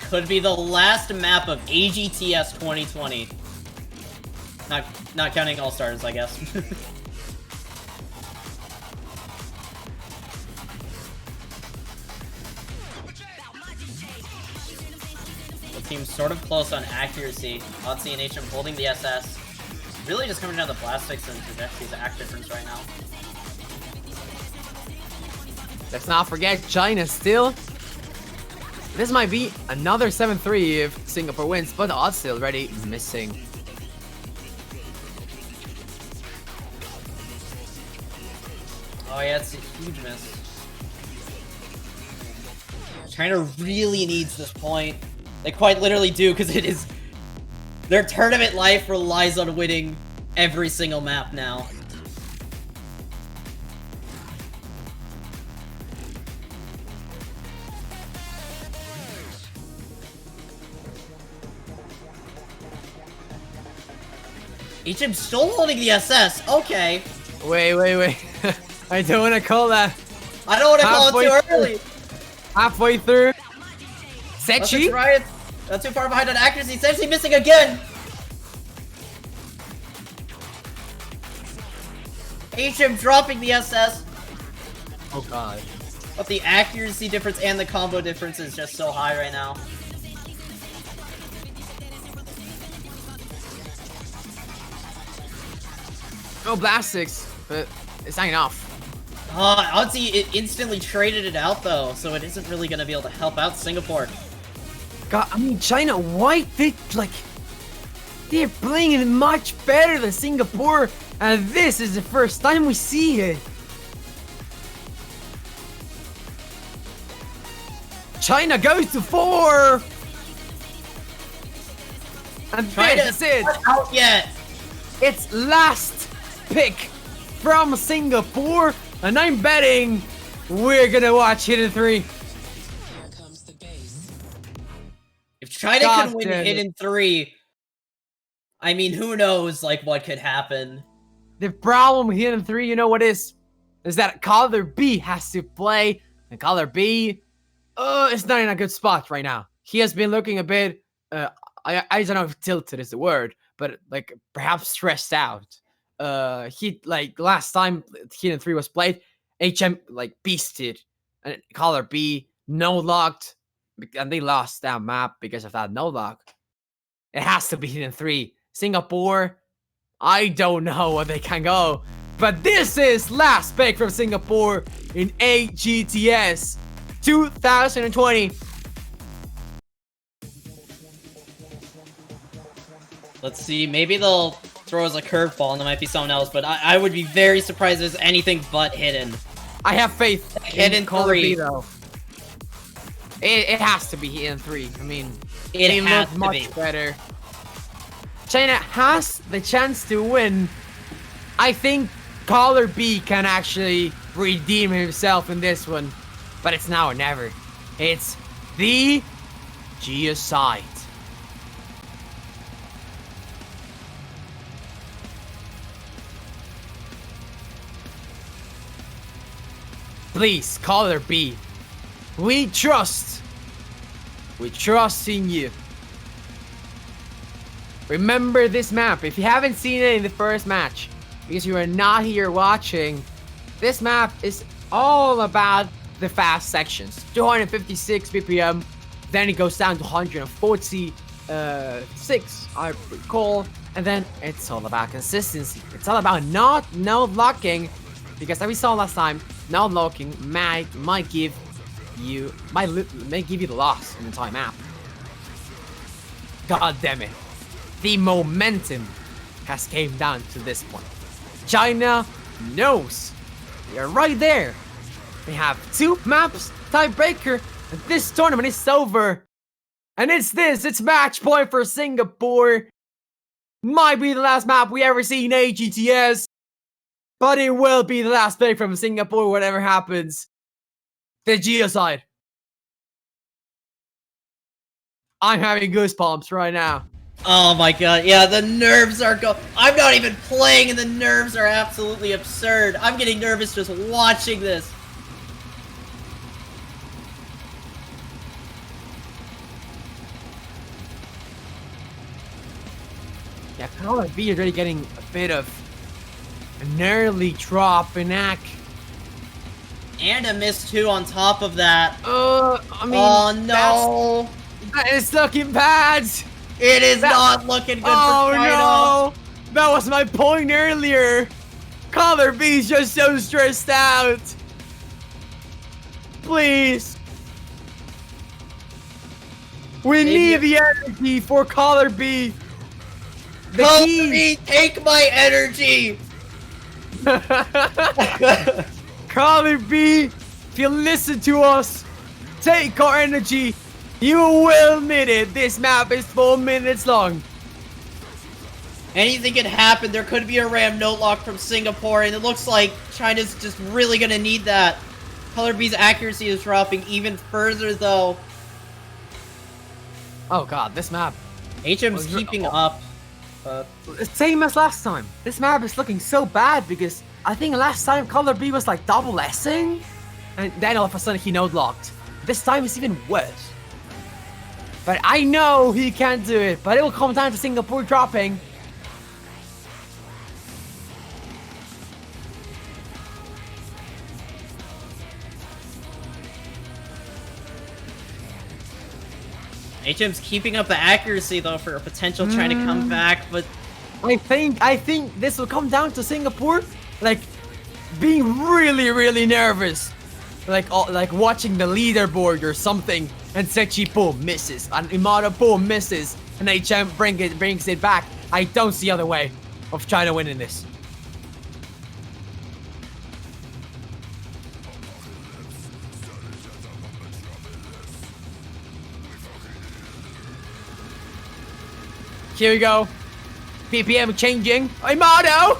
Could be the last map of AGTS 2020. Not counting All-Stars, I guess. The team's sort of close on accuracy. Otzi and HM holding the SS. Really just coming down to the Blastics and Trajectory's act difference right now. Let's not forget China still. This might be another 7-3 if Singapore wins, but the odds still already missing. Oh yeah, it's a huge miss. China really needs this point. They quite literally do, because it is... Their tournament life relies on winning every single map now. HM still holding the SS. Okay. Wait. I don't want to call that. I don't want to call it too early. Halfway through. Sechi? Right. Not too far behind on accuracy. Sechi missing again. HM dropping the SS. Oh god. But the accuracy difference and the combo difference is just so high right now. No Blastics, but it's not enough. Odyssey, it instantly traded it out though, so it isn't really gonna be able to help out Singapore. God, I mean, China, why they, like, they're playing it much better than Singapore, and this is the first time we see it. China goes to 4! And this is it! Not out yet! It's last pick from Singapore, and I'm betting we're gonna watch Hidden 3. If China can win Hidden 3, I mean, who knows, like, what could happen. The problem with Hidden 3, you know what is that Color B has to play, and Color B, is not in a good spot right now. He has been looking a bit, I don't know if tilted is the word, but, like, perhaps stressed out. He, like, last time Hidden 3 was played, HM, like, beasted, and Color B no-locked, and they lost that map because of that no-lock. It has to be Hidden 3. Singapore, I don't know where they can go, but this is last pick from Singapore in AGTS 2020. Let's see, maybe they'll throw us a curveball and there might be someone else, but I would be very surprised if there's anything but Hidden. I have faith Hidden 3, though. It has to be Hidden 3. I mean, it has to much be better. China has the chance to win. I think Color B can actually redeem himself in this one, but it's now or never. It's the Geoside. Please, Color B. We trust. We trust in you. Remember this map. If you haven't seen it in the first match, because you are not here watching, this map is all about the fast sections. 256 BPM, then it goes down to 146, I recall, and then it's all about consistency. It's all about not no-locking, because as we saw last time, no-locking might give you the loss in the entire map. God damn it. The momentum has came down to this point. China knows they are right there. They have 2 maps, tiebreaker, and this tournament is over. And it's match point for Singapore. Might be the last map we ever see in AGTS, but it will be the last pick from Singapore, whatever happens. The Geoside. I'm having goosebumps right now. Oh my god, yeah, the nerves are I'm not even playing and the nerves are absolutely absurd. I'm getting nervous just watching this. Yeah, Color B is already getting a bit of an early drop in AC. And a miss too on top of that. I mean, oh no. That is looking bad. It is not looking good for China. Oh no! That was my point earlier. Color B is just so stressed out. Please. We need the energy for Color B. Color B, take my energy. Color B, if you listen to us, take our energy. You will need it. This map is 4 minutes long. Anything can happen. There could be a ram note lock from Singapore, and it looks like China's just really gonna need that. Color B's accuracy is dropping even further, though. Oh god, this map. HM's keeping up. Same as last time. This map is looking so bad because I think last time Color B was like double S-ing, and then all of a sudden he node locked. This time it's even worse. But I know he can't do it, but it will come down to Singapore dropping. HM's keeping up the accuracy, though, for a potential China comeback, but I think this will come down to Singapore, like being really, really nervous, like watching the leaderboard or something, and Sechi boom misses, and Imada boom misses, and HM brings it back. I don't see other way of China winning this. Here we go. PPM changing. Imado!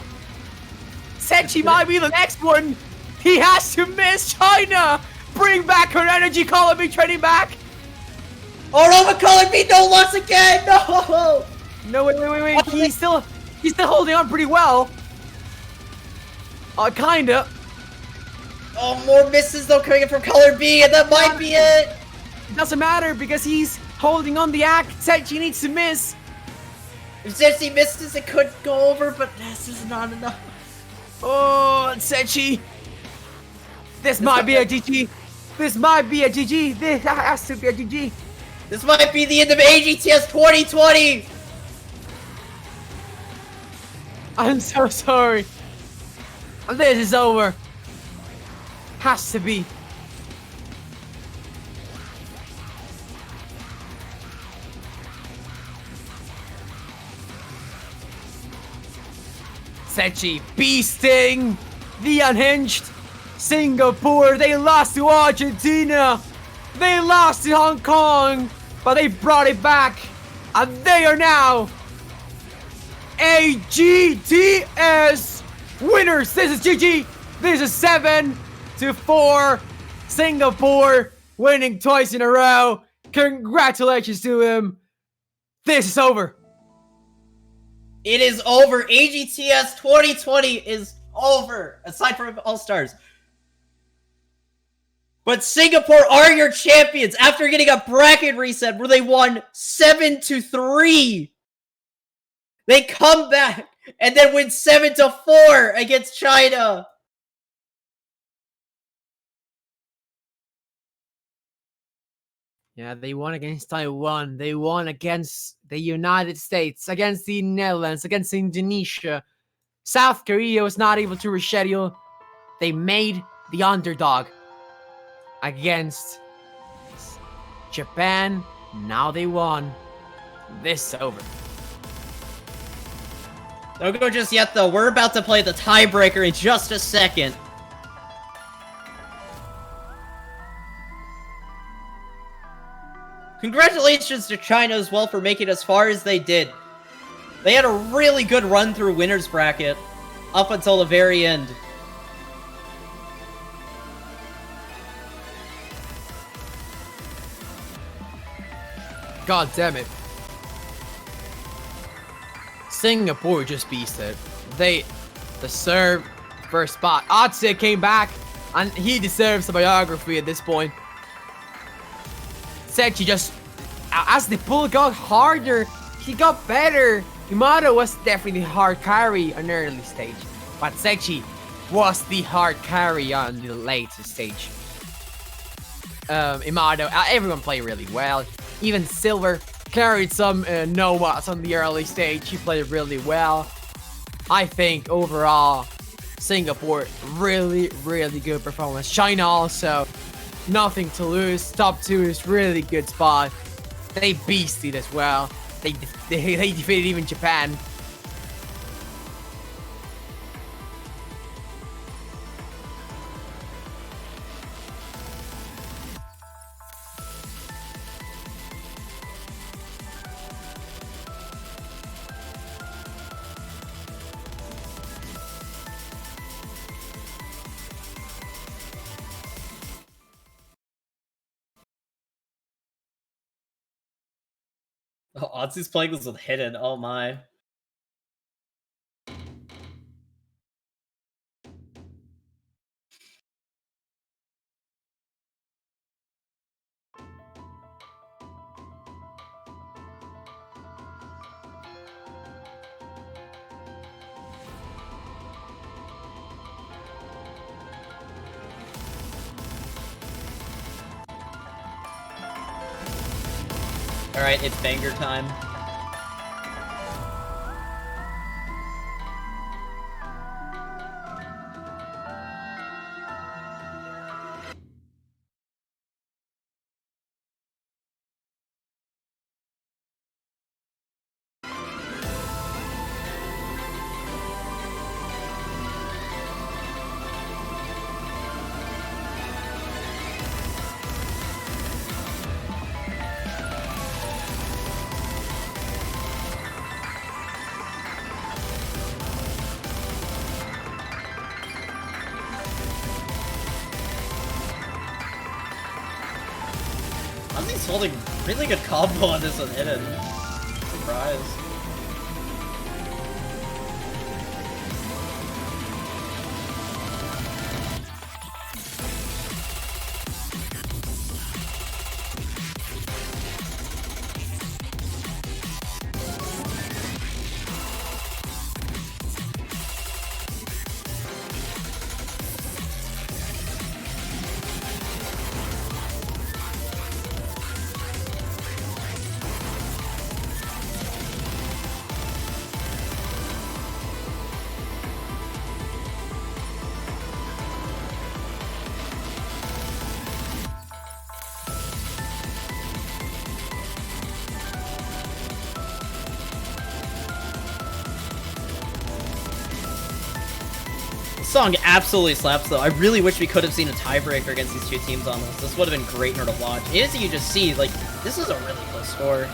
Sechi might be the next one. He has to miss China. Bring back her energy column, be training back. Oh no, McCullough beat no loss again. No. No, wait. He's still holding on pretty well. Kinda. Oh, more misses though coming in from Color B, and that might be it. It doesn't matter because he's holding on the act. Sechi needs to miss. If Sechi misses, it could go over, but this is not enough. Oh, Sechi. This might be a GG. This might be a GG. This has to be a GG. This might be the end of AGTS 2020. I'm so sorry. This is over. Has to be. Sechi beasting the unhinged Singapore. They lost to Argentina. They lost to Hong Kong, but they brought it back, and they are now AGTS winners. This is GG. This is 7-4. Singapore winning twice in a row. Congratulations to him. This is over. It is over. AGTS 2020 is over, aside from All-Stars. But Singapore are your champions after getting a bracket reset where they won 7-3. They come back and then win 7-4 against China. Yeah, they won against Taiwan. They won against the United States, against the Netherlands, against Indonesia. South Korea was not able to reschedule. They made the underdog against Japan. Now they won. This is over. Don't go just yet, though. We're about to play the tiebreaker in just a second. Congratulations to China as well for making it as far as they did. They had a really good run through winners bracket up until the very end. God damn it. Singapore just beasted. They deserve first spot. Atse came back, and he deserves a biography at this point. Sechi just, as the pull got harder, he got better. Imada was definitely the hard carry on early stage, but Sechi was the hard carry on the later stage. Imada, everyone played really well. Even Silver carried some Novas on the early stage. He played really well. I think overall, Singapore, really, really good performance. China also, nothing to lose. Top 2 is really good spot. They beasted as well. They defeated even Japan. Oh, Otsu's playing this with Hidden. Oh my. Alright, it's banger time. He's holding really good combo on this unhidden. Surprise. Song absolutely slaps though. I really wish we could have seen a tiebreaker against these two teams on this. This would have been great in order to watch. It is you just see, like, this is a really close score.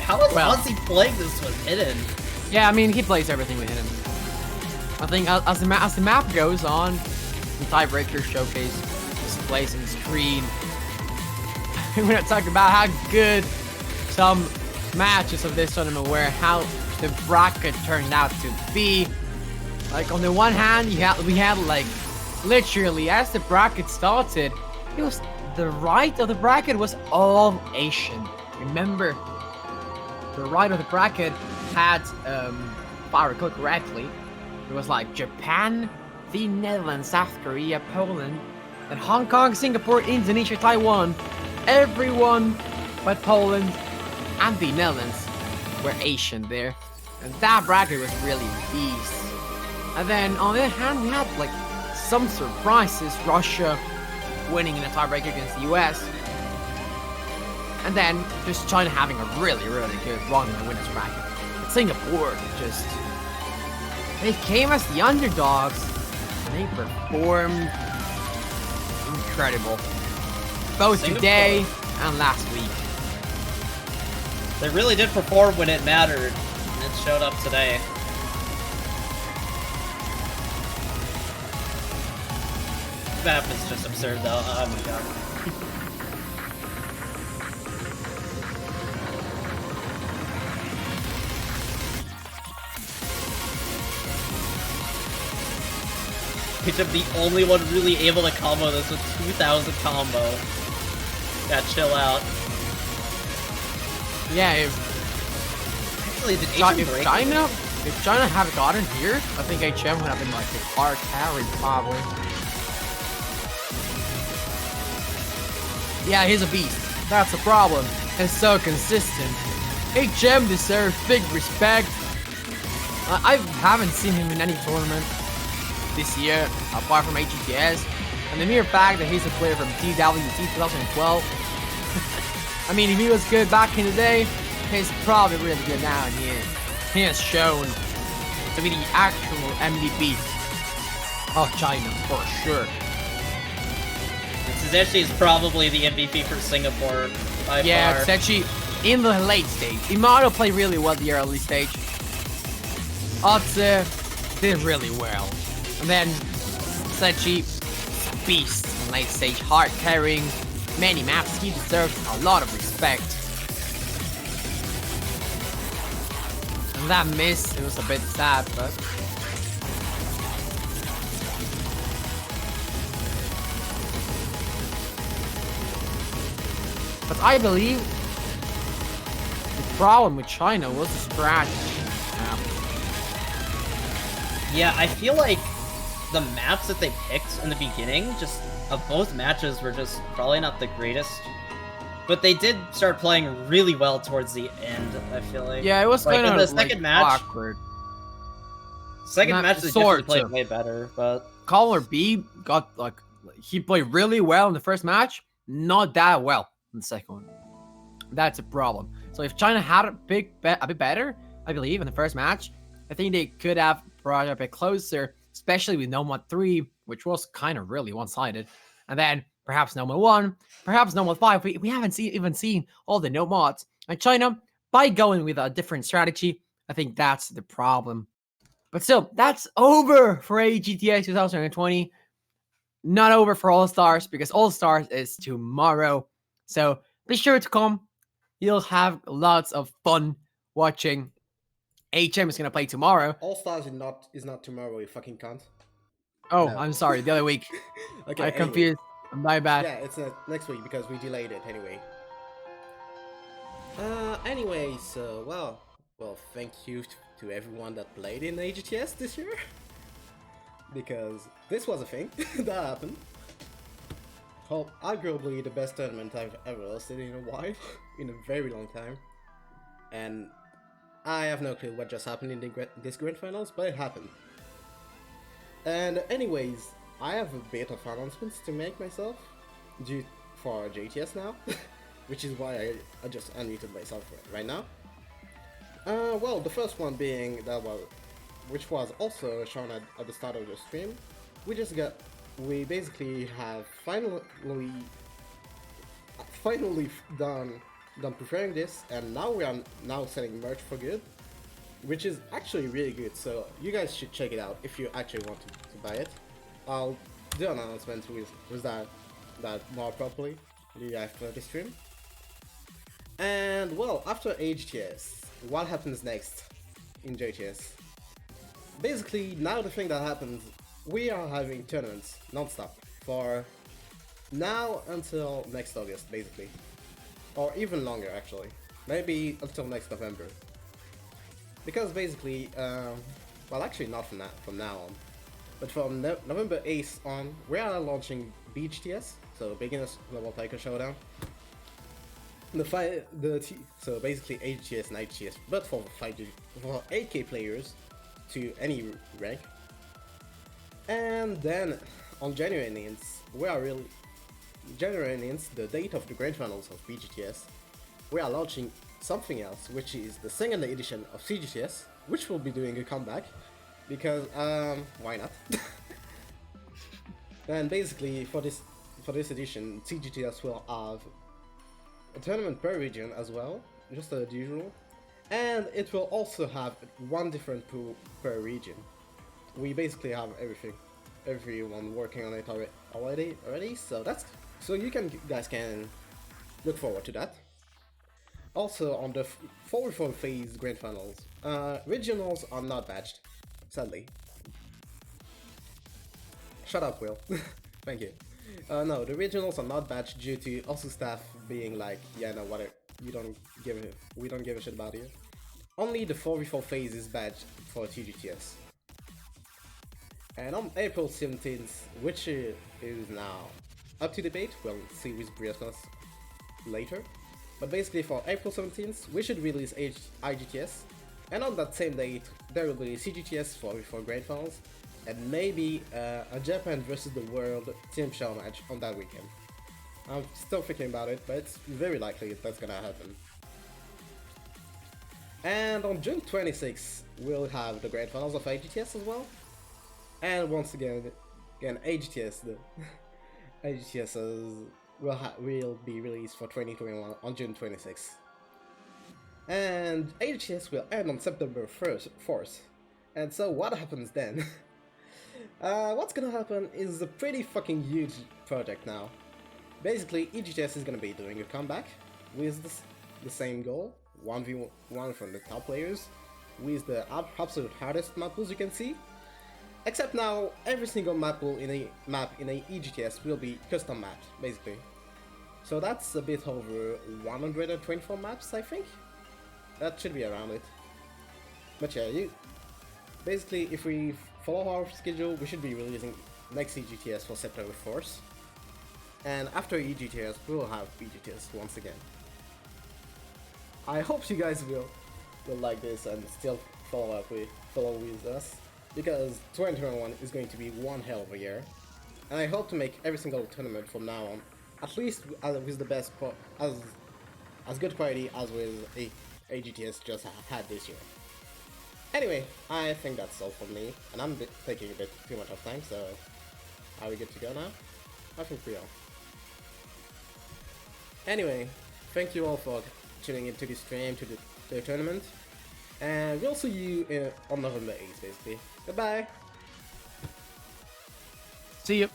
How is Ozzy playing this with hidden? Yeah, I mean, he plays everything with hidden. I think as the map goes on, the tiebreaker showcase displays on the screen. We're gonna talk about how good some matches of this tournament were, how the bracket turned out to be. Like, on the one hand, we had like literally as the bracket started, it was the right of the bracket was all Asian. Remember, the right of the bracket had, if I recall correctly, it was like Japan, the Netherlands, South Korea, Poland, and Hong Kong, Singapore, Indonesia, Taiwan. Everyone but Poland and the Netherlands were Asian there. And that bracket was really beast. And then on the other hand, we had like some surprises. Russia winning in a tiebreaker against the US. And then just China having a really, really good run in the winners bracket. But Singapore just, they came as the underdogs and they performed incredible. Both Singapore today and last week. They really did perform when it mattered, and it showed up today. The map is just absurd though, oh my god. HM the only one really able to combo this with 2000 combo. Yeah, chill out. Yeah, Actually, did if China had gotten here, I think HM would have been like a hard carry probably. Yeah, he's a beast. That's the problem. And so consistent. HM deserves big respect. I haven't seen him in any tournament this year, apart from AGTS, and the mere fact that he's a player from TWT 2012. I mean, if he was good back in the day, he's probably really good now, and he has shown to be the actual MVP of China, for sure. Tsuzeshi is probably the MVP for Singapore, by far. Tsuzeshi in the late stage. Imato played really well the early stage. Otze did really well. And then Tsuzeshi, beast in late stage, hard carrying many maps. He deserves a lot of respect. And that miss, it was a bit sad, but I believe the problem with China was the strategy. Yeah, I feel like the maps that they picked in the beginning, just of both matches, were just probably not the greatest. But they did start playing really well towards the end, I feel like. Yeah, it was Like, kind in the of like second match, awkward. second match they definitely Sort played of. way better, but... Color B got like he played really well in the first match, not that well in the second one. That's a problem. So if China had a bit better, I believe, in the first match, I think they could have brought it a bit closer, especially with No Mod 3, which was kind of really one-sided. And then perhaps No Mod 1, perhaps No Mod 5. We haven't even seen all the No Mods. And China, by going with a different strategy, I think that's the problem. But still, that's over for AGTS 2020. Not over for All Stars, because All Stars is tomorrow. So be sure to come. You'll have lots of fun watching. HM is gonna play tomorrow. All Stars is not tomorrow, you fucking cunt. Oh, No. I'm sorry, the other week. Okay, I anyway. confused. My bad. Yeah, it's next week because we delayed it anyway. Anyway, so well, thank you to everyone that played in AGTS this year, because this was a thing that happened. Arguably the best tournament I've ever hosted in a while, in a very long time, and I have no clue what just happened in this grand finals, but it happened. And anyways, I have a bit of announcements to make myself for JTS now, which is why I just unmuted myself right now. Well, the first one being which was also shown at the start of the stream. We basically have finally done preparing this, and now we are selling merch for good, which is actually really good. So you guys should check it out if you actually want to buy it. I'll do an announcement with that more properly after the stream. And well, after AGTS, what happens next in JTS? Basically, now the thing that happens, we are having tournaments non-stop for now until next August, basically. Or even longer, actually. Maybe until next November. Because basically, well, actually not from now on, but from November 8th on, we are launching BGTS, so Beginners Global Taiko Showdown. So basically AGTS and IGTS, but for 8K players to any rank. And then on January 9th, the date of the grand finals of BGTS, we are launching something else, which is the second edition of CGTS, which will be doing a comeback, because why not? And basically for this edition, CGTS will have a tournament per region as well, just as usual, and it will also have one different pool per region. We basically have everyone working on it already, so you guys can look forward to that. Also, on the 4v4 phase grand finals, regionals are not badged, sadly. Shut up, Will. Thank you. No, the regionals are not badged due to also staff being like, yeah, no, whatever, we don't give a shit about you. Only the 4v4 phase is badged for TGTS. And on April 17th, which is now up to debate, we'll see with Briasmas later. But basically for April 17th, we should release IGTS, and on that same date, there will be CGTS for Grand Finals, and maybe a Japan versus the World Team Shell match on that weekend. I'm still thinking about it, but it's very likely that's gonna happen. And on June 26th, we'll have the Grand Finals of AGTS as well. And once again AGTS, AGTS will be released for 2021 on June 26th. And AGTS will end on September 4th. And so what happens then? What's gonna happen is a pretty fucking huge project now. Basically, AGTS is gonna be doing a comeback with the same goal, 1v1 from the top players, with the absolute hardest map pools you can see. Except now, every single map pool in a EGTS will be custom mapped, basically. So that's a bit over 124 maps, I think. That should be around it. But yeah, basically, if we follow our schedule, we should be releasing next AGTS for September 4th. And after AGTS, we will have BGTS once again. I hope you guys will like this and still follow with us, because 2021 is going to be one hell of a year. And I hope to make every single tournament from now on, at least with the best, as good quality as with AGTS just had this year. Anyway, I think that's all from me, and I'm taking a bit too much of time, so are we good to go now? I think we are. Anyway, thank you all for tuning into this stream, to the tournament, and we'll see you on November 8th, basically. Goodbye! See you.